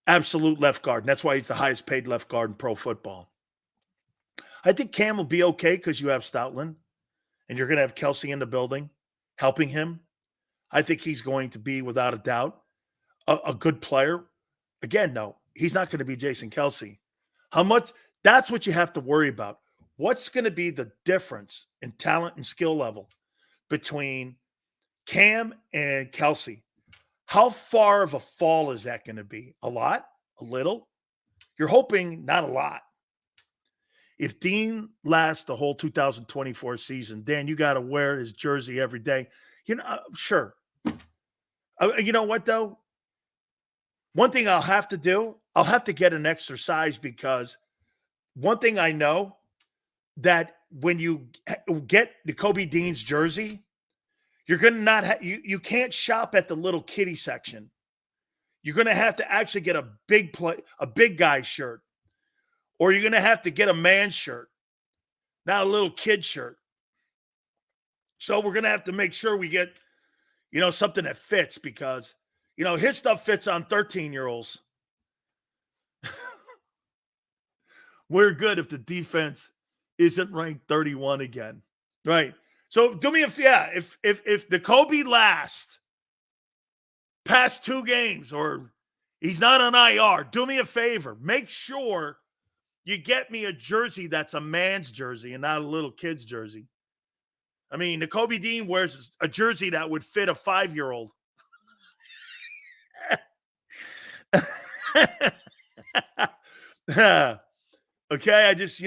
absolute left guard. And that's why he's the highest paid left guard in pro football. I think Cam will be okay because you have Stoutland and you're going to have Kelsey in the building helping him. I think he's going to be, without a doubt, a good player. Again, no, he's not going to be Jason Kelsey. How much? That's what you have to worry about. what's going to be the difference in talent and skill level between Cam and Kelsey? How far of a fall is that going to be? A lot? A little? You're hoping not a lot. If Dean lasts the whole 2024 season, Dan, you got to wear his jersey every day. Sure. You know what, though? One thing I'll have to do, I'll have to get an exercise, because one thing I know, that when you get the Kobe Dean's jersey, you're going to not you can't shop at the little kitty section. You're going to have to actually get a big guy shirt, or you're going to have to get a man's shirt, not a little kid shirt. So we're going to have to make sure we get, something that fits, because, his stuff fits on 13-year-olds. We're good if the defense isn't ranked 31 again. Right. So do me if the Kobe lasts past 2 games, or he's not on IR, do me a favor. Make sure you get me a jersey that's a man's jersey and not a little kid's jersey. I mean, the Kobe Dean wears a jersey that would fit a 5-year-old. Okay, I just,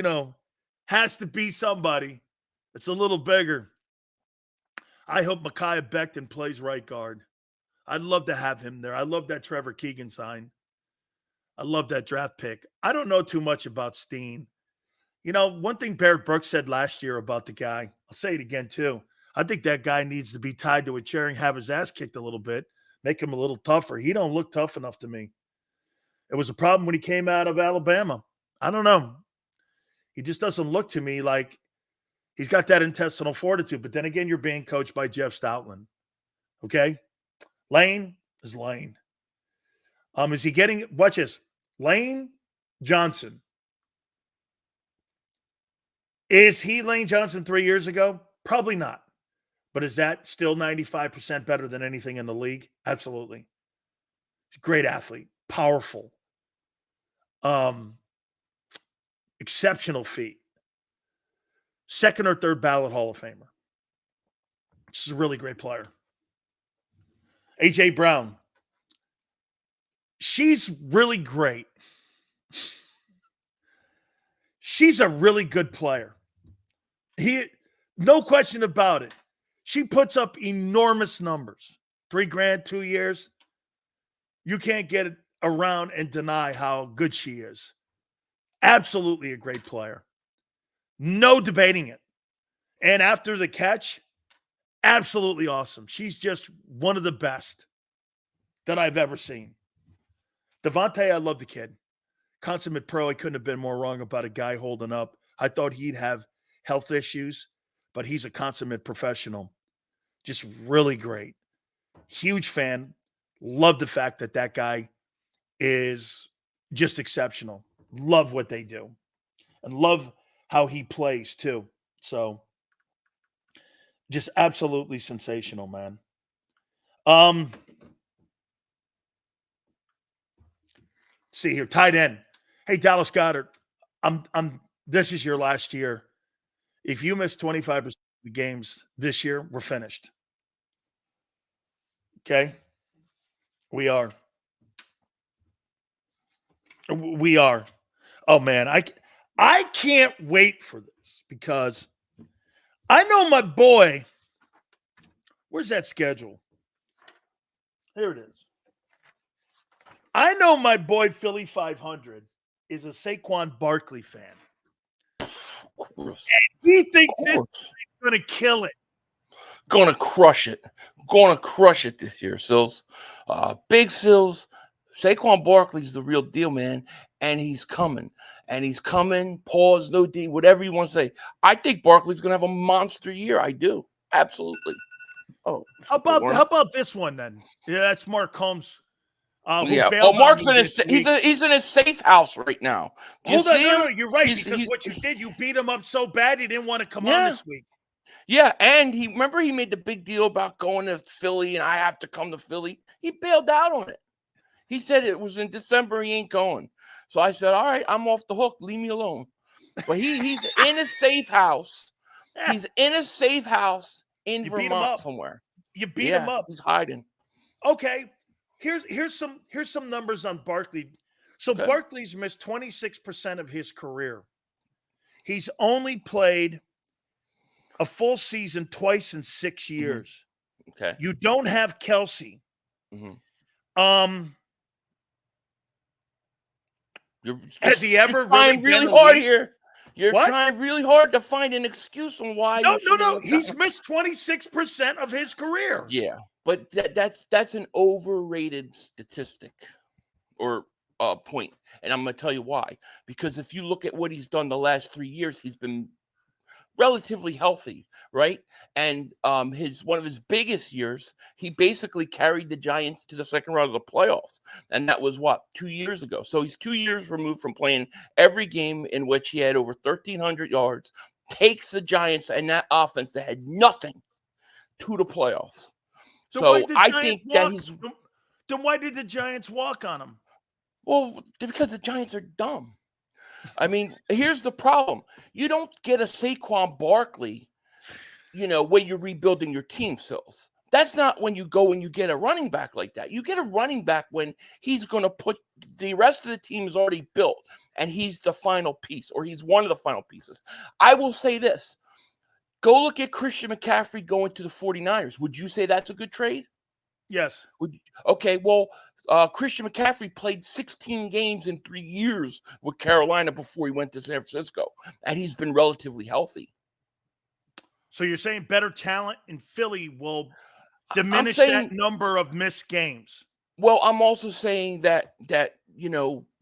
has to be somebody that's a little bigger. I hope Micaiah Becton plays right guard. I'd love to have him there. I love that Trevor Keegan sign. I love that draft pick. I don't know too much about Steen. One thing Barrett Brooks said last year about the guy, I'll say it again too. I think that guy needs to be tied to a chair and have his ass kicked a little bit, make him a little tougher. He don't look tough enough to me. It was a problem when he came out of Alabama. I don't know. He just doesn't look to me like he's got that intestinal fortitude. But then again, you're being coached by Jeff Stoutland. Okay? Lane is Lane. Is he getting – watch this. Lane Johnson. Is he Lane Johnson 3 years ago? Probably not. But is that still 95% better than anything in the league? Absolutely. He's a great athlete. Powerful. Exceptional feat. Second or third ballot Hall of Famer. This is a really great player. A.J. Brown. She's really great. She's a really good player. No question about it. She puts up enormous numbers. $3,000, 2 years. You can't get it around and deny how good she is. Absolutely a great player. No debating it. And after the catch, absolutely awesome. She's just one of the best that I've ever seen. Devontae, I love the kid. Consummate pro. I couldn't have been more wrong about a guy holding up. I thought he'd have health issues, but he's a consummate professional. Just really great. Huge fan. Love the fact that that guy is just exceptional. Love what they do. And love how he plays too. So just absolutely sensational, man. See here, tight end. Hey, Dallas Goedert, this is your last year. If you miss 25% of the games this year, we're finished. Okay? We are. We are. Oh, man, I can't wait for this because I know my boy. Where's that schedule? Here it is. I know my boy Philly 500 is a Saquon Barkley fan. And he thinks this is going to kill it. Going to crush it. Going to crush it this year, Sills. Big Sills. Saquon Barkley's the real deal, man. And he's coming. And he's coming. Pause, no D, whatever you want to say. I think Barkley's going to have a monster year. I do. Absolutely. Oh, how about this one then? Yeah, that's Mark Combs. Yeah. Well, Mark's in his he's in his safe house right now. Hold on, no, you're right. Because what you did, you beat him up so bad he didn't want to come on this week. Yeah, and he made the big deal about going to Philly and I have to come to Philly. He bailed out on it. He said it was in December. He ain't going. So I said, all right, I'm off the hook. Leave me alone. But he's in a safe house. He's in a safe house in Vermont somewhere. You beat him up. He's hiding. Okay. Here's some numbers on Barkley. So Barkley's missed 26% of his career. He's only played a full season twice in 6 years. Okay. You don't have Kelsey. Has he ever trying really hard here? You're trying really hard to find an excuse on why. No. He's missed 26% of his career. Yeah, but that's an overrated statistic or point, and I'm going to tell you why. Because if you look at what he's done the last 3 years, he's been relatively healthy, right? And one of his biggest years, he basically carried the Giants to the second round of the playoffs, and that was 2 years ago. So he's 2 years removed from playing every game in which he had over 1,300 yards, takes the Giants and that offense that had nothing to the playoffs. So I think that he's. Then why did the Giants walk on him? Well, because the Giants are dumb. I mean, here's the problem. You don't get a Saquon Barkley, when you're rebuilding your team, Sills. That's not when you go and you get a running back like that. You get a running back when he's going to put the rest of the team is already built and he's the final piece, or he's one of the final pieces. I will say this. Go look at Christian McCaffrey going to the 49ers. Would you say that's a good trade? Yes. Okay, well, Christian McCaffrey played 16 games in 3 years with Carolina before he went to San Francisco, and he's been relatively healthy. So you're saying better talent in Philly will diminish that number of missed games? Well, I'm also saying that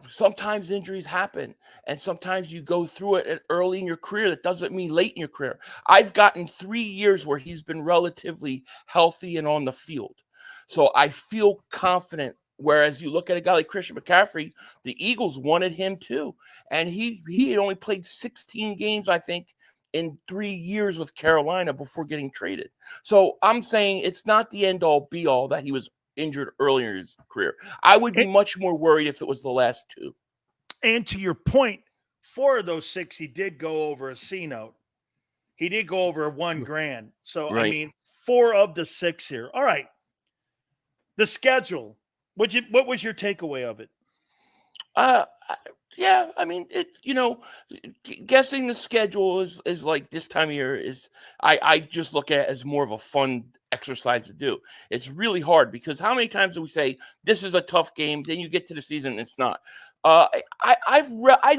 sometimes injuries happen, and sometimes you go through it early in your career. That doesn't mean late in your career. I've gotten 3 years where he's been relatively healthy and on the field. So I feel confident. Whereas you look at a guy like Christian McCaffrey, the Eagles wanted him too. And he had only played 16 games, I think, in 3 years with Carolina before getting traded. So I'm saying it's not the end-all, be-all that he was injured earlier in his career. I would be much more worried if it was the last 2. And to your point, 4 of those 6, he did go over a C note. He did go over $1,000. So, right. I mean, 4 of the 6 here. All right. The schedule. What was your takeaway of it? Yeah, I mean, it's guessing the schedule is like this time of year is I just look at it as more of a fun exercise to do. It's really hard because how many times do we say this is a tough game, then you get to the season and it's not. I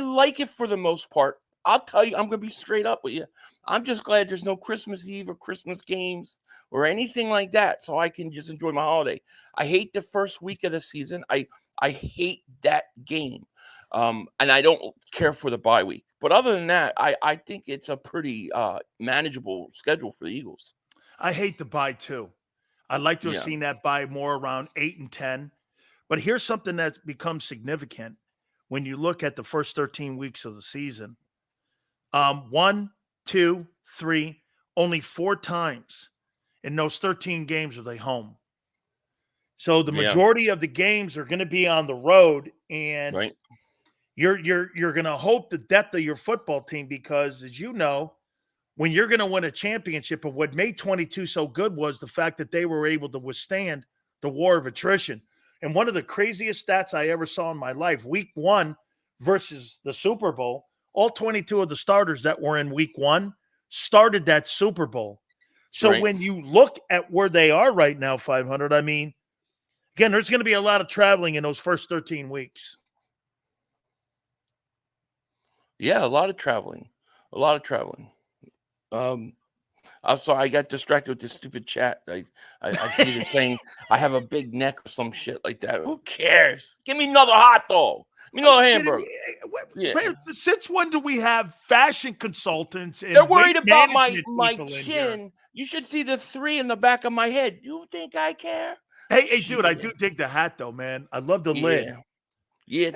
like it for the most part. I'll tell you, I'm going to be straight up with you. I'm just glad there's no Christmas Eve or Christmas games or anything like that, so I can just enjoy my holiday. I hate the first week of the season. I hate that game, and I don't care for the bye week. But other than that, I think it's a pretty manageable schedule for the Eagles. I hate the bye too. I'd like to have seen that bye more around 8 and 10. But here's something that becomes significant when you look at the first 13 weeks of the season. 1, 2, 3, only 4 times in those 13 games are they home. So the majority of the games are going to be on the road, and you're going to hope the depth of your football team, because as you know, when you're going to win a championship, and what made 22 so good was the fact that they were able to withstand the war of attrition. And one of the craziest stats I ever saw in my life, week 1 versus the Super Bowl, all 22 of the starters that were in week 1 started that Super Bowl. So when you look at where they are right now, 500, I mean, again, there's going to be a lot of traveling in those first 13 weeks. Yeah, a lot of traveling. I'm sorry, I got distracted with this stupid chat. I see this saying I have a big neck or some shit like that. Who cares? Give me another hot dog. Give me another hamburger. Since when do we have fashion consultants? And they're worried about my chin. You should see the 3 in the back of my head. You think I care? Hey, dude, I do dig the hat though, man. I love the lid. Yeah.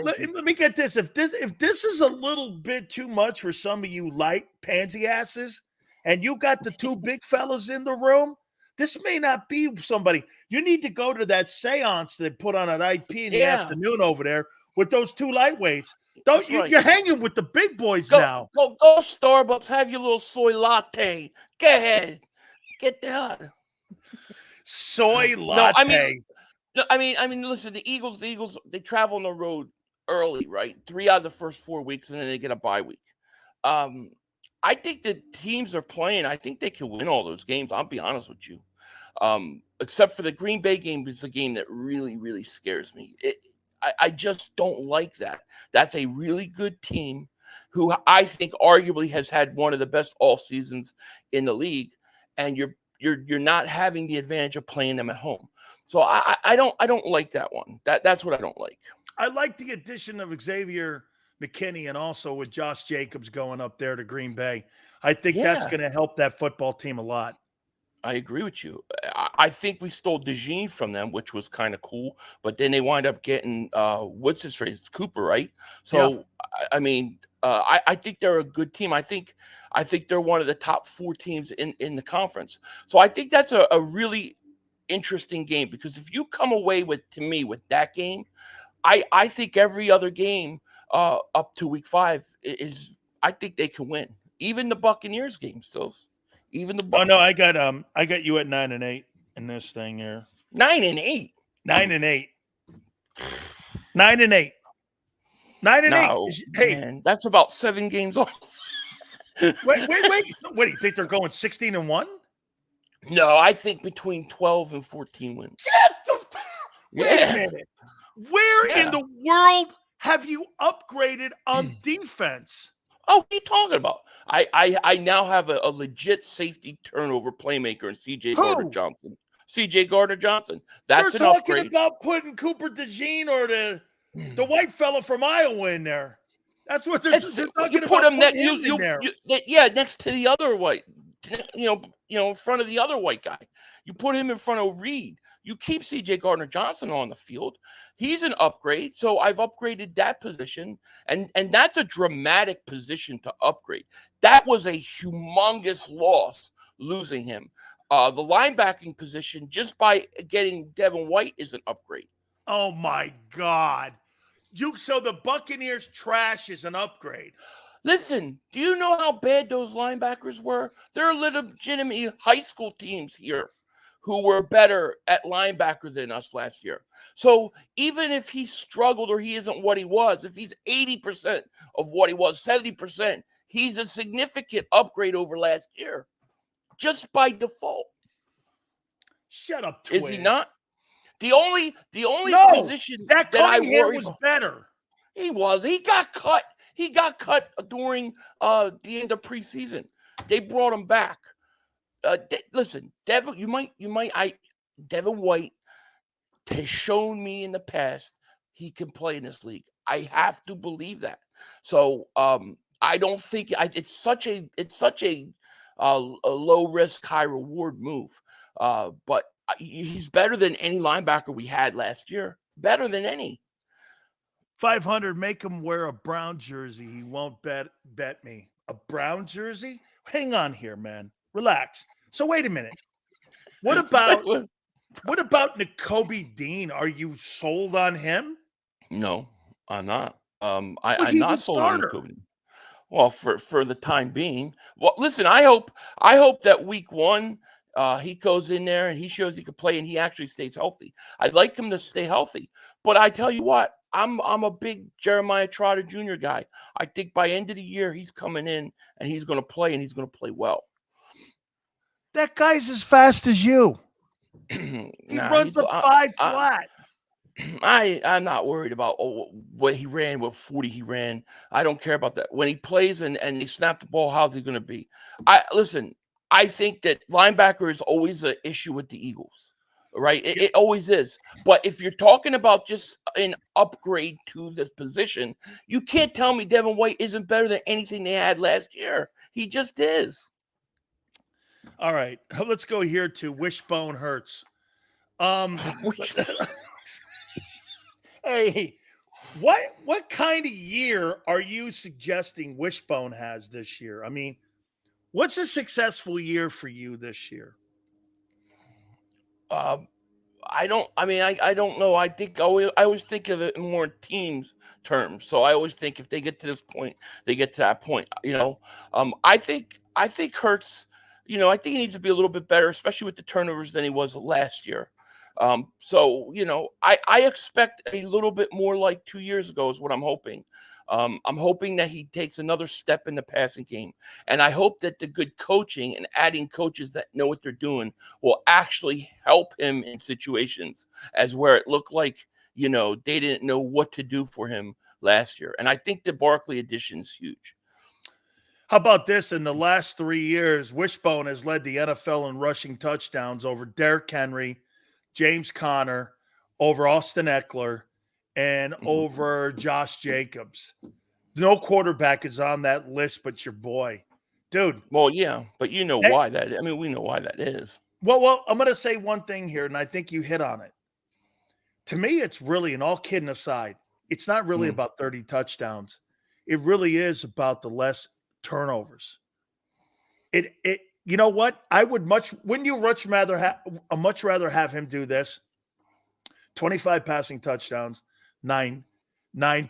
Let me get this. If this is a little bit too much for some of you light pansy asses, and you got the 2 big fellas in the room, this may not be somebody. You need to go to that seance they put on at IP in the afternoon over there, with those two lightweights. Don't That's you? right. You're hanging with the big boys Go, now. go Starbucks. Have your little soy latte. Go ahead. Get the hell. Soy No, latte. I mean, listen. The Eagles, they travel on the road early, right? 3 out of the first 4 weeks, and then they get a bye week. I think the teams are playing. I think they can win all those games. I'll be honest with you. Except for the Green Bay game is a game that really, really scares me. I just don't like that. That's a really good team who I think arguably has had one of the best off seasons in the league, and you're not having the advantage of playing them at home. So I don't like that one. That's what I don't like. I like the addition of Xavier McKinney and also with Josh Jacobs going up there to Green Bay. I think that's going to help that football team a lot. I agree with you. I think we stole DeJean from them, which was kind of cool, but then they wind up getting what's his phrase, Cooper, right? So I mean, I think they're a good team. I think they're one of the top 4 teams in the conference. So I think that's a really interesting game, because if you come away with that game, I think every other game up to week 5 is, I think they can win. Even the Buccaneers game still. Even the Bucs. Oh no, I got you at 9-8 in this thing here. 9-8. 9-8. 9-8. 9-8. No, hey, man, that's about 7 games off. wait. What do you think they're going 16-1? No, I think between 12 and 14 wins. Wait a minute. Where in the world have you upgraded on defense? Oh, what are you talking about? I now have a legit safety turnover playmaker in C.J. Gardner-Johnson. C.J. Gardner-Johnson. That's They're an talking upgrade. about putting Cooper DeJean or the white fella from Iowa in there. That's what they're talking you put about. him in there. Next to the other white, in front of the other white guy. You put him in front of Reed. You keep C.J. Gardner-Johnson on the field. He's an upgrade, so I've upgraded that position, and that's a dramatic position to upgrade. That was a humongous loss, losing him. The linebacking position, just by getting Devin White, is an upgrade. Oh, my God. So the Buccaneers trash is an upgrade. Listen, do you know how bad those linebackers were? There are legitimately high school teams here who were better at linebacker than us last year. So even if he struggled or he isn't what he was, if he's 80% of what he was, 70%, he's a significant upgrade over last year, just by default. Shut up, Twig. Is he not? The only position that I worry was better. He was. He got cut. He got cut during the end of preseason. They brought him back. Listen, Devin White has shown me in the past he can play in this league. I have to believe that. So I don't think it's such a low risk, high reward move. But he's better than any linebacker we had last year. Better than any. 500. Make him wear a brown jersey. He won't bet me. A brown jersey? Hang on here, man. Relax. So wait a minute. What about Nakobe Dean? Are you sold on him? No, I'm not. I'm he's not a sold on starter. Nakobe. Well, for the time being. Well, listen, I hope that week 1 he goes in there and he shows he can play and he actually stays healthy. I'd like him to stay healthy. But I tell you what, I'm a big Jeremiah Trotter Jr. guy. I think by end of the year he's coming in and he's going to play and he's going to play well. That guy's as fast as you. He runs a 5 flat. I'm not worried about what he ran, what 40 he ran. I don't care about that. When he plays and they snap the ball, how's he going to be? I think that linebacker is always an issue with the Eagles, right? It always is. But if you're talking about just an upgrade to this position, you can't tell me Devin White isn't better than anything they had last year. He just is. All right, let's go here to Wishbone Hurts. Hey, what kind of year are you suggesting Wishbone has this year? I mean, what's a successful year for you this year? I don't know. I think I always think of it more in teams terms. So I always think if they get to this point, they get to that point. I think Hurts. I think he needs to be a little bit better, especially with the turnovers than he was last year. I expect a little bit more like 2 years ago is what I'm hoping. I'm hoping that he takes another step in the passing game. And I hope that the good coaching and adding coaches that know what they're doing will actually help him in situations as where it looked like, they didn't know what to do for him last year. And I think the Barkley addition is huge. How about this? In the last 3 years, Wishbone has led the NFL in rushing touchdowns over Derrick Henry, James Conner, over Austin Eckler, and over Josh Jacobs. No quarterback is on that list but your boy. Dude. Well, yeah, but we know why that is. Well, I'm going to say one thing here, and I think you hit on it. To me, it's really, and all kidding aside, it's not really about 30 touchdowns. It really is about the less turnovers. You know what? Wouldn't you much rather have him do this? 25 passing touchdowns, nine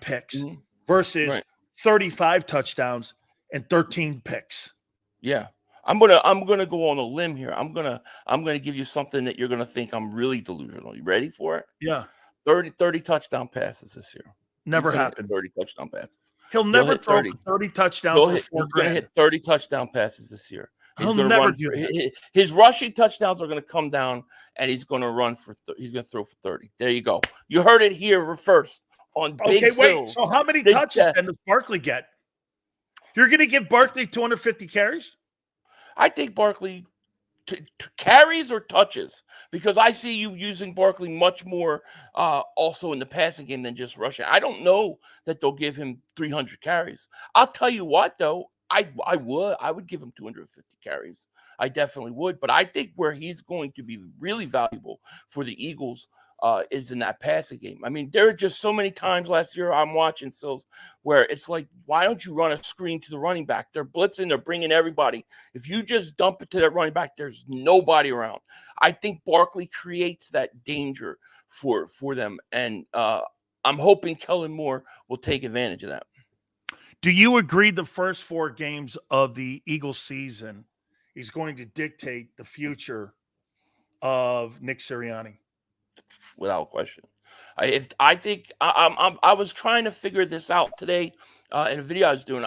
picks versus 35 touchdowns and 13 picks. Yeah. I'm gonna go on a limb here. I'm gonna give you something that you're gonna think I'm really delusional. You ready for it? Yeah. 30 touchdown passes this year. Never happened. 30 touchdown passes. He'll never throw 30 touchdowns. He's going to hit 30 touchdown passes this year. He'll never do that. His rushing touchdowns are going to come down, and he's going to run he's going to throw for 30. There you go. You heard it here first on Big Okay, wait. Sills. So how many touches does Barkley get? You're going to give Barkley 250 carries? I think Barkley carries or touches, because I see you using Barkley much more also in the passing game than just rushing. I don't know that they'll give him 300 carries. I'll tell you what, though, I would give him 250 carries. I definitely would. But I think where he's going to be really valuable for the Eagles is in that passing game. I mean, there are just so many times last year I'm watching Sills where it's like, why don't you run a screen to the running back? They're blitzing, they're bringing everybody. If you just dump it to that running back, there's nobody around. I think Barkley creates that danger for them, and I'm hoping Kellen Moore will take advantage of that. Do you agree the first 4 games of the Eagles season is going to dictate the future of Nick Serianni? Without question. I think I was trying to figure this out today in a video I was doing.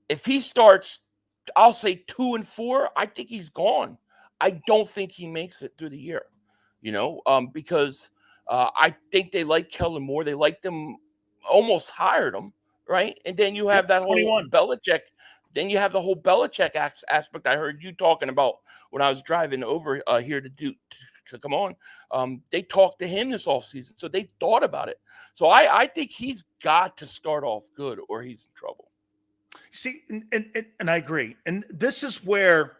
If he starts, I'll say 2-4, I think he's gone. I don't think he makes it through the year, because I think they like Kellen Moore. They like them, almost hired him, right? And then you have that 21. Whole Belichick. Then you have the whole Belichick aspect I heard you talking about when I was driving over here to come on. They talked to him this offseason, so they thought about it. So I think he's got to start off good or he's in trouble. See, and I agree. And this is where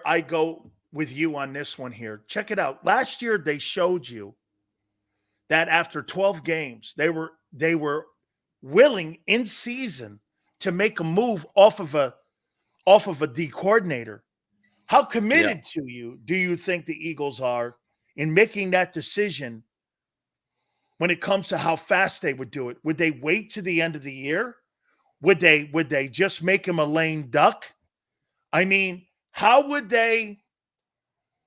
I go with you on this one here. Check it out. Last year they showed you that after 12 games, they were willing in season to make a move off of a D coordinator. How committed to you do you think the Eagles are in making that decision when it comes to how fast they would do it? Would they wait to the end of the year? Would they just make him a lame duck? I mean, how would they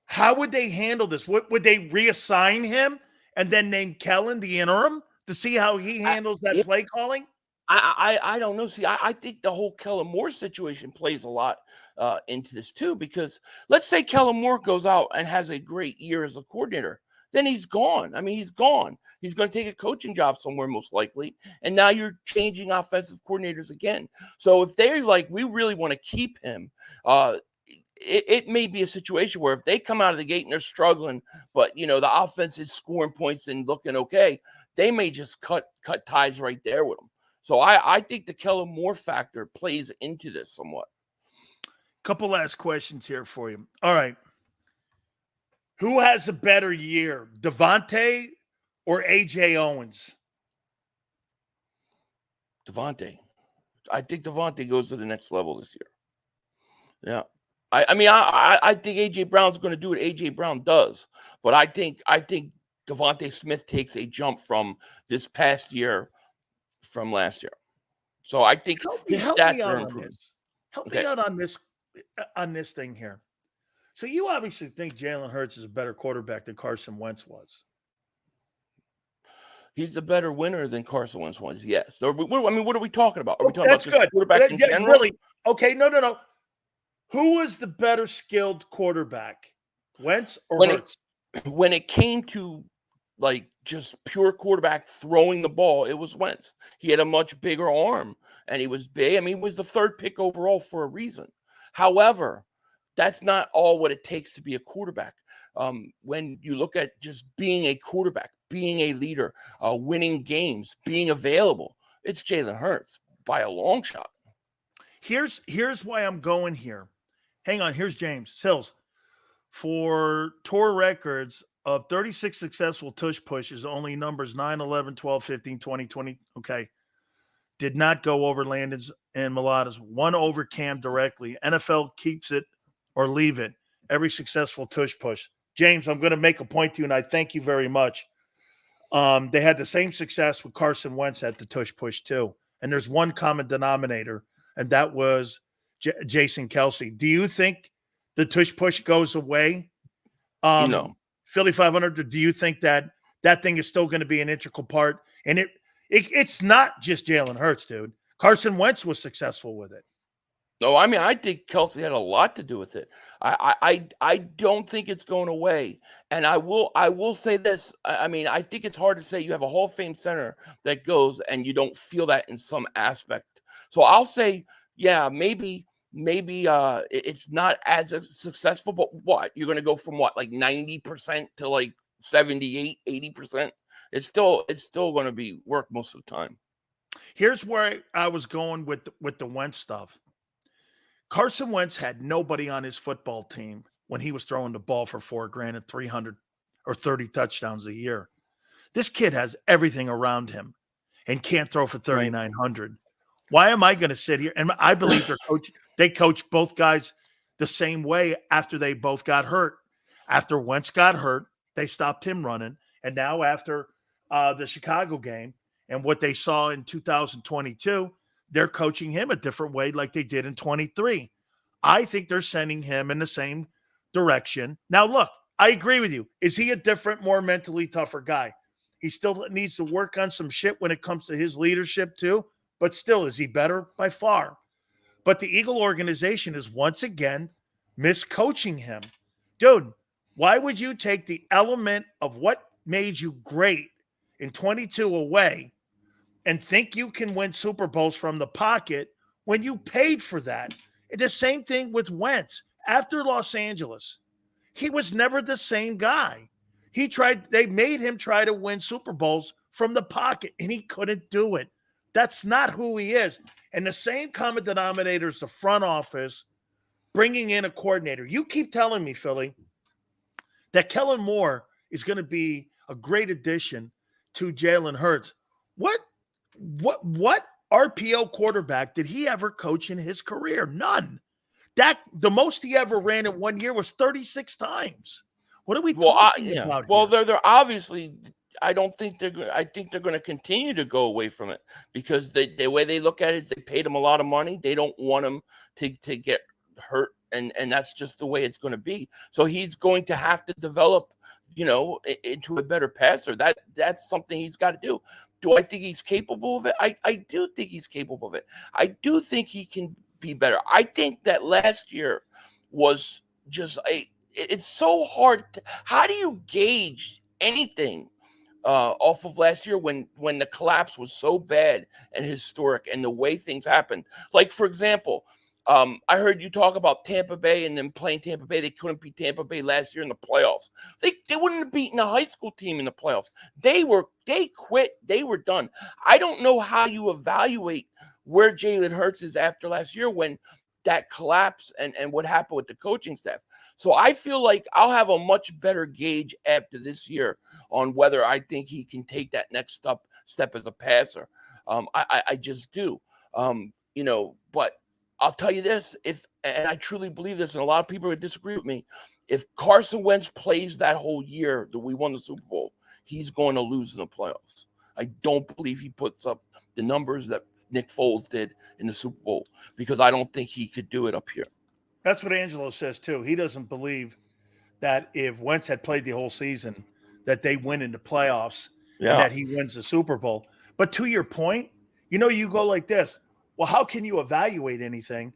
handle this? Would they reassign him and then name Kellen the interim to see how he handles that play calling? I don't know. See, I think the whole Kellen Moore situation plays a lot into this too, because let's say Kellen Moore goes out and has a great year as a coordinator, then he's gone. I mean, he's gone. He's going to take a coaching job somewhere most likely, and now you're changing offensive coordinators again. So if they're like, we really want to keep him, it may be a situation where if they come out of the gate and they're struggling, but the offense is scoring points and looking okay, they may just cut ties right there with them. So I think the Kellen Moore factor plays into this somewhat. Couple last questions here for you. All right. Who has a better year, Devontae or A.J. Owens? Devontae. I think Devontae goes to the next level this year. Yeah. I mean, I think A.J. Brown's going to do what A.J. Brown does. But I think Devontae Smith takes a jump from this past year from last year. So I think his stats are improving. Help me out on this thing here. So you obviously think Jalen Hurts is a better quarterback than Carson Wentz was. He's a better winner than Carson Wentz was. Yes. What are we talking about? Are we talking That's about good. quarterbacks in general? Really? Okay. No. Who was the better skilled quarterback, Wentz or Hurts? When it came to like just pure quarterback throwing the ball, it was Wentz. He had a much bigger arm and he was big. I mean, he was the 3rd pick overall for a reason. However, that's not all what it takes to be a quarterback. When you look at just being a quarterback, being a leader, winning games, being available, it's Jalen Hurts by a long shot. Here's why I'm going here. Hang on. Here's James Sills. For tour records of 36 successful tush pushes, only numbers 9, 11, 12, 15, 20, 20. Okay. Did not go over Landon's and Mulata's. 1 over Cam directly. NFL keeps it or leave it. Every successful tush push. James, I'm going to make a point to you, and I thank you very much. They had the same success with Carson Wentz at the tush push too. And there's one common denominator, and that was Jason Kelsey. Do you think the tush push goes away? No. Philly 500, or do you think that thing is still going to be an integral part? And it's not just Jalen Hurts, dude. Carson Wentz was successful with it. No, I mean, I think Kelsey had a lot to do with it. I don't think it's going away. And I will say this. I mean, I think it's hard to say you have a Hall of Fame center that goes and you don't feel that in some aspect. So I'll say, yeah, maybe it's not as successful, but what? You're going to go from what, like 90% to like 78, 80%? It's still going to be work most of the time. Here's where I was going with the Wentz stuff. Carson Wentz had nobody on his football team when he was throwing the ball for $4,000 and 300 or 30 touchdowns a year. This kid has everything around him and can't throw for 3,900. Why am I going to sit here? And I believe they coach both guys the same way after they both got hurt. After Wentz got hurt, they stopped him running. And now after the Chicago game and what they saw in 2022, they're coaching him a different way like they did in 23. I think they're sending him in the same direction. Now, look, I agree with you. Is he a different, more mentally tougher guy? He still needs to work on some shit when it comes to his leadership too. But still, is he better? By far. But the Eagle organization is once again miscoaching him. Dude, why would you take the element of what made you great in 22 away and think you can win Super Bowls from the pocket when you paid for that? And the same thing with Wentz. After Los Angeles, he was never the same guy. They made him try to win Super Bowls from the pocket, and he couldn't do it. That's not who he is. And the same common denominator is the front office bringing in a coordinator. You keep telling me, Philly, that Kellen Moore is going to be a great addition to Jalen Hurts. What RPO quarterback did he ever coach in his career? None. The most he ever ran in 1 year was 36 times. What are we talking about? Well, they're obviously. I think they're going to continue to go away from it because the way they look at it is they paid him a lot of money. They don't want him to get hurt, and that's just the way it's going to be. So he's going to have to develop, into a better passer. That's something he's got to do. Do I think he's capable of it? I do think he's capable of it. I do think he can be better. I think that last year was just it's so hard. How do you gauge anything off of last year when the collapse was so bad and historic and the way things happened? Like, for example, I heard you talk about Tampa Bay and them playing Tampa Bay. They couldn't beat Tampa Bay last year in the playoffs. They wouldn't have beaten a high school team in the playoffs. They quit. They were done. I don't know how you evaluate where Jalen Hurts is after last year when that collapse and what happened with the coaching staff. So I feel like I'll have a much better gauge after this year on whether I think he can take that next step as a passer. I just do. But I'll tell you this, and I truly believe this, and a lot of people would disagree with me, if Carson Wentz plays that whole year that we won the Super Bowl, he's going to lose in the playoffs. I don't believe he puts up the numbers that Nick Foles did in the Super Bowl because I don't think he could do it up here. That's what Angelo says, too. He doesn't believe that if Wentz had played the whole season, that they win in the playoffs and that he wins the Super Bowl. But to your point, you go like this. Well, how can you evaluate anything?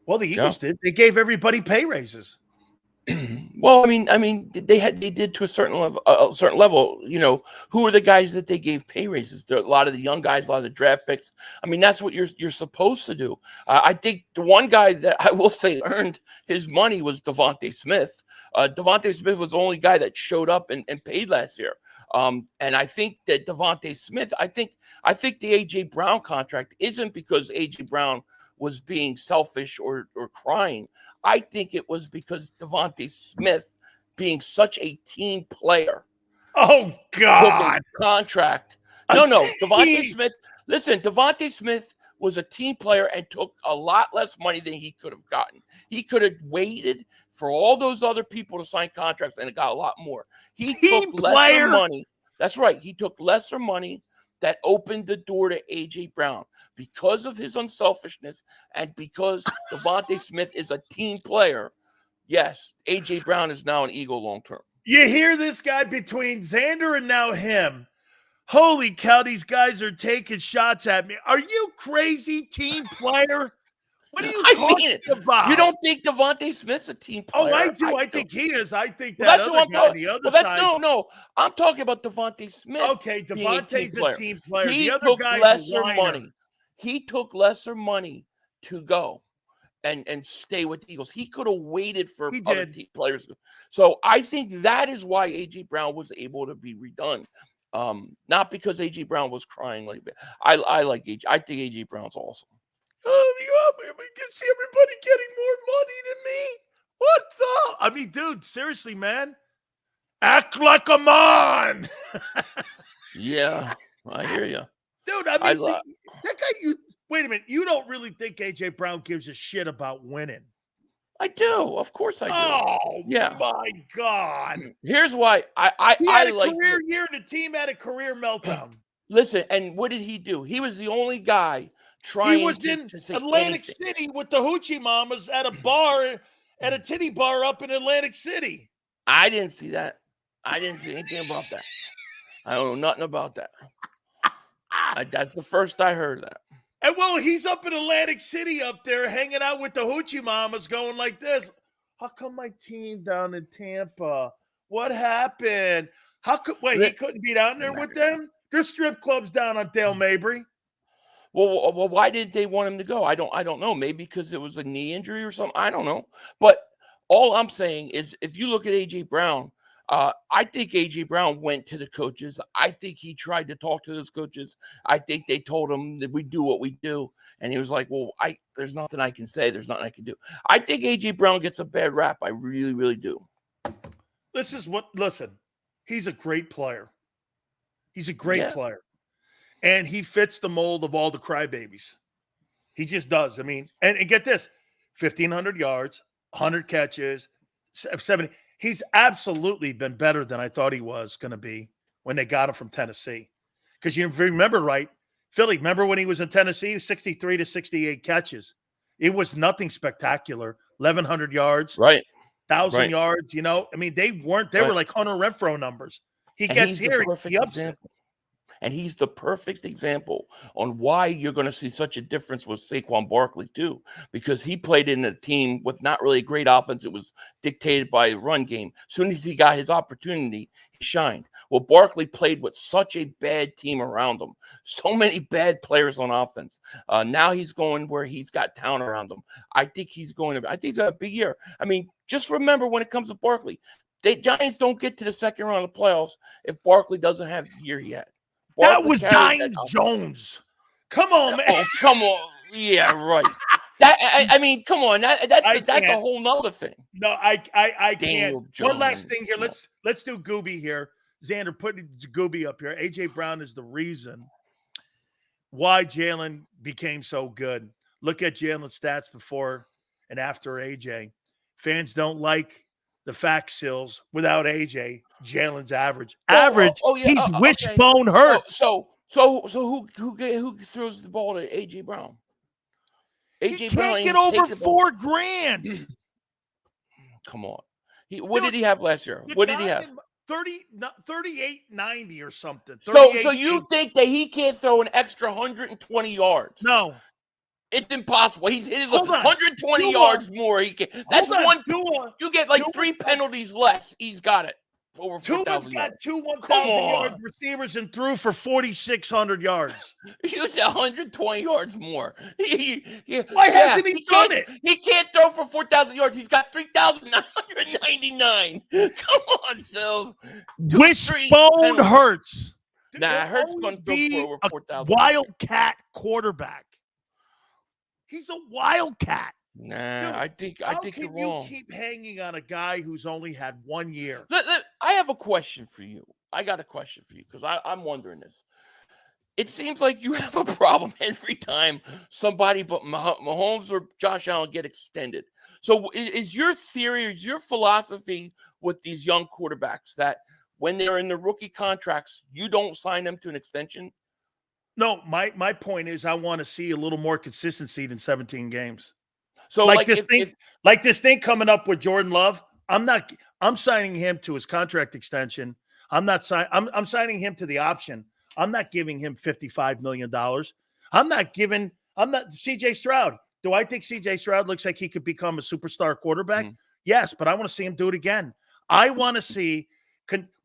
Well, the Eagles did. They gave everybody pay raises. Well, I mean, they did to a certain level. Who are the guys that they gave pay raises? There are a lot of the young guys, a lot of the draft picks. I mean, that's what you're supposed to do. I think the one guy that I will say earned his money was Devontae Smith. Devontae Smith was the only guy that showed up and paid last year. And I think that Devontae Smith, I think the A.J. Brown contract isn't because A.J. Brown was being selfish or crying. I think it was because Devontae Smith, being such a team player, oh God, took a contract. No, Devontae Smith. Listen, Devontae Smith was a team player and took a lot less money than he could have gotten. He could have waited for all those other people to sign contracts and it got a lot more. He took lesser money. That's right. He took lesser money that opened the door to A.J. Brown because of his unselfishness and because Devontae Smith is a team player. Yes, A.J. Brown is now an Eagle long-term. You hear this guy between Xander and now him. Holy cow, these guys are taking shots at me. Are you crazy, team player? What are you talking about? You don't think Devontae Smith's a team player? Oh, I do. I think he is. I think that other guy on the other side. No. I'm talking about Devontae Smith. Okay, Devontae's a team player. He The other took guy's lesser a whiner. money. He took lesser money to go and stay with the Eagles. He could have waited for other team players. So I think that is why A.J. Brown was able to be redone. Not because A.J. Brown was crying like that. I like A.J. I think A.J. Brown's awesome. We can see everybody getting more money than me. What the? I mean, dude, seriously, man. Act like a man. Yeah, I hear you. Dude, I mean, that guy, wait a minute. You don't really think A.J. Brown gives a shit about winning? I do. Of course I do. Oh, yeah. My God. Here's why. He had a career year and the team had a career meltdown. Listen, and what did he do? He was the only guy he was in Atlantic City with the Hoochie Mamas at a bar, at a titty bar up in Atlantic City. I didn't see that. I didn't see anything about that. I don't know nothing about that. That's the first I heard of that. And well, he's up in Atlantic City up there hanging out with the Hoochie Mamas going like this. How come my team down in Tampa? What happened? He couldn't be down there with them? There's strip clubs down on Dale Mabry. Well, why did they want him to go? I don't know. Maybe because it was a knee injury or something. I don't know. But all I'm saying is if you look at A.J. Brown, I think A.J. Brown went to the coaches. I think he tried to talk to those coaches. I think they told him that we do what we do. And he was like, well, there's nothing I can say. There's nothing I can do. I think A.J. Brown gets a bad rap. I really, really do. Listen, he's a great player. He's a great player. And he fits the mold of all the crybabies. He just does. I mean, and get this, 1,500 yards, 100 catches, 70. He's absolutely been better than I thought he was going to be when they got him from Tennessee. Because you remember, right, Philly, remember when he was in Tennessee, 63 to 68 catches. It was nothing spectacular. 1,100 yards. Right. 1,000 yards, I mean, they were like Hunter Renfrow numbers. He gets here, he ups it. And he's the perfect example on why you're going to see such a difference with Saquon Barkley, too, because he played in a team with not really a great offense. It was dictated by the run game. As soon as he got his opportunity, he shined. Well, Barkley played with such a bad team around him, so many bad players on offense. Now he's going where he's got talent around him. I think he's a big year. I mean, just remember when it comes to Barkley, Giants don't get to the second round of the playoffs if Barkley doesn't have the year yet. That was Diane Jones. Come on, man. Oh, come on. Yeah, right. I mean, come on. That's a whole nother thing. No, I can't. Jones. One last thing here. Let's do Gooby here. Xander, put Gooby up here. A.J. Brown is the reason why Jalen became so good. Look at Jalen's stats before and after A.J. Fans don't like the fact, Sills, without AJ, Jalen's average. Yeah, He's okay. wishbone Hurts. So who throws the ball to AJ Brown? He can't get over $4,000. Come on. What did he have last year? What did he have? 38.90 or something. So you think that he can't throw an extra 120 yards? No. It's impossible. He's hit 120 yards more. He can. That's one. You get like 3 penalties less. He's got it. Over 4,000 yards. Got two 1,000-yard receivers and threw for 4,600 yards. He said 120 yards more. Why hasn't he done it? He can't throw for 4,000 yards. He's got 3,999. Come on, Sills. Wishbone Hurts. Nah, Hurts going to throw for over 4,000. Wildcat quarterback. He's a wildcat. Nah, Dude, I think you're wrong. How can you keep hanging on a guy who's only had 1 year? I have a question for you. I got a question for you because I'm wondering this. It seems like you have a problem every time somebody but Mahomes or Josh Allen get extended. So is your theory, is your philosophy with these young quarterbacks that when they're in the rookie contracts, you don't sign them to an extension? No, my point is I want to see a little more consistency than 17 games. So like this thing coming up with Jordan Love, I'm signing him to his contract extension. I'm signing him to the option. I'm not giving him $55 million. I'm not CJ Stroud. Do I think CJ Stroud looks like he could become a superstar quarterback? Yes, but I want to see him do it again. I want to see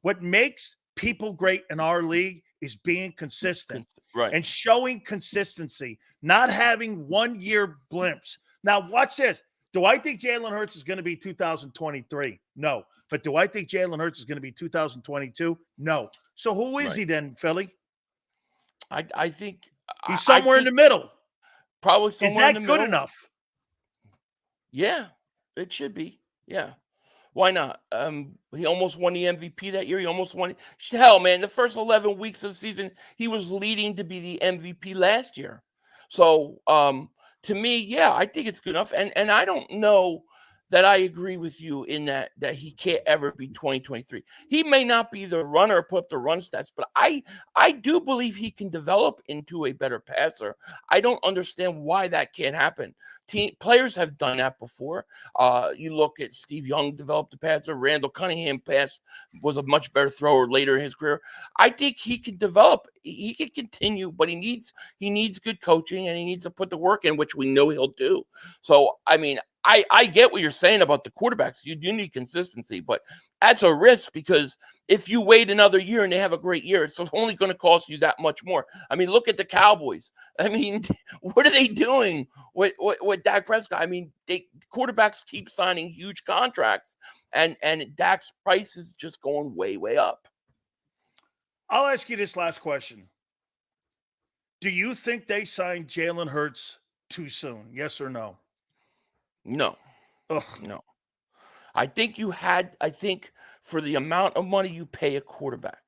what makes people great in our league is being consistent and showing consistency, not having 1 year blimps. Now, watch this. Do I think Jalen Hurts is going to be 2023? No. But do I think Jalen Hurts is going to be 2022? No. So who is he then, Philly? I think he's somewhere in the middle. Probably somewhere in the middle. Is that good enough? Yeah, it should be. Yeah. Why not? He almost won the MVP that year. He almost won. Hell, man, the first 11 weeks of the season, he was leading to be the MVP last year. So, to me, yeah, I think it's good enough. And I don't know that I agree with you in that he can't ever be 2023. He may not be the runner or put up the run stats, but I do believe he can develop into a better passer. I don't understand why that can't happen. Players have done that before. You look at Steve Young developed a passer. Randall Cunningham was a much better thrower later in his career. I think he can develop. He can continue, but he needs good coaching and he needs to put the work in, which we know he'll do. So, I mean, I get what you're saying about the quarterbacks. You do need consistency, but that's a risk because if you wait another year and they have a great year, it's only going to cost you that much more. I mean, look at the Cowboys. I mean, what are they doing with Dak Prescott? I mean, quarterbacks keep signing huge contracts, and Dak's price is just going way, way up. I'll ask you this last question. Do you think they signed Jalen Hurts too soon? Yes or no? No. No. I think for the amount of money you pay a quarterback,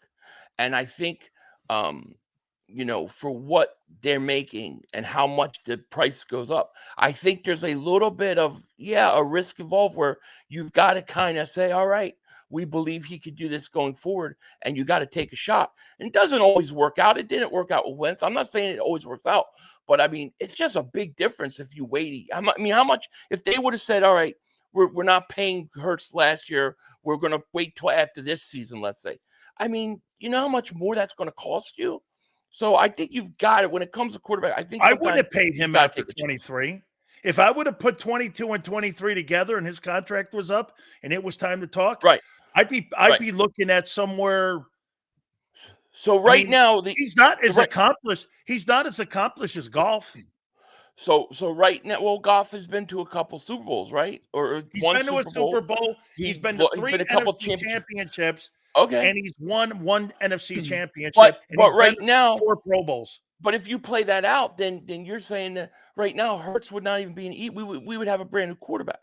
and I think, for what they're making and how much the price goes up, I think there's a little bit of, a risk involved where you've got to kind of say, all right, we believe he could do this going forward, and you got to take a shot. And it doesn't always work out. It didn't work out with Wentz. I'm not saying it always works out, but I mean, it's just a big difference if you wait. I mean, how much, if they would have said, all right, we're not paying Hurts last year, we're going to wait till after this season, let's say. I mean, you know how much more that's going to cost you? So I think you've got it when it comes to quarterback. I wouldn't have paid him after 23. If I would have put 22 and 23 together and his contract was up and it was time to talk, right? I'd be looking at somewhere. So now he's not as accomplished. He's not as accomplished as Goff. So right now, well, Goff has been to a couple Super Bowls, right? Or he's one been to a Super Bowl. He's been to three NFC championships. Okay, and he's won one NFC championship. But right now, 4 Pro Bowls. But if you play that out, then you're saying that right now Hurts would not even be we would have a brand new quarterback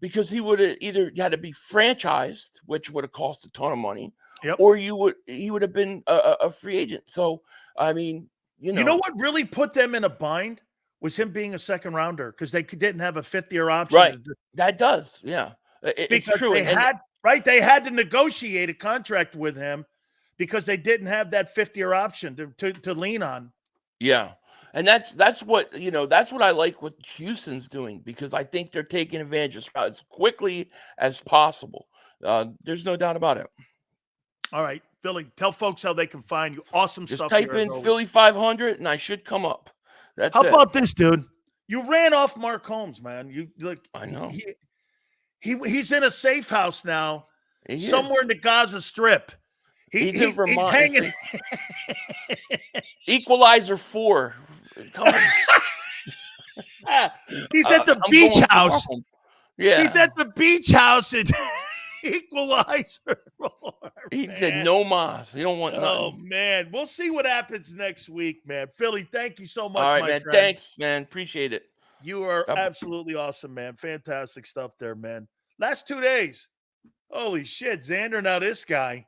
because he would have either had to be franchised, which would have cost a ton of money, or he would have been a free agent. So I mean, you know what really put them in a bind was him being a second rounder because they didn't have a 5th-year option. Right, that does, yeah. It's because true. they had to negotiate a contract with him because they didn't have that 50-year option to lean on. Yeah. And that's what, that's what I like what Houston's doing, because I think they're taking advantage of as quickly as possible. There's no doubt about it. All right, Philly, tell folks how they can find you. Awesome Just stuff. type in Philly 500 and I should come up. That's How it. about this, dude? You ran off Mark Holmes, man. You look. I know. He's in a safe house now, He somewhere in the Gaza Strip. He's in Vermont. He's hanging. Equalizer 4. Come on. He's at the I'm beach going house. for him. Yeah. He's at the beach house in Equalizer. He said no mas. He don't want nothing. Oh, man. We'll see what happens next week, man. Philly, thank you so much, All right, my man. friend. Thanks, man. Appreciate it. You are absolutely awesome, man. Fantastic stuff there, man. Last 2 days. Holy shit. Xander, now this guy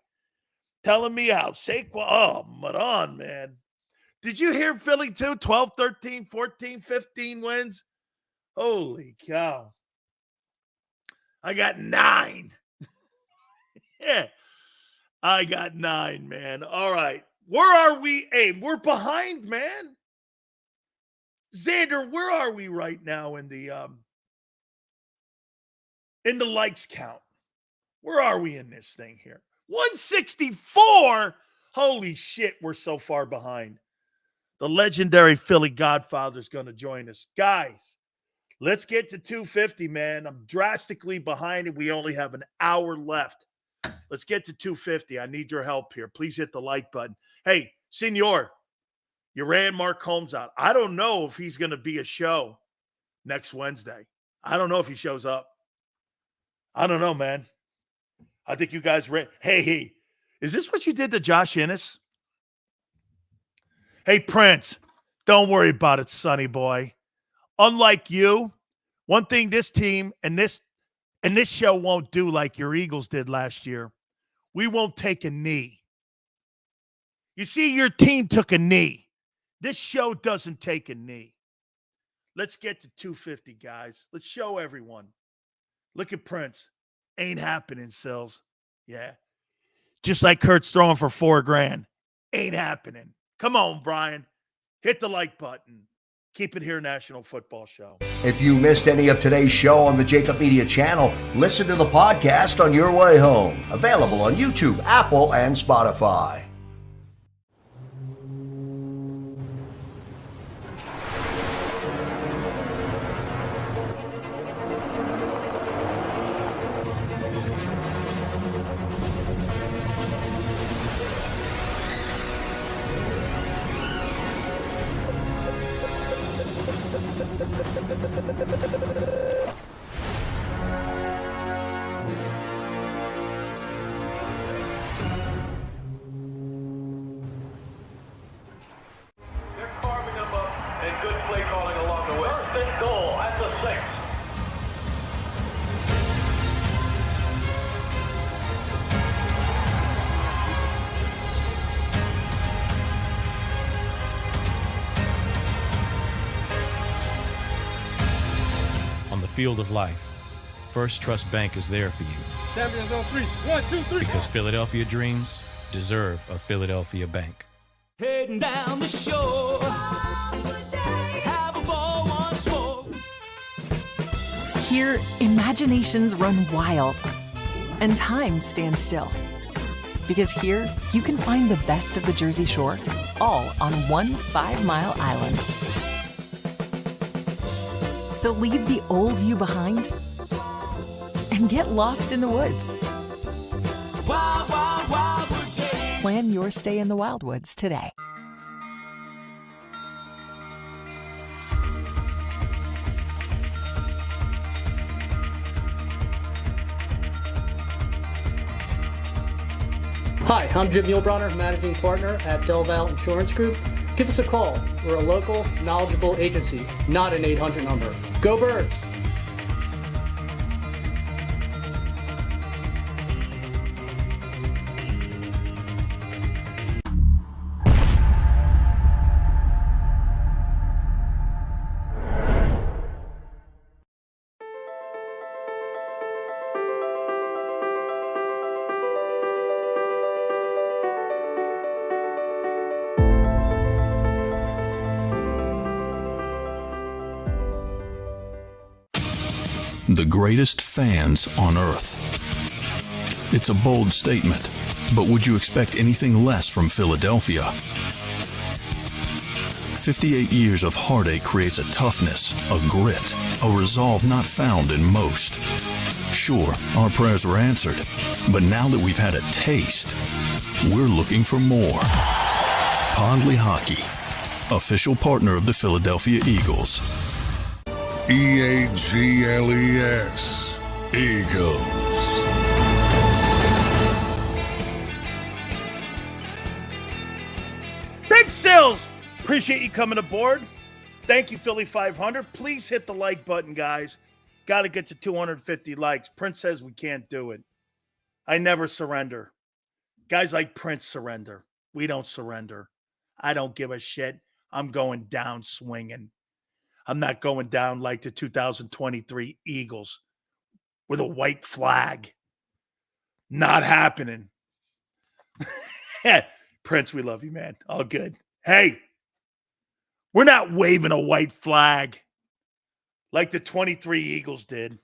telling me how Saquon. Oh, Madon, man. Did you hear Philly too? 12, 13, 14, 15 wins. Holy cow. I got 9. Yeah. I got 9, man. All right. Where are we? Hey, we're behind, man. Xander, where are we right now in the likes count? Where are we in this thing here? 164. Holy shit, we're so far behind. The legendary Philly Godfather is going to join us. Guys, let's get to 250, man. I'm drastically behind and we only have an hour left. Let's get to 250. I need your help here. Please hit the like button. Hey, Senor, you ran Mark Holmes out. I don't know if he's going to be a show next Wednesday. I don't know if he shows up. I don't know, man. I think you guys ran. Hey, is this what you did to Josh Innes? Hey, Prince, don't worry about it, sonny boy. Unlike you, one thing this team and this show won't do like your Eagles did last year, we won't take a knee. You see, your team took a knee. This show doesn't take a knee. Let's get to 250, guys. Let's show everyone. Look at Prince. Ain't happening, Sills. Yeah. Just like Kurt's throwing for $4,000. Ain't happening. Come on, Brian. Hit the like button. Keep it here, National Football Show. If you missed any of today's show on the JAKIB Media channel, listen to the podcast on your way home. Available on YouTube, Apple, and Spotify. Field of life, First Trust Bank is there for you. Champions on 3. 1, 2, 3. Because Philadelphia dreams deserve a Philadelphia bank. Heading down the shore. Have a ball once more. Here, imaginations run wild and time stands still. Because here, you can find the best of the Jersey Shore, all on one 5-mile island. So leave the old you behind and get lost in the woods. Wild, wild, wildwood day. Plan your stay in the Wildwoods today. Hi, I'm Jim Muehlbronner, Managing Partner at Del Valle Insurance Group. Give us a call. We're a local, knowledgeable agency, not an 800 number. Go Birds! the greatest fans on earth. It's a bold statement, but would you expect anything less from Philadelphia? 58 years of heartache creates a toughness, a grit, a resolve not found in most. Sure, our prayers were answered, but now that we've had a taste, we're looking for more. Pondley Hockey, official partner of the Philadelphia Eagles. EAGLES, Eagles. Big Sills, appreciate you coming aboard. Thank you, Philly 500. Please hit the like button, guys. Got to get to 250 likes. Prince says we can't do it. I never surrender. Guys like Prince surrender. We don't surrender. I don't give a shit. I'm going down swinging. I'm not going down like the 2023 Eagles with a white flag. Not happening. Prince, we love you, man. All good. Hey, we're not waving a white flag like the 23 Eagles did.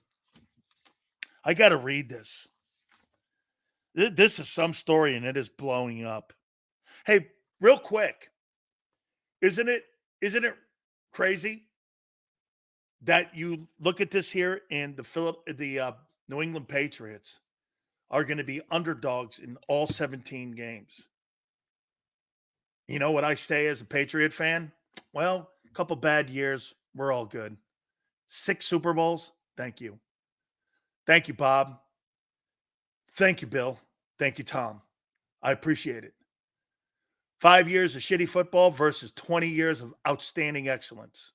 I got to read this. This is some story, and it is blowing up. Hey, real quick, isn't it crazy that you look at this here and the New England Patriots are going to be underdogs in all 17 games? You know what I say as a Patriot fan? Well, a couple bad years, we're all good. 6 Super Bowls, thank you. Thank you, Bob. Thank you, Bill. Thank you, Tom. I appreciate it. 5 years of shitty football versus 20 years of outstanding excellence.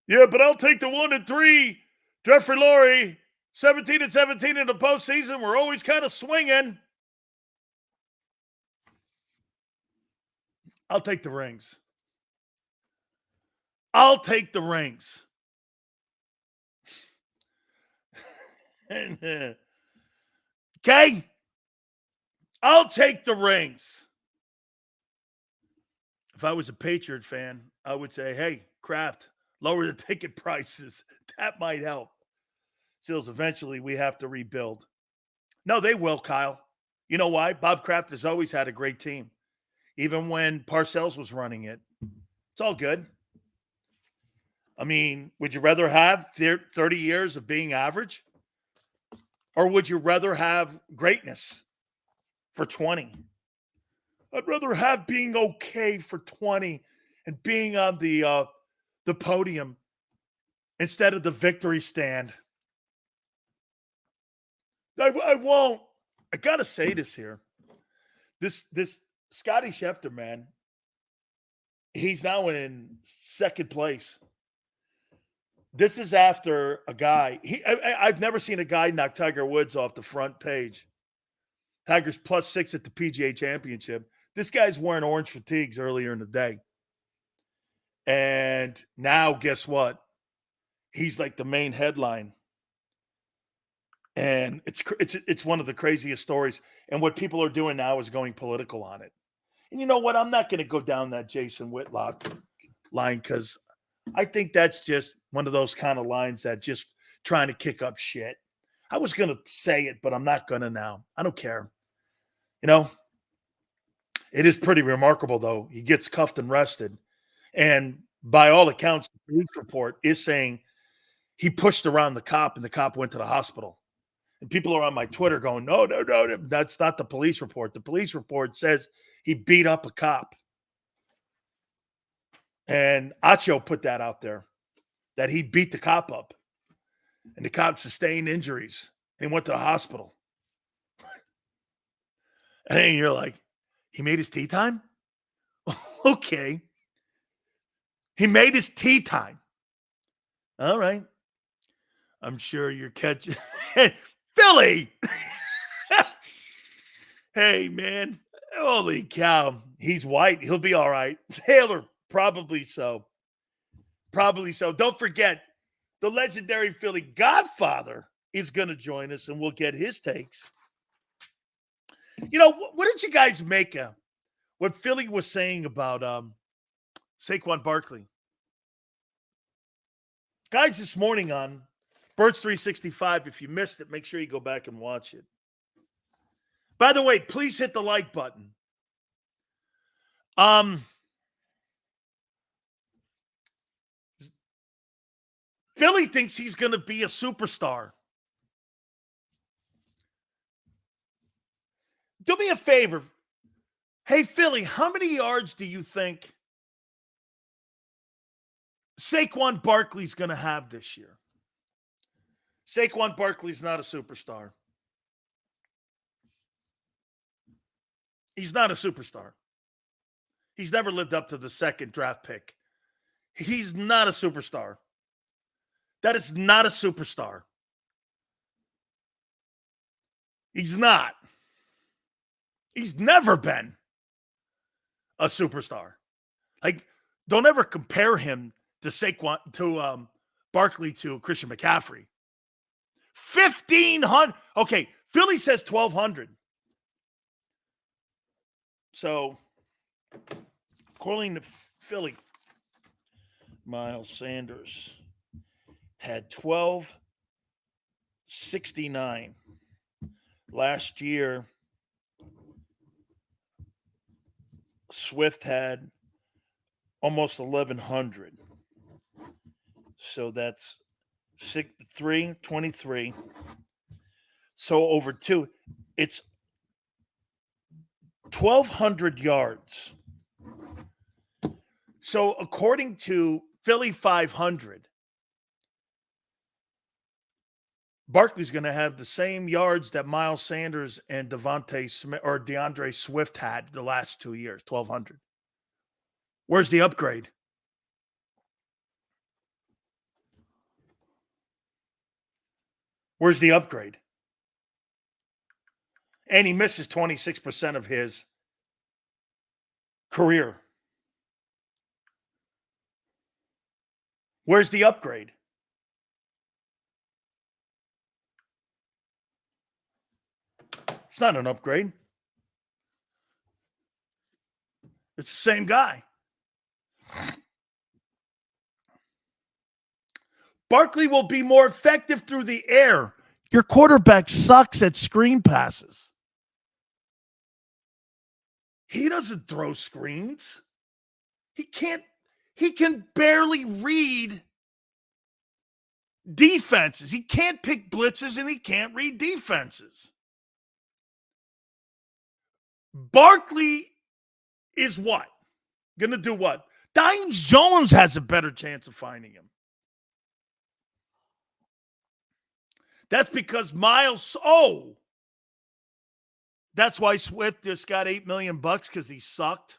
Yeah, but I'll take the 1-3. Jeffrey Lurie, 17-17 in the postseason. We're always kind of swinging. I'll take the rings. I'll take the rings. Okay? I'll take the rings. If I was a Patriot fan, I would say, hey, Kraft, lower the ticket prices. That might help. Sills, eventually we have to rebuild. No, they will, Kyle. You know why? Bob Kraft has always had a great team. Even when Parcells was running it. It's all good. I mean, would you rather have 30 years of being average? Or would you rather have greatness for 20? I'd rather have being okay for 20 and being on the podium instead of the victory stand. I won't. I got to say this here. This Scottie Scheffler, man, he's now in second place. This is after a guy. I've never seen a guy knock Tiger Woods off the front page. Tiger's +6 at the PGA Championship. This guy's wearing orange fatigues earlier in the day. And now, guess what? He's like the main headline. And it's one of the craziest stories. And what people are doing now is going political on it. And you know what? I'm not going to go down that Jason Whitlock line because I think that's just one of those kind of lines that just trying to kick up shit. I was going to say it, but I'm not going to now. I don't care. You know, it is pretty remarkable, though. He gets cuffed and arrested. And by all accounts, the police report is saying he pushed around the cop and the cop went to the hospital. And people are on my Twitter going, no, that's not the police report. The police report says he beat up a cop. And Acho put that out there, that he beat the cop up. And the cop sustained injuries and went to the hospital. And you're like, he made his tea time? Okay. He made his tea time. All right. I'm sure you're catching. Philly! Hey, man. Holy cow. He's white. He'll be all right. Taylor, probably so. Probably so. Don't forget, the legendary Philly Godfather is going to join us, and we'll get his takes. You know, what did you guys make of what Philly was saying about Saquon Barkley? Guys, this morning on Birds 365, if you missed it, make sure you go back and watch it. By the way, please hit the like button. Philly thinks he's going to be a superstar. Do me a favor. Hey, Philly, how many yards do you think Saquon Barkley's going to have this year? Saquon Barkley's not a superstar. He's not a superstar. He's never lived up to the second draft pick. He's not a superstar. That is not a superstar. He's not. He's never been a superstar. Like, don't ever compare him to Saquon, to Barkley, to Christian McCaffrey. 1,500. Okay, Philly says 1,200. So, according to Philly, Miles Sanders had 1,269. Last year, Swift had almost 1,100. So that's 23. So over two, it's 1,200 yards. So according to Philly 500, Barkley's going to have the same yards that Miles Sanders and DeAndre Swift had the last 2 years, 1,200. Where's the upgrade? Where's the upgrade? And he misses 26% of his career. Where's the upgrade? It's not an upgrade. It's the same guy. Barkley will be more effective through the air. Your quarterback sucks at screen passes. He doesn't throw screens. He can barely read defenses. He can't pick blitzes and he can't read defenses. Barkley is what? Going to do what? Dimes Jones has a better chance of finding him. That's because that's why Swift just got $8 million because he sucked.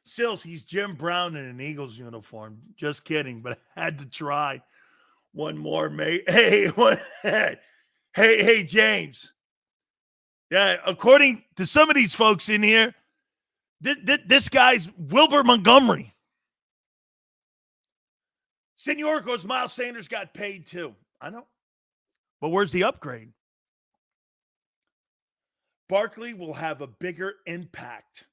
Sills, he's Jim Brown in an Eagles uniform. Just kidding, but I had to try. One more, mate. Hey, James. Yeah, according to some of these folks in here, this guy's Wilbur Montgomery. Senor goes, Miles Sanders got paid too. I know. But where's the upgrade? Barkley will have a bigger impact,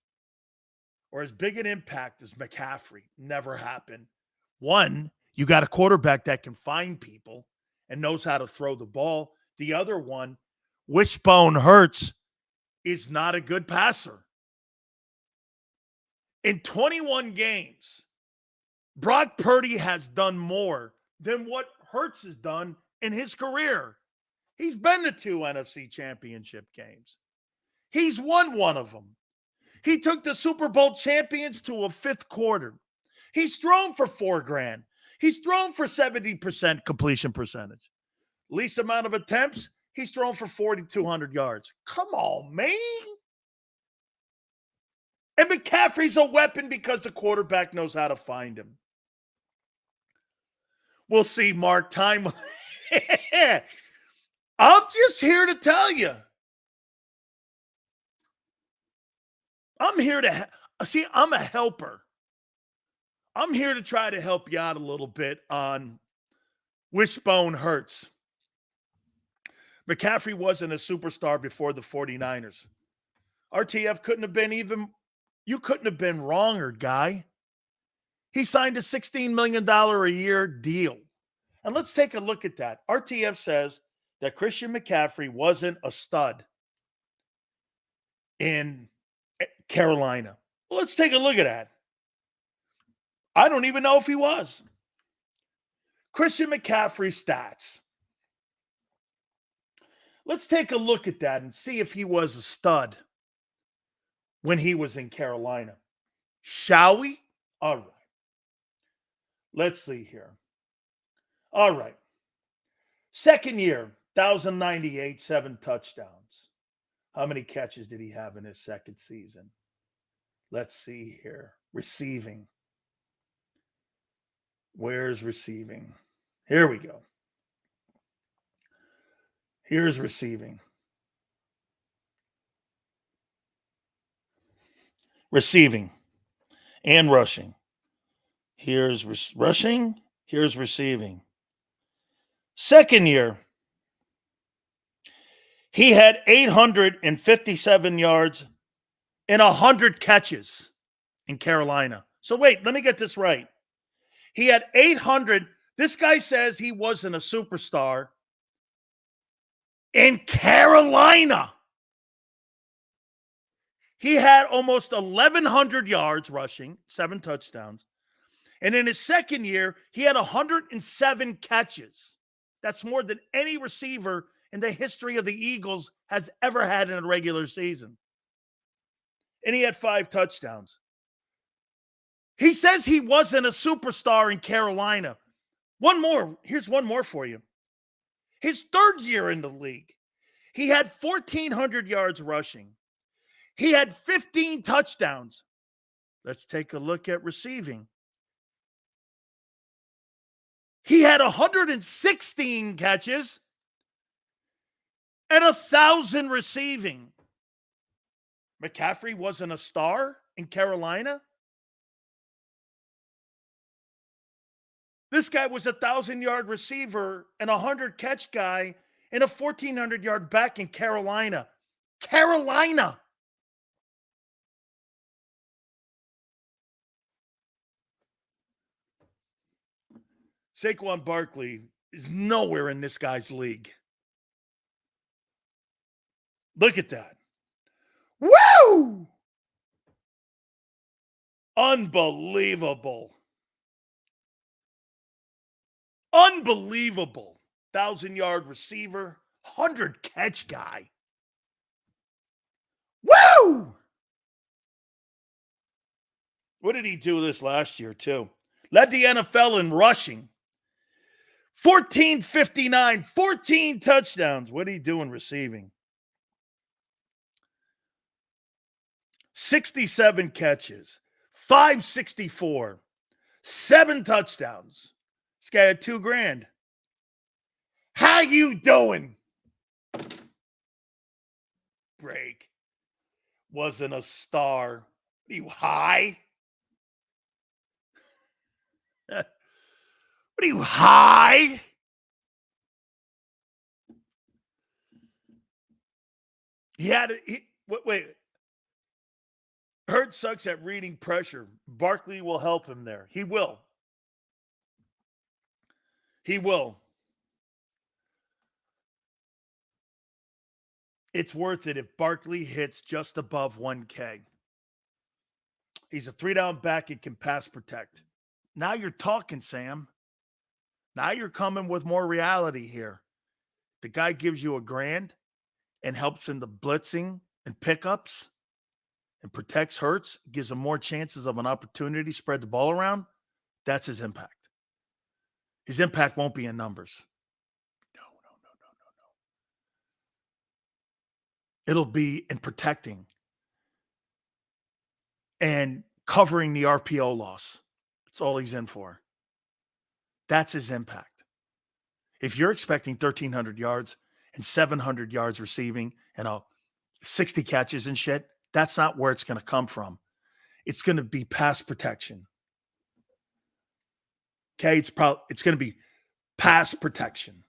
or as big an impact as McCaffrey. Never happened. One, you got a quarterback that can find people and knows how to throw the ball. The other one, Wishbone Hurts, is not a good passer. In 21 games, Brock Purdy has done more than what Hurts has done in his career. He's been to 2 NFC championship games. He's won one of them. He took the Super Bowl champions to a 5th quarter. He's thrown for $4,000. He's thrown for 70% completion percentage. Least amount of attempts, he's thrown for 4,200 yards. Come on, man. And McCaffrey's a weapon because the quarterback knows how to find him. We'll see, Mark. Time. I'm just here to tell you. I'm here to see. I'm a helper. I'm here to try to help you out a little bit on Wishbone Hurts. McCaffrey wasn't a superstar before the 49ers. RTF couldn't have been even You couldn't have been wronger, guy. He signed a $16 million a year deal. And let's take a look at that. RTF says that Christian McCaffrey wasn't a stud in Carolina. Well, let's take a look at that. I don't even know if he was. Christian McCaffrey's stats. Let's take a look at that and see if he was a stud when he was in Carolina. Shall we? All right. Let's see here. All right. Second year, 1,098, 7 touchdowns. How many catches did he have in his second season? Let's see here. Receiving. Where's receiving? Here we go. Here's receiving. Receiving and rushing. Here's rushing. Here's receiving. Second year, he had 857 yards and 100 catches in Carolina. So wait, let me get this right. He had 800. This guy says he wasn't a superstar in Carolina. He had almost 1,100 yards rushing, 7 touchdowns. And in his second year, he had 107 catches. That's more than any receiver in the history of the Eagles has ever had in a regular season. And he had 5 touchdowns. He says he wasn't a superstar in Carolina. One more. Here's one more for you. His third year in the league, he had 1,400 yards rushing. He had 15 touchdowns. Let's take a look at receiving. He had 116 catches and 1,000 receiving. McCaffrey wasn't a star in Carolina. This guy was a 1,000-yard receiver and a 100-catch guy and a 1,400-yard back in Carolina. Carolina. Saquon Barkley is nowhere in this guy's league. Look at that. Woo! Unbelievable. Unbelievable. 1,000-yard receiver, 100-catch guy. Woo! What did he do this last year, too? Led the NFL in rushing. 1,459, 14 touchdowns. What did he do in receiving? 67 catches, 564, 7 touchdowns. This guy had $2,000. How you doing? Break. Wasn't a star. Are you high? What are you high? Wait. Hurts sucks at reading pressure. Barkley will help him there. He will. He will. It's worth it if Barkley hits just above 1K. He's a 3-down back and can pass protect. Now you're talking, Sam. Now you're coming with more reality here. The guy gives you $1,000 and helps in the blitzing and pickups and protects Hurts, gives him more chances of an opportunity, spread the ball around. That's his impact. His impact won't be in numbers. No. It'll be in protecting and covering the RPO loss. That's all he's in for. That's his impact. If you're expecting 1,300 yards and 700 yards receiving and 60 catches and shit, that's not where it's going to come from. It's going to be pass protection. Okay, it's going to be pass protection.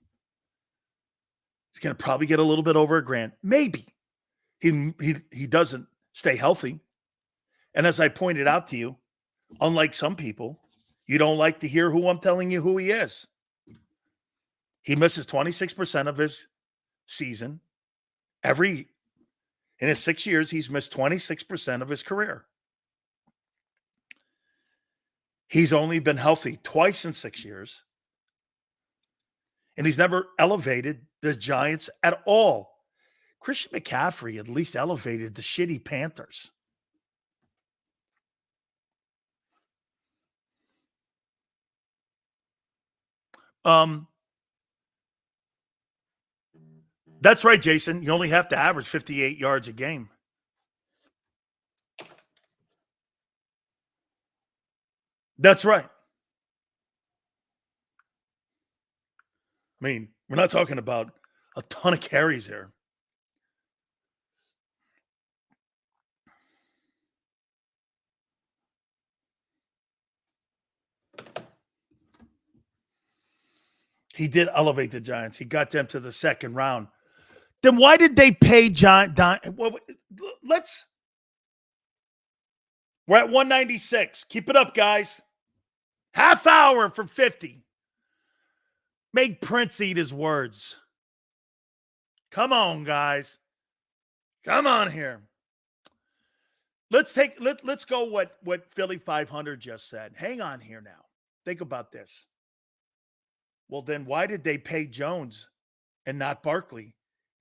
He's going to probably get a little bit over $1,000. Maybe. He doesn't stay healthy. And as I pointed out to you, unlike some people, you don't like to hear who I'm telling you who he is. He misses 26% of his season. In his 6 years, he's missed 26% of his career. He's only been healthy twice in 6 years. And he's never elevated the Giants at all. Christian McCaffrey at least elevated the shitty Panthers. That's right, Jason. You only have to average 58 yards a game. That's right. I mean, we're not talking about a ton of carries here. He did elevate the Giants. He got them to the second round. Then why did they pay we're at 196. Keep it up, guys. Half hour for 50. Make Prince eat his words. Come on, guys. Come on here. Let's go what Philly 500 just said. Hang on here now. Think about this. Well, then why did they pay Jones and not Barkley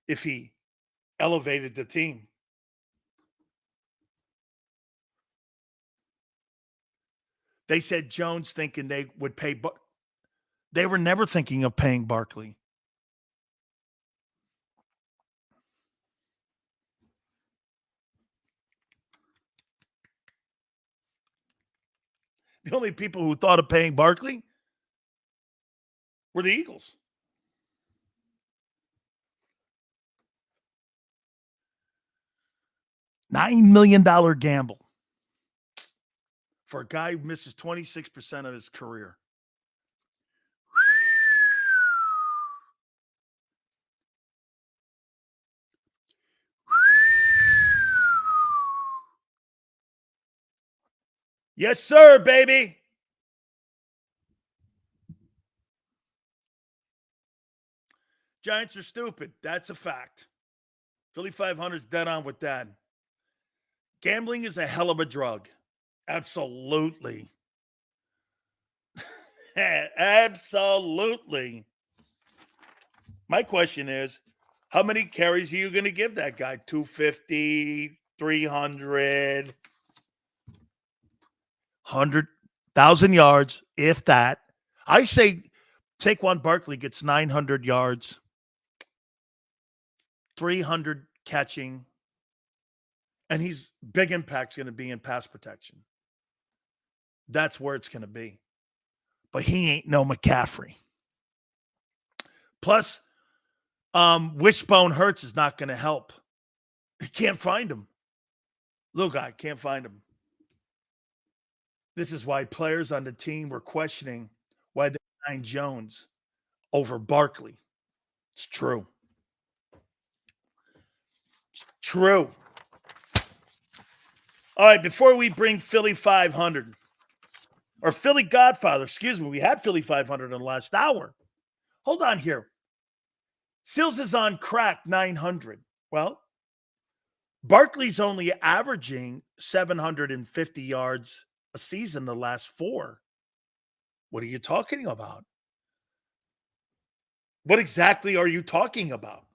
if he elevated the team? They said Jones thinking they would pay, but they were never thinking of paying Barkley. The only people who thought of paying Barkley were the Eagles. $9 million gamble for a guy who misses 26% of his career. Yes, sir, baby. Giants are stupid. That's a fact. Philly 500's dead on with that. Gambling is a hell of a drug. Absolutely. Absolutely. My question is, how many carries are you going to give that guy? 250, 300, 100,000 yards, if that. I say Saquon Barkley gets 900 yards, 300 catching, and he's big impact's going to be in pass protection. That's where it's going to be. But he ain't no McCaffrey. Plus, Wishbone Hurts is not going to help. He can't find him. Little guy can't find him. This is why players on the team were questioning why they signed Jones over Barkley. It's true. It's true. All right, before we bring Philly 500, or Philly Godfather, excuse me, we had Philly 500 in the last hour. Hold on here. Sills is on crack 900. Well, Barkley's only averaging 750 yards a season the last 4. What are you talking about? What exactly are you talking about?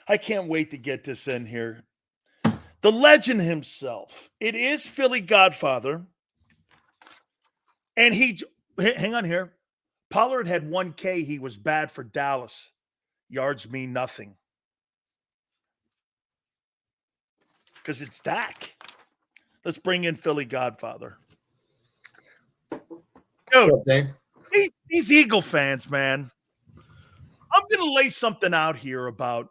I can't wait to get this in here. The legend himself. It is Philly Godfather. And hang on here. Pollard had 1K. He was bad for Dallas. Yards mean nothing. Because it's Dak. Let's bring in Philly Godfather. Dude, these Eagle fans, man. I'm going to lay something out here about,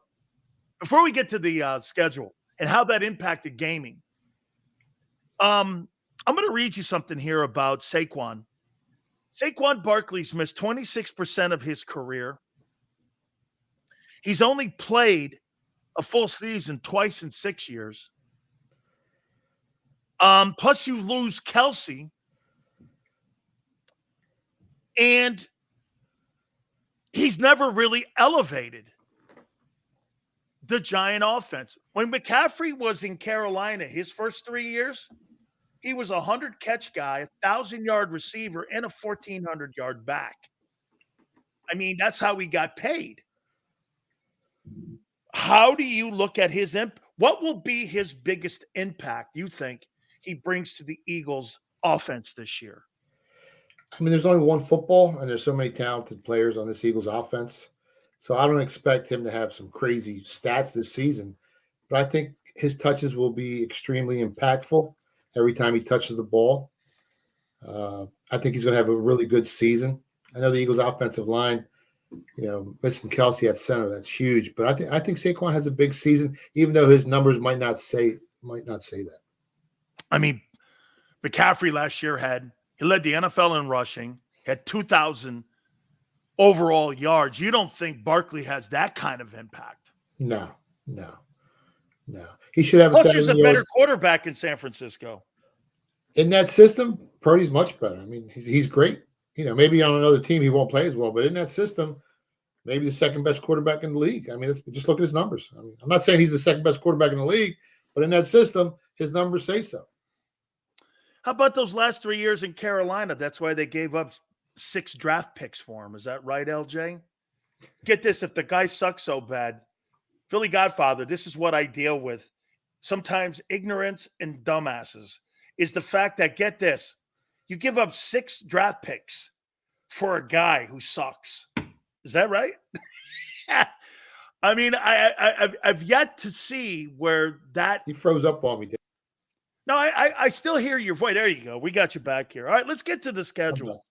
before we get to the schedule and how that impacted gaming. I'm going to read you something here about Saquon. Saquon Barkley's missed 26% of his career. He's only played a full season twice in 6 years. Plus you lose Kelsey. And he's never really elevated the Giant offense. When McCaffrey was in Carolina, his first 3 years, he was a 100-catch guy, 1,000-yard receiver, and a 1,400-yard back. I mean, that's how he got paid. How do you look at his what will be his biggest impact, you think, he brings to the Eagles offense this year? I mean, there's only one football, and there's so many talented players on this Eagles offense. So I don't expect him to have some crazy stats this season. But I think his touches will be extremely impactful every time he touches the ball. I think he's going to have a really good season. I know the Eagles offensive line, missing Kelsey at center, that's huge. But I think Saquon has a big season, even though his numbers might not say that. I mean, McCaffrey last year he led the NFL in rushing, had 2,000 overall yards. You don't think Barkley has that kind of impact? No. He should have. Plus, he's a better quarterback in San Francisco. In that system, Purdy's much better. I mean, he's great. Maybe on another team he won't play as well, but in that system, maybe the second best quarterback in the league. I mean, just look at his numbers. I mean, I'm not saying he's the second best quarterback in the league, but in that system, his numbers say so. How about those last 3 years in Carolina? That's why they gave up 6 draft picks for him. Is that right, LJ? Get this, if the guy sucks so bad, Philly Godfather, this is what I deal with. Sometimes ignorance and dumbasses is the fact that, get this, you give up 6 draft picks for a guy who sucks. Is that right? I mean, I've yet to see where that... He froze up on me. No, I still hear your voice. There you go. We got you back here. All right, let's get to the schedule.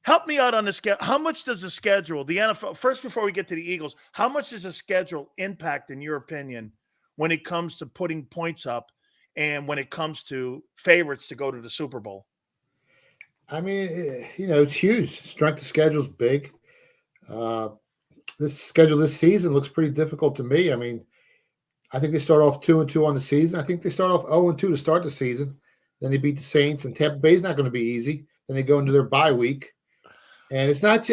Help me out on the schedule. How much does the schedule, the NFL, first before we get to the Eagles, how much does the schedule impact, in your opinion, when it comes to putting points up and when it comes to favorites to go to the Super Bowl? I mean, it's huge. Strength of schedule is big. This schedule this season looks pretty difficult to me. I mean, I think they start off 2-2 on the season. I think they start off 0-2 to start the season. Then they beat the Saints, and Tampa Bay's not going to be easy. Then they go into their bye week. And it's not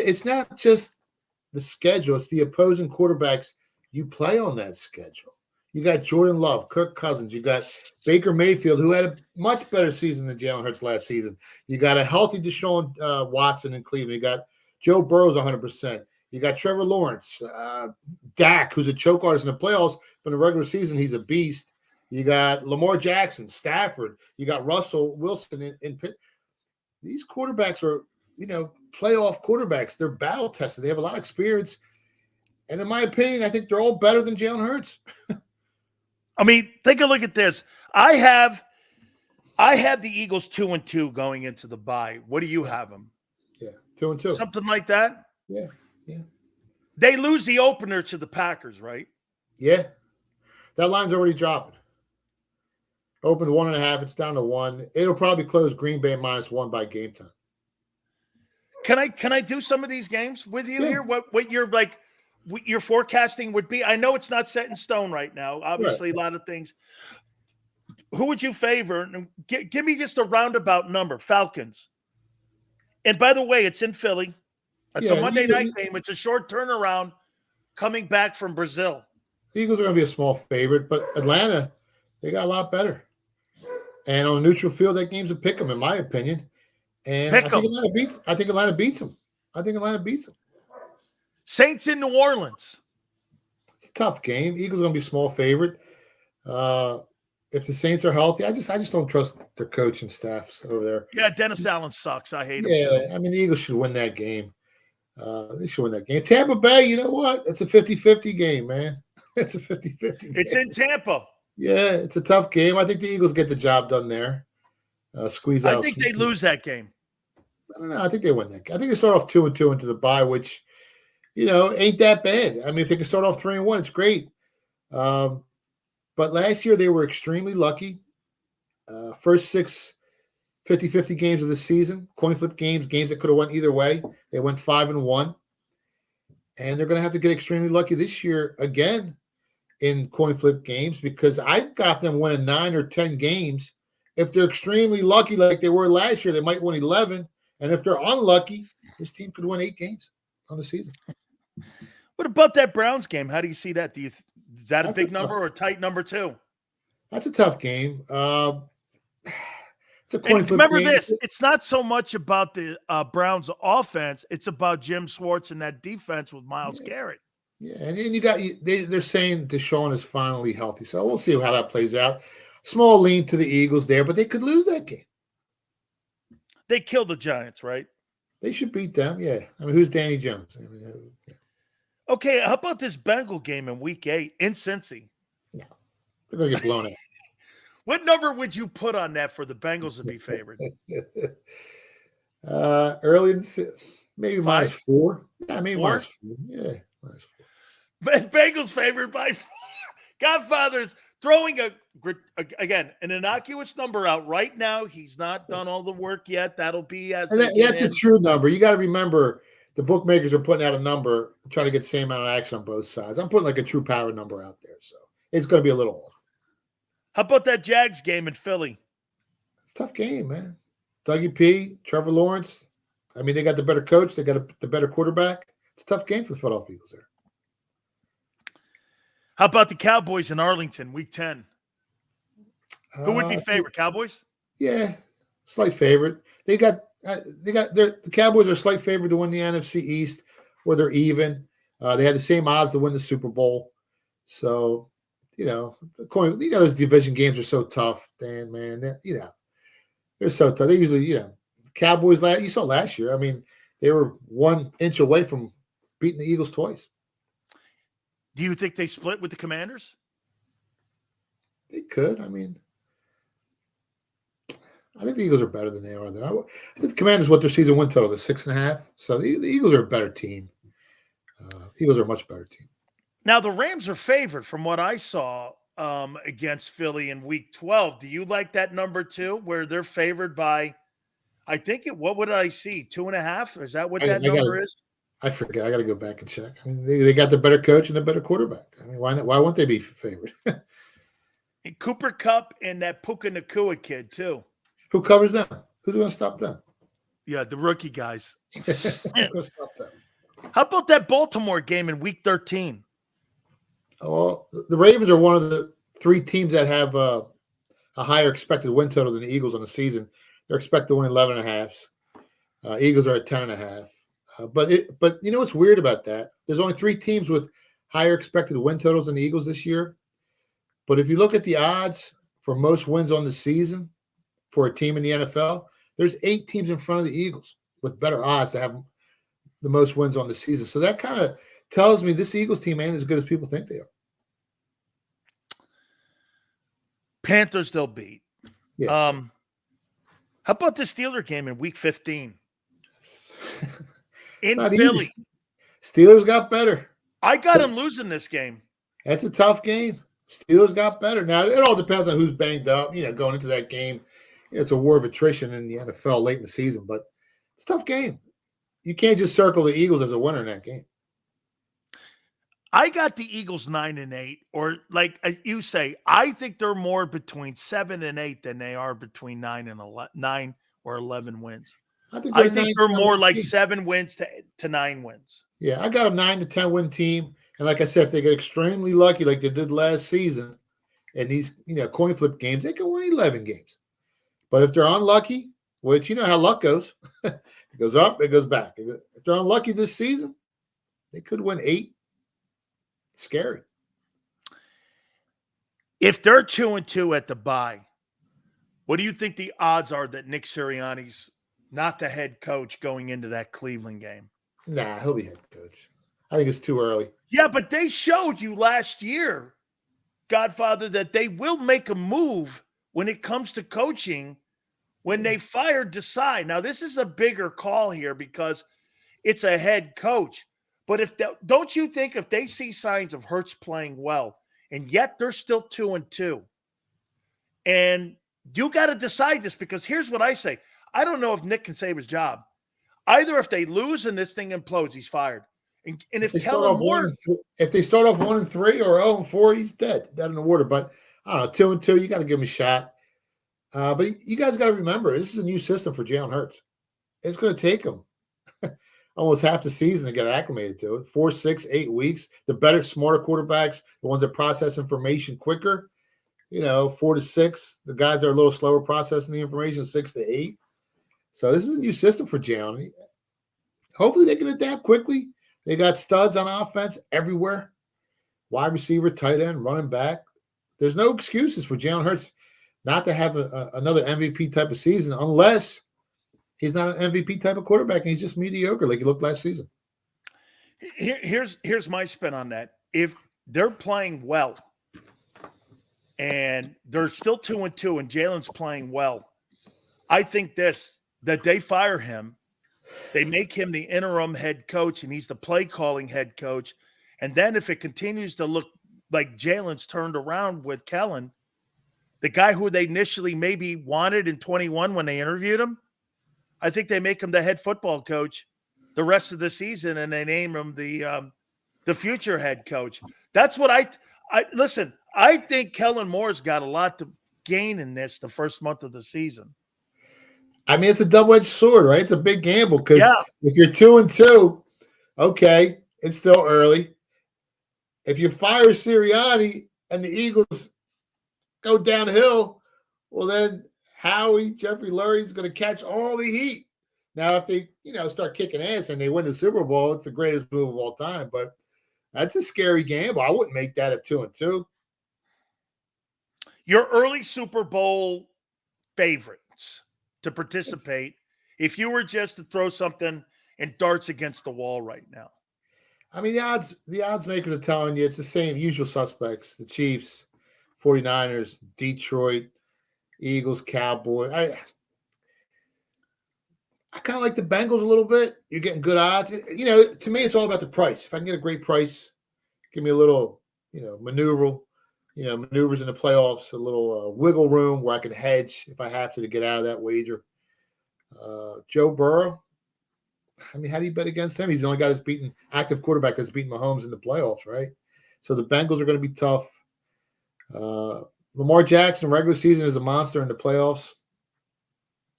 just the schedule. It's the opposing quarterbacks you play on that schedule. You got Jordan Love, Kirk Cousins. You got Baker Mayfield, who had a much better season than Jalen Hurts last season. You got a healthy Deshaun Watson in Cleveland. You got Joe Burrow's 100%. You got Trevor Lawrence, Dak, who's a choke artist in the playoffs, but in the regular season, he's a beast. You got Lamar Jackson, Stafford. You got Russell Wilson in Pitt. These quarterbacks are, playoff quarterbacks. They're battle tested. They have a lot of experience. And in my opinion, I think they're all better than Jalen Hurts. I mean, take a look at this. I have the Eagles 2-2 going into the bye. What do you have them? Yeah, 2-2. Something like that? Yeah. They lose the opener to the Packers, right? Yeah. That line's already dropping. Opened 1.5. It's down to 1. It'll probably close Green Bay -1 by game time. Can I do some of these games with you here? What your forecasting would be? I know it's not set in stone right now. Obviously, a lot of things. Who would you favor? Give me just a roundabout number. Falcons. And by the way, it's in Philly. It's a Monday night game. It's a short turnaround coming back from Brazil. The Eagles are going to be a small favorite, but Atlanta, they got a lot better. And on a neutral field, that game's a pick 'em, in my opinion. And I think Atlanta beats them. I think Atlanta beats them. Saints in New Orleans. It's a tough game. Eagles are going to be a small favorite. If the Saints are healthy, I just don't trust their coach and staffs over there. Yeah, Dennis Allen sucks. I hate him. Yeah, I mean, the Eagles should win that game. They should win that game. Tampa Bay, you know what? It's a 50-50 game, man. It's a 50-50 game. It's in Tampa. Yeah, it's a tough game. I think the Eagles get the job done there. Squeeze out. I think they lose that game. I don't know. I think they win that game. I think they start off 2-2 into the bye, which, ain't that bad. I mean, if they can start off 3-1, it's great. But last year they were extremely lucky. First 6 50-50 games of the season, coin flip games that could have went either way. They went 5-1. And they're going to have to get extremely lucky this year again. in coin flip games because I've got them winning 9 or 10 games. If they're extremely lucky, like they were last year, they might win 11. And if they're unlucky, this team could win 8 games on the season. What about that Browns game? How do you see that? Is that That's a big a tough- number or a tight number too? That's a tough game. It's a coin And flip remember game. this, it's not so much about the Browns offense. It's about Jim Schwartz and that defense with Myles Garrett. Yeah, and you got they're saying Deshaun is finally healthy. So we'll see how that plays out. Small lean to the Eagles there, but they could lose that game. They killed the Giants, right? They should beat them, yeah. I mean, who's Danny Jones? I mean, yeah. Okay, how about this Bengal game in Week 8 in Cincy? They're going to get blown out. What number would you put on that for the Bengals to be favored? Early in the maybe Five? -4. Yeah, maybe Four? -4. Yeah, -4. Bengals favored by 4. Godfather's throwing again an innocuous number out right now. He's not done all the work yet. That'll be as And that's a true number. You got to remember the bookmakers are putting out a number, trying to get the same amount of action on both sides. I'm putting like a true power number out there, so it's going to be a little off. How about that Jags game in Philly? It's a tough game, man. Dougie P, Trevor Lawrence. I mean, they got the better coach. They got the better quarterback. It's a tough game for the Philadelphia Eagles there. How about the Cowboys in Arlington, Week 10? Who would be favored? Cowboys? Yeah, slight favorite. The Cowboys are a slight favorite to win the NFC East, where they're even. They had the same odds to win the Super Bowl. So, those division games are so tough, Dan, man. They're so tough. They usually, Cowboys, you saw last year. I mean, they were 1 inch away from beating the Eagles twice. Do you think they split with the Commanders? They could. I mean, I think the Eagles are better than they are. I think the Commanders, what their season win total is 6.5. So the Eagles are a better team. Eagles are a much better team. Now, the Rams are favored from what I saw against Philly in Week 12. Do you like that number too, where they're favored by, what would I see, 2.5? Is that what that number is? I forget. I got to go back and check. I mean, they got the better coach and the better quarterback. I mean, why wouldn't they be favored? And Cooper Kupp and that Puka Nacua kid too. Who covers them? Who's going to stop them? Yeah, the rookie guys. Who's going to stop them? How about that Baltimore game in Week 13? Oh, the Ravens are one of the 3 teams that have a higher expected win total than the Eagles on the season. They're expected to win 11.5. Eagles are at 10.5. But you know what's weird about that? There's only 3 teams with higher expected win totals than the Eagles this year. But if you look at the odds for most wins on the season for a team in the NFL, there's 8 teams in front of the Eagles with better odds to have the most wins on the season. So that kind of tells me this Eagles team ain't as good as people think they are. Panthers they'll beat. Yeah. How about the Steeler game in Week 15? In Not Philly. easy. Steelers got better. I got them losing this game. That's a tough game. Steelers got better. Now, it all depends on who's banged up. Going into that game, it's a war of attrition in the NFL late in the season, but it's a tough game. You can't just circle the Eagles as a winner in that game. I got the Eagles 9-8, or like you say, I think they're more between 7 and 8 than they are between 9 or 11 wins. I think they're more like 7 wins to 9 wins. Yeah, I got a 9 to 10 win team, and like I said, if they get extremely lucky, like they did last season, and these coin flip games, they can win 11 games. But if they're unlucky, which you know how luck goes, it goes up, it goes back. If they're unlucky this season, they could win 8. It's scary. If they're 2-2 at the bye, what do you think the odds are that Nick Sirianni's not the head coach going into that Cleveland game? Nah, he'll be head coach. I think it's too early. Yeah, but they showed you last year, Godfather, that they will make a move when it comes to coaching when they fired Desai. Now, this is a bigger call here because it's a head coach. But don't you think if they see signs of Hurts playing well, and yet they're still 2-2, and you got to decide this, because here's what I say. I don't know if Nick can save his job. Either if they lose and this thing implodes, he's fired. And if they start Kellen off Moore, if they start off 1-3 or 0-4, he's dead in the water. But I don't know, 2-2, you got to give him a shot. But you guys got to remember, this is a new system for Jalen Hurts. It's going to take him almost half the season to get acclimated to it. 4, 6, 8 weeks. The better, smarter quarterbacks, the ones that process information quicker, 4 to 6. The guys that are a little slower processing the information, 6 to 8. So this is a new system for Jalen. Hopefully they can adapt quickly. They got studs on offense everywhere. Wide receiver, tight end, running back. There's no excuses for Jalen Hurts not to have another MVP type of season unless he's not an MVP type of quarterback and he's just mediocre like he looked last season. Here's my spin on that. If they're playing well and they're still 2-2 and Jalen's playing well, I think that they fire him. They make him the interim head coach, and he's the play-calling head coach. And then if it continues to look like Jalen's turned around with Kellen, the guy who they initially maybe wanted in 21 when they interviewed him, I think they make him the head football coach the rest of the season, and they name him the future head coach. That's what I listen. I think Kellen Moore's got a lot to gain in this the first month of the season. I mean, it's a double-edged sword, right? It's a big gamble because if you're 2-2, okay, it's still early. If you fire Serianni and the Eagles go downhill, well, then Howie, Jeffrey Lurie's going to catch all the heat. Now, if they, start kicking ass and they win the Super Bowl, it's the greatest move of all time. But that's a scary gamble. I wouldn't make that at 2-2. Your early Super Bowl favorites to participate, if you were just to throw something and darts against the wall right now? I mean, the odds makers are telling you it's the same usual suspects: the Chiefs, 49ers, Detroit, Eagles, Cowboys. I kind of like the Bengals a little bit. You're getting good odds. To me, it's all about the price. If I can get a great price, give me a little, maneuvers in the playoffs, a little wiggle room where I can hedge if I have to get out of that wager. Joe Burrow. I mean, how do you bet against him? He's the only guy that's active quarterback that's beaten Mahomes in the playoffs, right? So the Bengals are going to be tough. Lamar Jackson, regular season, is a monster in the playoffs.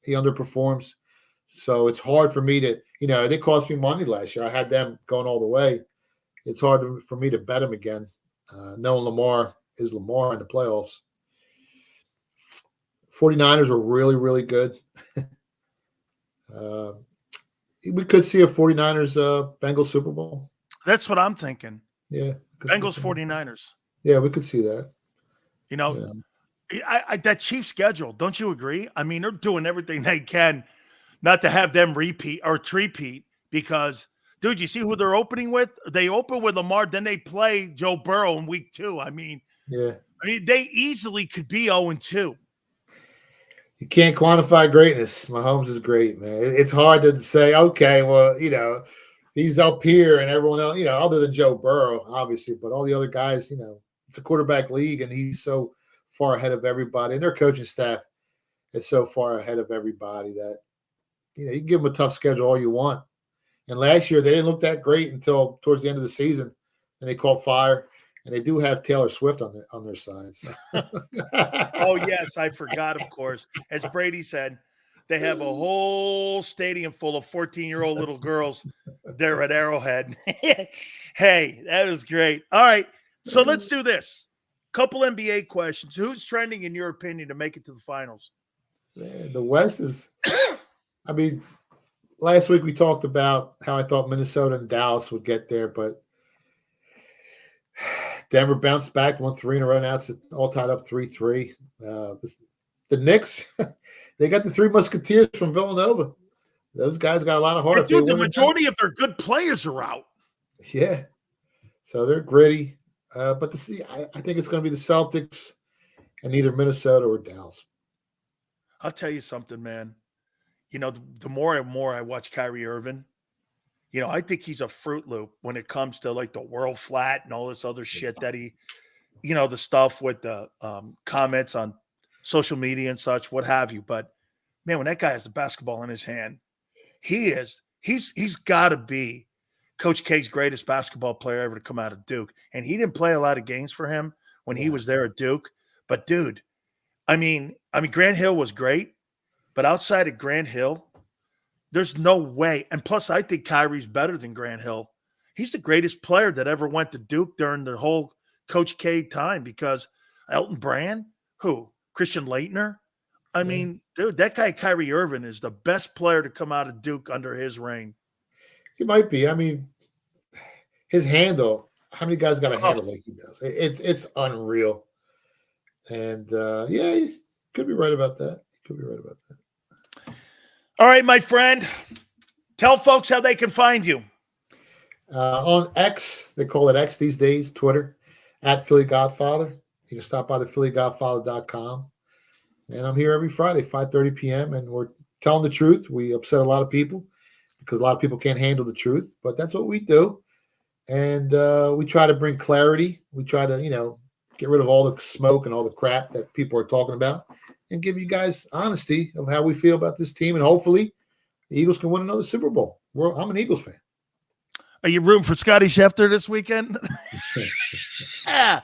He underperforms. So it's hard for me to, they cost me money last year. I had them going all the way. It's hard for me to bet them again, knowing Lamar is Lamar in the playoffs. 49ers are really, really good. We could see a 49ers Bengals Super Bowl. That's what I'm thinking. Yeah. Bengals 49ers. Yeah, we could see that. That Chiefs schedule, don't you agree? I mean, they're doing everything they can not to have them repeat or three-peat because, dude, you see who they're opening with? They open with Lamar, then they play Joe Burrow in week 2. I mean, they easily could be 0-2. You can't quantify greatness. Mahomes is great, man. It's hard to say, okay, well, he's up here and everyone else, other than Joe Burrow, obviously, but all the other guys, it's a quarterback league and he's so far ahead of everybody. And their coaching staff is so far ahead of everybody that, you can give them a tough schedule all you want. And last year, they didn't look that great until towards the end of the season. And they caught fire. And they do have Taylor Swift on their side. So. Oh, yes, I forgot, of course. As Brady said, they have a whole stadium full of 14-year-old little girls there at Arrowhead. Hey, that was great. All right, so let's do this. Couple NBA questions. Who's trending, in your opinion, to make it to the finals? Man, the West is – I mean, last week we talked about how I thought Minnesota and Dallas would get there, but Denver bounced back, won 3 in a row. Now it's all tied up 3-3. The Knicks, they got the 3 Musketeers from Villanova. Those guys got a lot of heart. But dude, the majority of their good players are out. Yeah. So they're gritty. But I think it's going to be the Celtics and either Minnesota or Dallas. I'll tell you something, man. The more and more I watch Kyrie Irving, I think he's a Fruit Loop when it comes to like the world flat and all this other shit that he, the stuff with the comments on social media and such, what have you. But man, when that guy has the basketball in his hand, he's got to be Coach K's greatest basketball player ever to come out of Duke. And he didn't play a lot of games for him when he was there at Duke. But, dude, I mean, Grant Hill was great. But outside of Grant Hill, there's no way. And plus, I think Kyrie's better than Grant Hill. He's the greatest player that ever went to Duke during the whole Coach K time because Elton Brand, who? Christian Laettner? I mean, dude, that guy Kyrie Irving is the best player to come out of Duke under his reign. He might be. I mean, his handle, how many guys got a handle like he does? It's unreal. And, yeah, you could be right about that. All right, my friend. Tell folks how they can find you. On X, they call it X these days, Twitter, at Philly Godfather. You can stop by the phillygodfather.com. And I'm here every Friday, 5:30 p.m., and we're telling the truth. We upset a lot of people because a lot of people can't handle the truth, but that's what we do. And we try to bring clarity. We try to, get rid of all the smoke and all the crap that people are talking about and give you guys honesty of how we feel about this team. And hopefully the Eagles can win another Super Bowl. I'm an Eagles fan. Are you rooting for Scottie Scheffler this weekend? Yeah.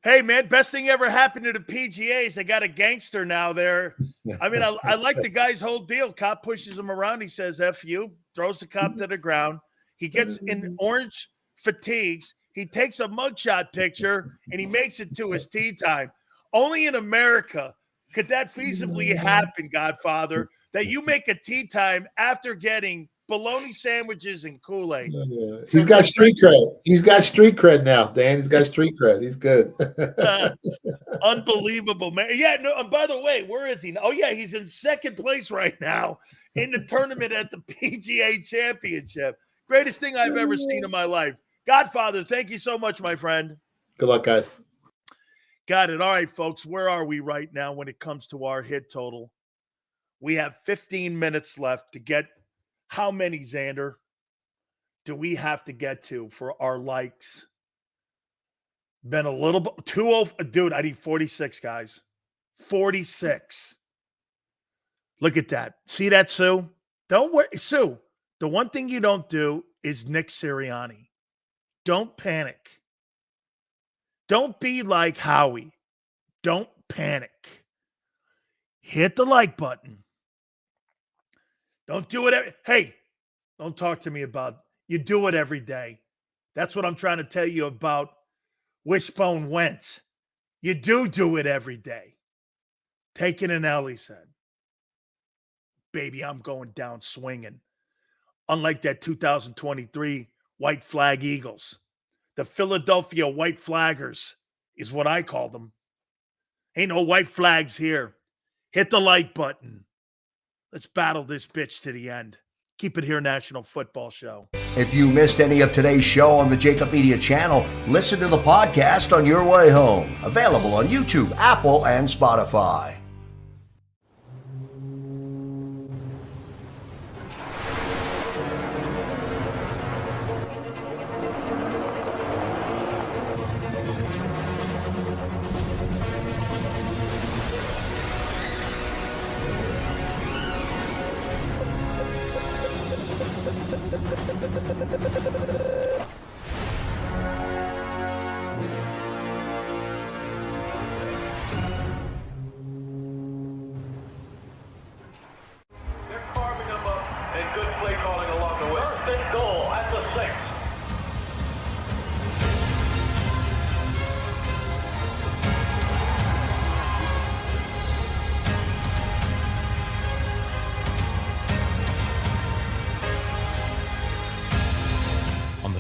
Hey, man, best thing ever happened to the PGAs. They got a gangster now there. I mean, I like the guy's whole deal. Cop pushes him around. He says, F you, throws the cop to the ground. He gets in orange fatigues. He takes a mugshot picture, and he makes it to his tee time. Only in America could that feasibly happen, Godfather, that you make a tee time after getting bologna sandwiches and Kool-Aid. Yeah. He's got street cred. He's got street cred now, Dan. He's got street cred. He's good. Unbelievable, man. Yeah, no, and by the way, where is he? Oh, yeah, he's in second place right now in the tournament at the PGA Championship. Greatest thing I've ever seen in my life. Godfather, thank you so much, my friend. Good luck, guys. Got it. All right, folks, where are we right now when it comes to our hit total? We have 15 minutes left to get how many, Xander, do we have to get to for our likes? Been a little bit too old. Dude, I need 46, guys. 46. Look at that. See that, Sue? Don't worry. Sue, the one thing you don't do is Nick Serianni. Don't panic. Don't be like Howie. Don't panic. Hit the like button. Don't do it. Hey, don't talk to me about you do it every day. That's what I'm trying to tell you about Wishbone Wentz. You do it every day. Taking an L, he said. Baby, I'm going down swinging. Unlike that 2023 White Flag Eagles. The Philadelphia White Flaggers is what I call them. Ain't no white flags here. Hit the like button. Let's battle this bitch to the end. Keep it here, National Football Show. If you missed any of today's show on the JAKIB Media channel, listen to the podcast on your way home. Available on YouTube, Apple, and Spotify.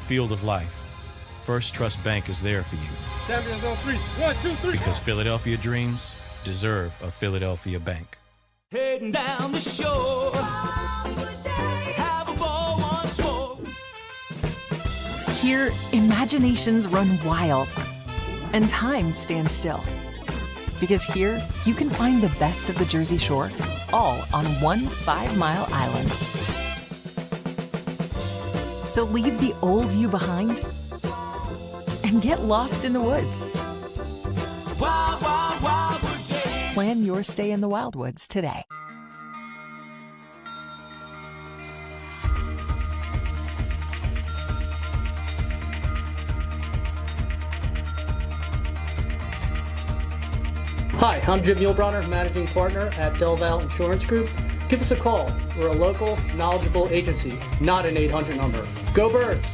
Field of life, First Trust Bank is there for you. Champions on 3. 1, 2, 3. Because Philadelphia dreams deserve a Philadelphia bank. Heading down the shore. Have a ball once more. Here, imaginations run wild and time stands still. Because here, you can find the best of the Jersey Shore, all on one 5-mile island. So leave the old you behind and get lost in the woods. Wild, wild, wildwood day. Plan your stay in the Wildwoods today. Hi, I'm Jim Muehlbronner, Managing Partner at Del Valle Insurance Group. Give us a call. We're a local, knowledgeable agency, not an 800 number. Go Birds!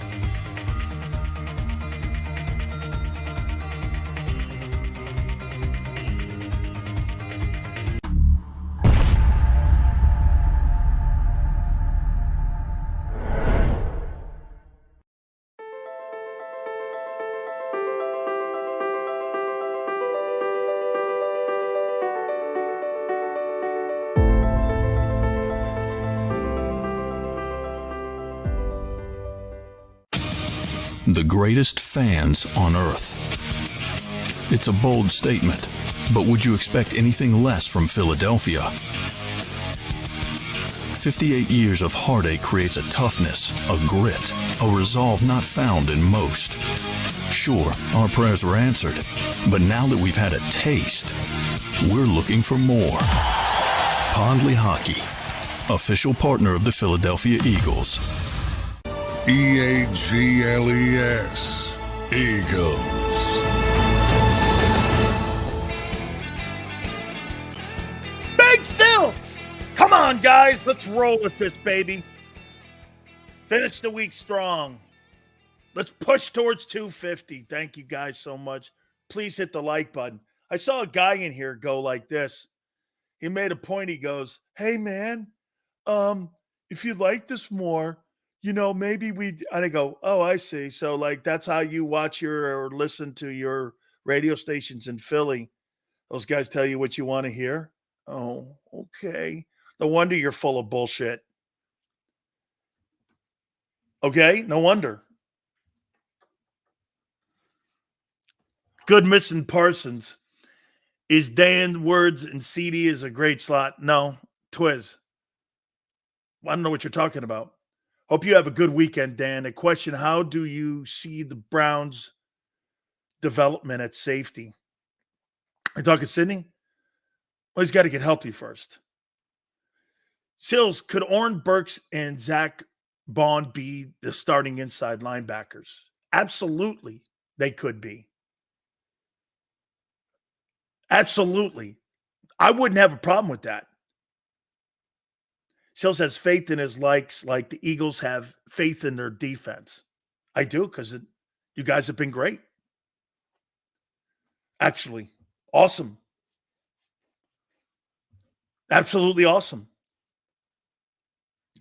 The greatest fans on earth. It's a bold statement, but would you expect anything less from Philadelphia? 58 years of heartache creates a toughness, a grit, a resolve not found in most. Sure, our prayers were answered, but now that we've had a taste, we're looking for more. Pondley Hockey, official partner of the Philadelphia Eagles. EAGLES, Eagles. Big Sills! Come on, guys. Let's roll with this, baby. Finish the week strong. Let's push towards 250. Thank you guys so much. Please hit the like button. I saw a guy in here go like this. He made a point. He goes, hey, man, if you like this more, you know, maybe and I go, oh, I see. So, like, that's how you watch or listen to your radio stations in Philly. Those guys tell you what you want to hear. Oh, okay. No wonder you're full of bullshit. Okay? No wonder. Good missing Parsons. Is Dan Words and CD is a great slot? No. Twiz. I don't know what you're talking about. Hope you have a good weekend, Dan. A question, how do you see the Browns' development at safety? Are you talking Sydney? Well, he's got to get healthy first. Sills, could Oren Burks and Zach Bond be the starting inside linebackers? Absolutely, they could be. Absolutely. I wouldn't have a problem with that. Sills has faith in his likes like the Eagles have faith in their defense. I do, because you guys have been great. Actually, awesome. Absolutely awesome.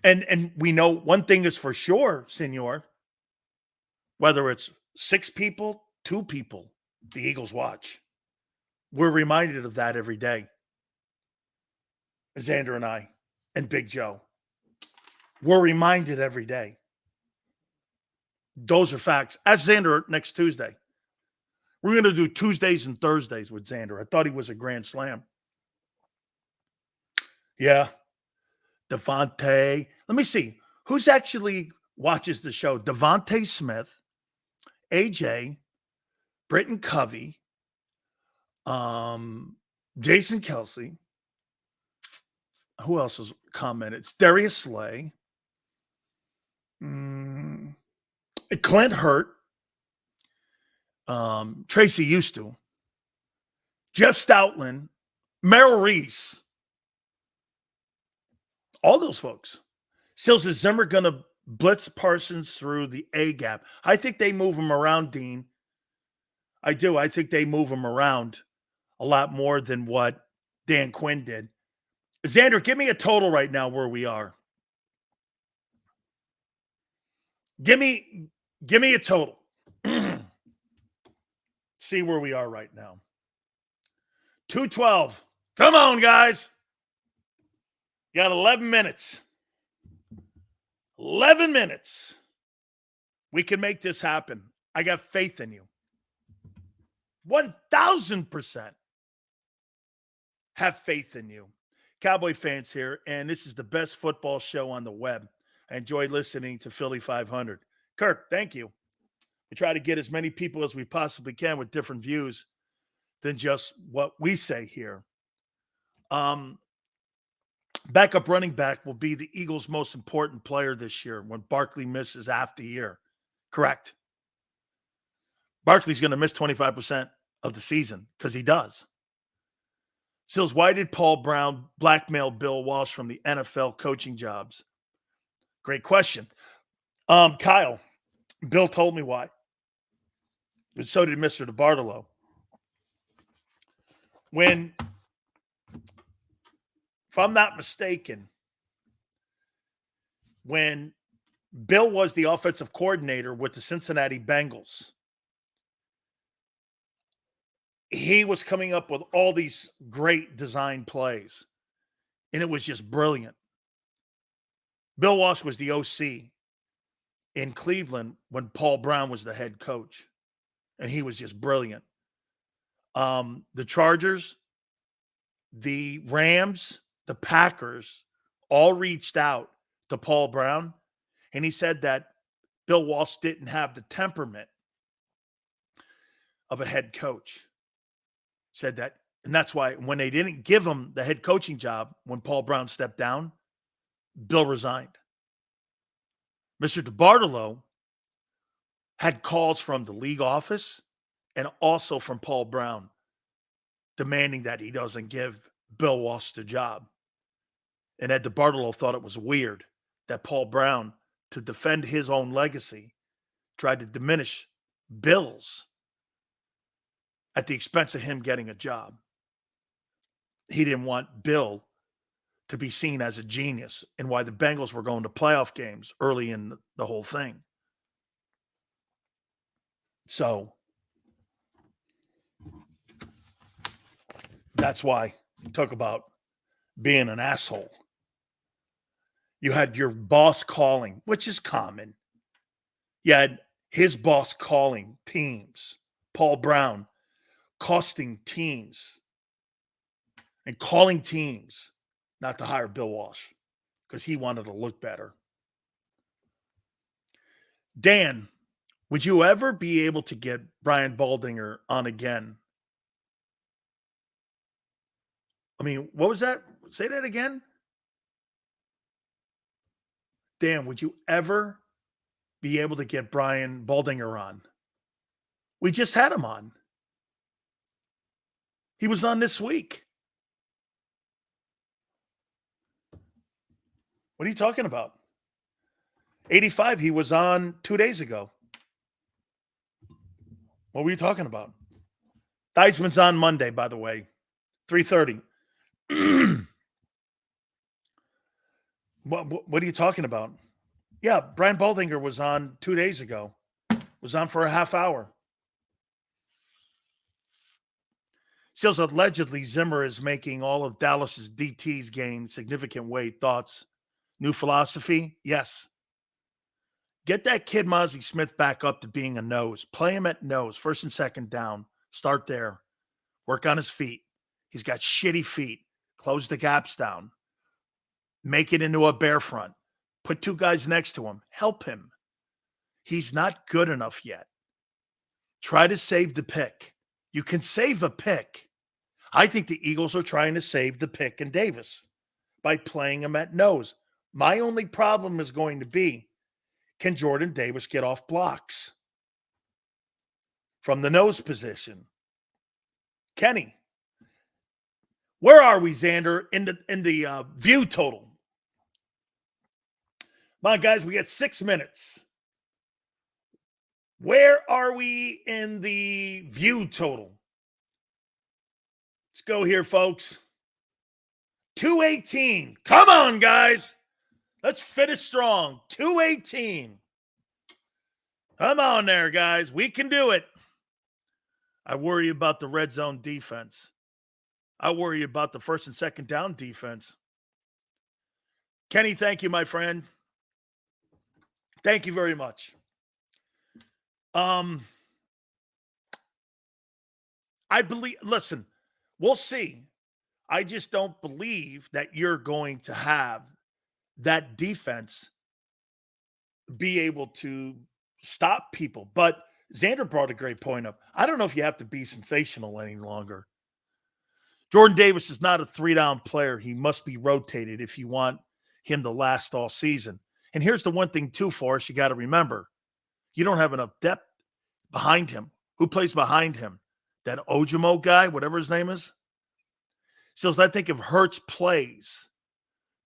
And we know one thing is for sure, Senor, whether it's 6 people, 2 people, the Eagles watch. We're reminded of that every day. Xander and I. And Big Joe. We're reminded every day. Those are facts. Ask Xander next Tuesday. We're going to do Tuesdays and Thursdays with Xander. I thought he was a grand slam. Yeah. Devontae. Let me see. Who's actually watches the show? Devontae Smith, AJ, Britton Covey, Jason Kelsey. Who else has commented? It's Darius Slay. Clint Hurt. Tracy Houston. Jeff Stoutland. Merrill Reese. All those folks. Sills, is Zimmer going to blitz Parsons through the A gap? I think they move him around, Dean. I do. I think they move him around a lot more than what Dan Quinn did. Xander, give me a total right now where we are. Give me a total. See where we are right now. 212. Come on, guys. You got 11 minutes. 11 minutes. We can make this happen. I got faith in you. 1,000% have faith in you. Cowboy fans here, and this is the best football show on the web. I enjoy listening to Philly 500. Kirk, thank you. We try to get as many people as we possibly can with different views than just what we say here. Backup running back will be the Eagles' most important player this year when Barkley misses half the year. Correct. Barkley's going to miss 25% of the season because he does. Sills, why did Paul Brown blackmail Bill Walsh from the NFL coaching jobs? Great question. Kyle, Bill told me why. And so did Mr. DeBartolo. When, if I'm not mistaken, when Bill was the offensive coordinator with the Cincinnati Bengals, he was coming up with all these great design plays, and it was just brilliant. Bill Walsh was the OC in Cleveland when Paul Brown was the head coach, and he was just brilliant. The Chargers, the Rams, the Packers all reached out to Paul Brown, and he said that Bill Walsh didn't have the temperament of a head coach. Said that, and that's why when they didn't give him the head coaching job, when Paul Brown stepped down, Bill resigned. Mr. DeBartolo had calls from the league office and also from Paul Brown demanding that he doesn't give Bill Walsh the job. And Ed DeBartolo thought it was weird that Paul Brown, to defend his own legacy, tried to diminish Bill's at the expense of him getting a job. He didn't want Bill to be seen as a genius, and why the Bengals were going to playoff games early in the whole thing. So that's why you talk about being an asshole. You had your boss calling, which is common. You had his boss calling teams, Paul Brown costing teams and calling teams not to hire Bill Walsh because he wanted to look better. Dan, would you ever be able to get Brian Baldinger on again? I mean, what was that? Say that again. Dan, would you ever be able to get Brian Baldinger on? We just had him on. He was on this week. What are you talking about? 85, he was on 2 days ago. What were you talking about? Theismann's on Monday, by the way, 3:30. What are you talking about? Yeah, Brian Baldinger was on 2 days ago. Was on for a half hour. Seals, allegedly Zimmer is making all of Dallas's DTs gain significant weight. Thoughts? New philosophy? Yes. Get that kid Mozzie Smith back up to being a nose. Play him at nose, first and second down. Start there. Work on his feet. He's got shitty feet. Close the gaps down. Make it into a bear front. Put two guys next to him. Help him. He's not good enough yet. Try to save the pick. You can save a pick. I think the Eagles are trying to save the pick in Davis by playing him at nose. My only problem is going to be, can Jordan Davis get off blocks from the nose position? Kenny, where are we, Xander, in the view total? Come on, guys, we got 6 minutes. Where are we in the view total? Let's go here, folks. 218. Come on, guys. Let's finish strong. 218. Come on there, guys. We can do it. I worry about the red zone defense. I worry about the first and second down defense. Kenny, thank you, my friend. Thank you very much. I believe, listen, we'll see. I just don't believe that you're going to have that defense be able to stop people. But Xander brought a great point up. I don't know if you have to be sensational any longer. Jordan Davis is not a 3-down player. He must be rotated if you want him to last all season. And here's the one thing, too, Forrest, you got to remember. You don't have enough depth behind him. Who plays behind him? That Ojimo guy, whatever his name is? So I think if Hurts plays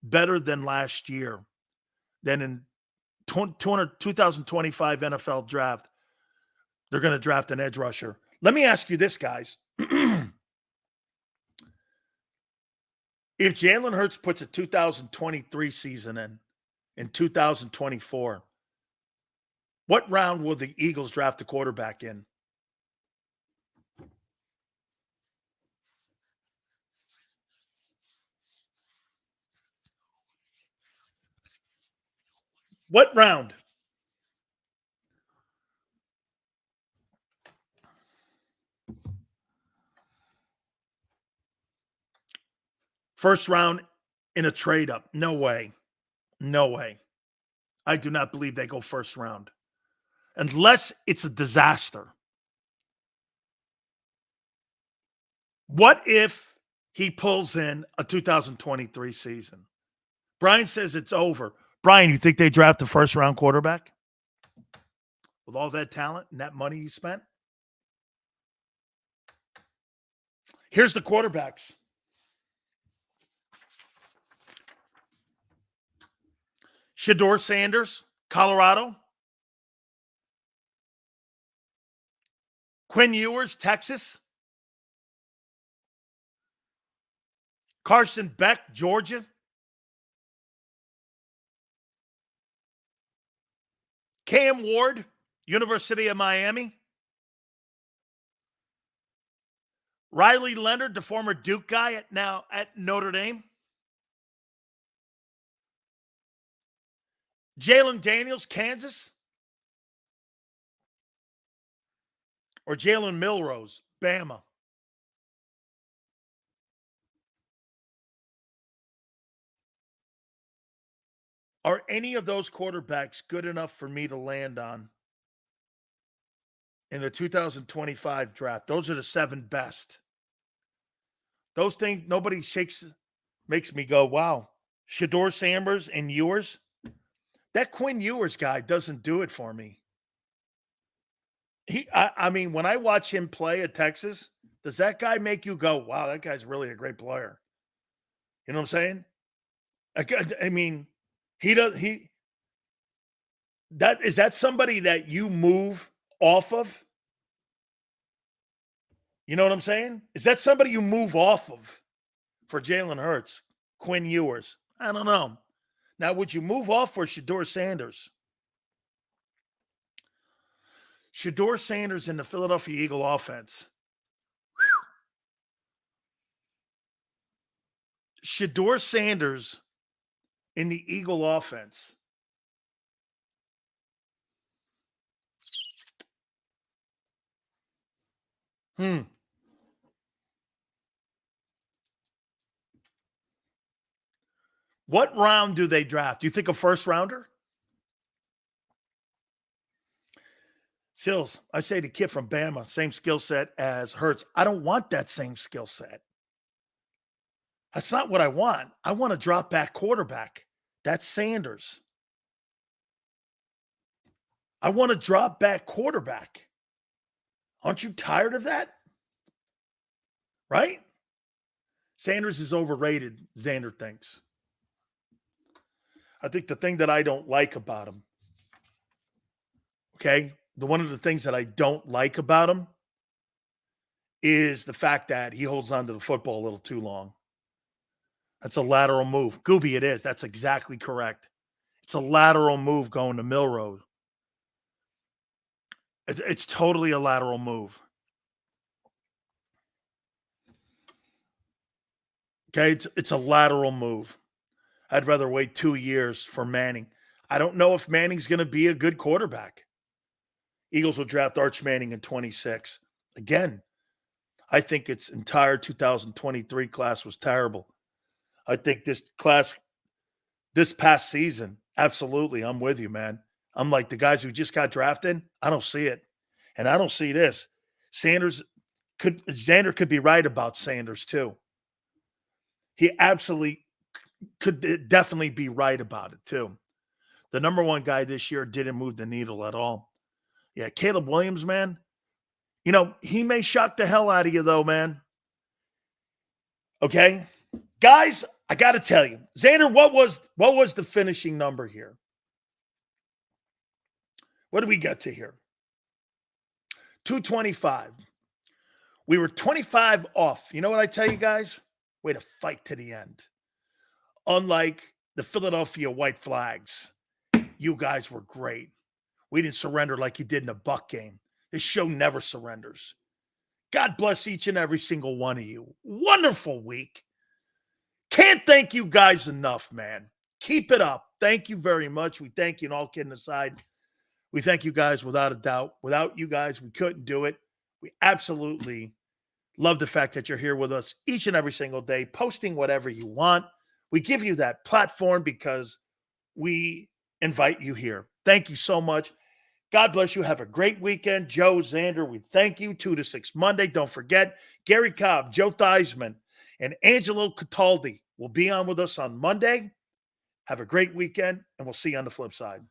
better than last year, then in 2025 NFL draft, they're going to draft an edge rusher. Let me ask you this, guys. If Jalen Hurts puts a 2023 season in 2024, what round will the Eagles draft a quarterback in? What round? First round in a trade up. No way. No way. I do not believe they go first round. Unless it's a disaster. What if he pulls in a 2023 season? Brian says it's over. Brian, you think they draft a first round quarterback? With all that talent and that money you spent? Here's the quarterbacks. Shedeur Sanders, Colorado. Quinn Ewers, Texas. Carson Beck, Georgia. Cam Ward, University of Miami. Riley Leonard, the former Duke guy now at Notre Dame. Jalen Daniels, Kansas. Or Jalen Milrose, Bama. Are any of those quarterbacks good enough for me to land on in the 2025 draft? Those are the 7 best. Those things, nobody makes me go, wow. Shedeur Sanders and Ewers. That Quinn Ewers guy doesn't do it for me. I mean, when I watch him play at Texas, does that guy make you go, wow, that guy's really a great player? You know what I'm saying? I mean, is that somebody that you move off of? You know what I'm saying? Is that somebody you move off of for Jalen Hurts, Quinn Ewers? I don't know. Now, would you move off for Shedeur Sanders? Shedeur Sanders in the Philadelphia Eagle offense. Shedeur Sanders in the Eagle offense. What round do they draft? Do you think a first rounder? Sills, I say the kid from Bama, same skill set as Hurts. I don't want that same skill set. That's not what I want. I want a drop back quarterback. That's Sanders. I want a drop back quarterback. Aren't you tired of that? Right? Sanders is overrated, Xander thinks. I think the thing that I don't like about him, okay, one of the things that I don't like about him is the fact that he holds on to the football a little too long. That's a lateral move. Gooby, it is. That's exactly correct. It's a lateral move going to Milrow. It's totally a lateral move. Okay, it's a lateral move. I'd rather wait 2 years for Manning. I don't know if Manning's going to be a good quarterback. Eagles will draft Arch Manning in 26. Again, I think its entire 2023 class was terrible. I think this past season, absolutely, I'm with you, man. I'm like, the guys who just got drafted, I don't see it. And I don't see this. Xander could be right about Sanders too. He absolutely could definitely be right about it too. The number 1 guy this year didn't move the needle at all. Yeah, Caleb Williams, man. You know, he may shock the hell out of you though, man. Okay? Guys, I got to tell you. Xander, what was the finishing number here? What did we get to here? 225. We were 25 off. You know what I tell you guys? Way to fight to the end. Unlike the Philadelphia White Flags, you guys were great. We didn't surrender like you did in a Buck game. This show never surrenders. God bless each and every single one of you. Wonderful week. Can't thank you guys enough, man. Keep it up. Thank you very much. We thank you, and all kidding aside, we thank you guys without a doubt. Without you guys, we couldn't do it. We absolutely love the fact that you're here with us each and every single day, posting whatever you want. We give you that platform because we invite you here. Thank you so much. God bless you. Have a great weekend. Joe, Xander, we thank you. 2 to 6 Monday. Don't forget, Gary Cobb, Joe Theismann, and Angelo Cataldi will be on with us on Monday. Have a great weekend, and we'll see you on the flip side.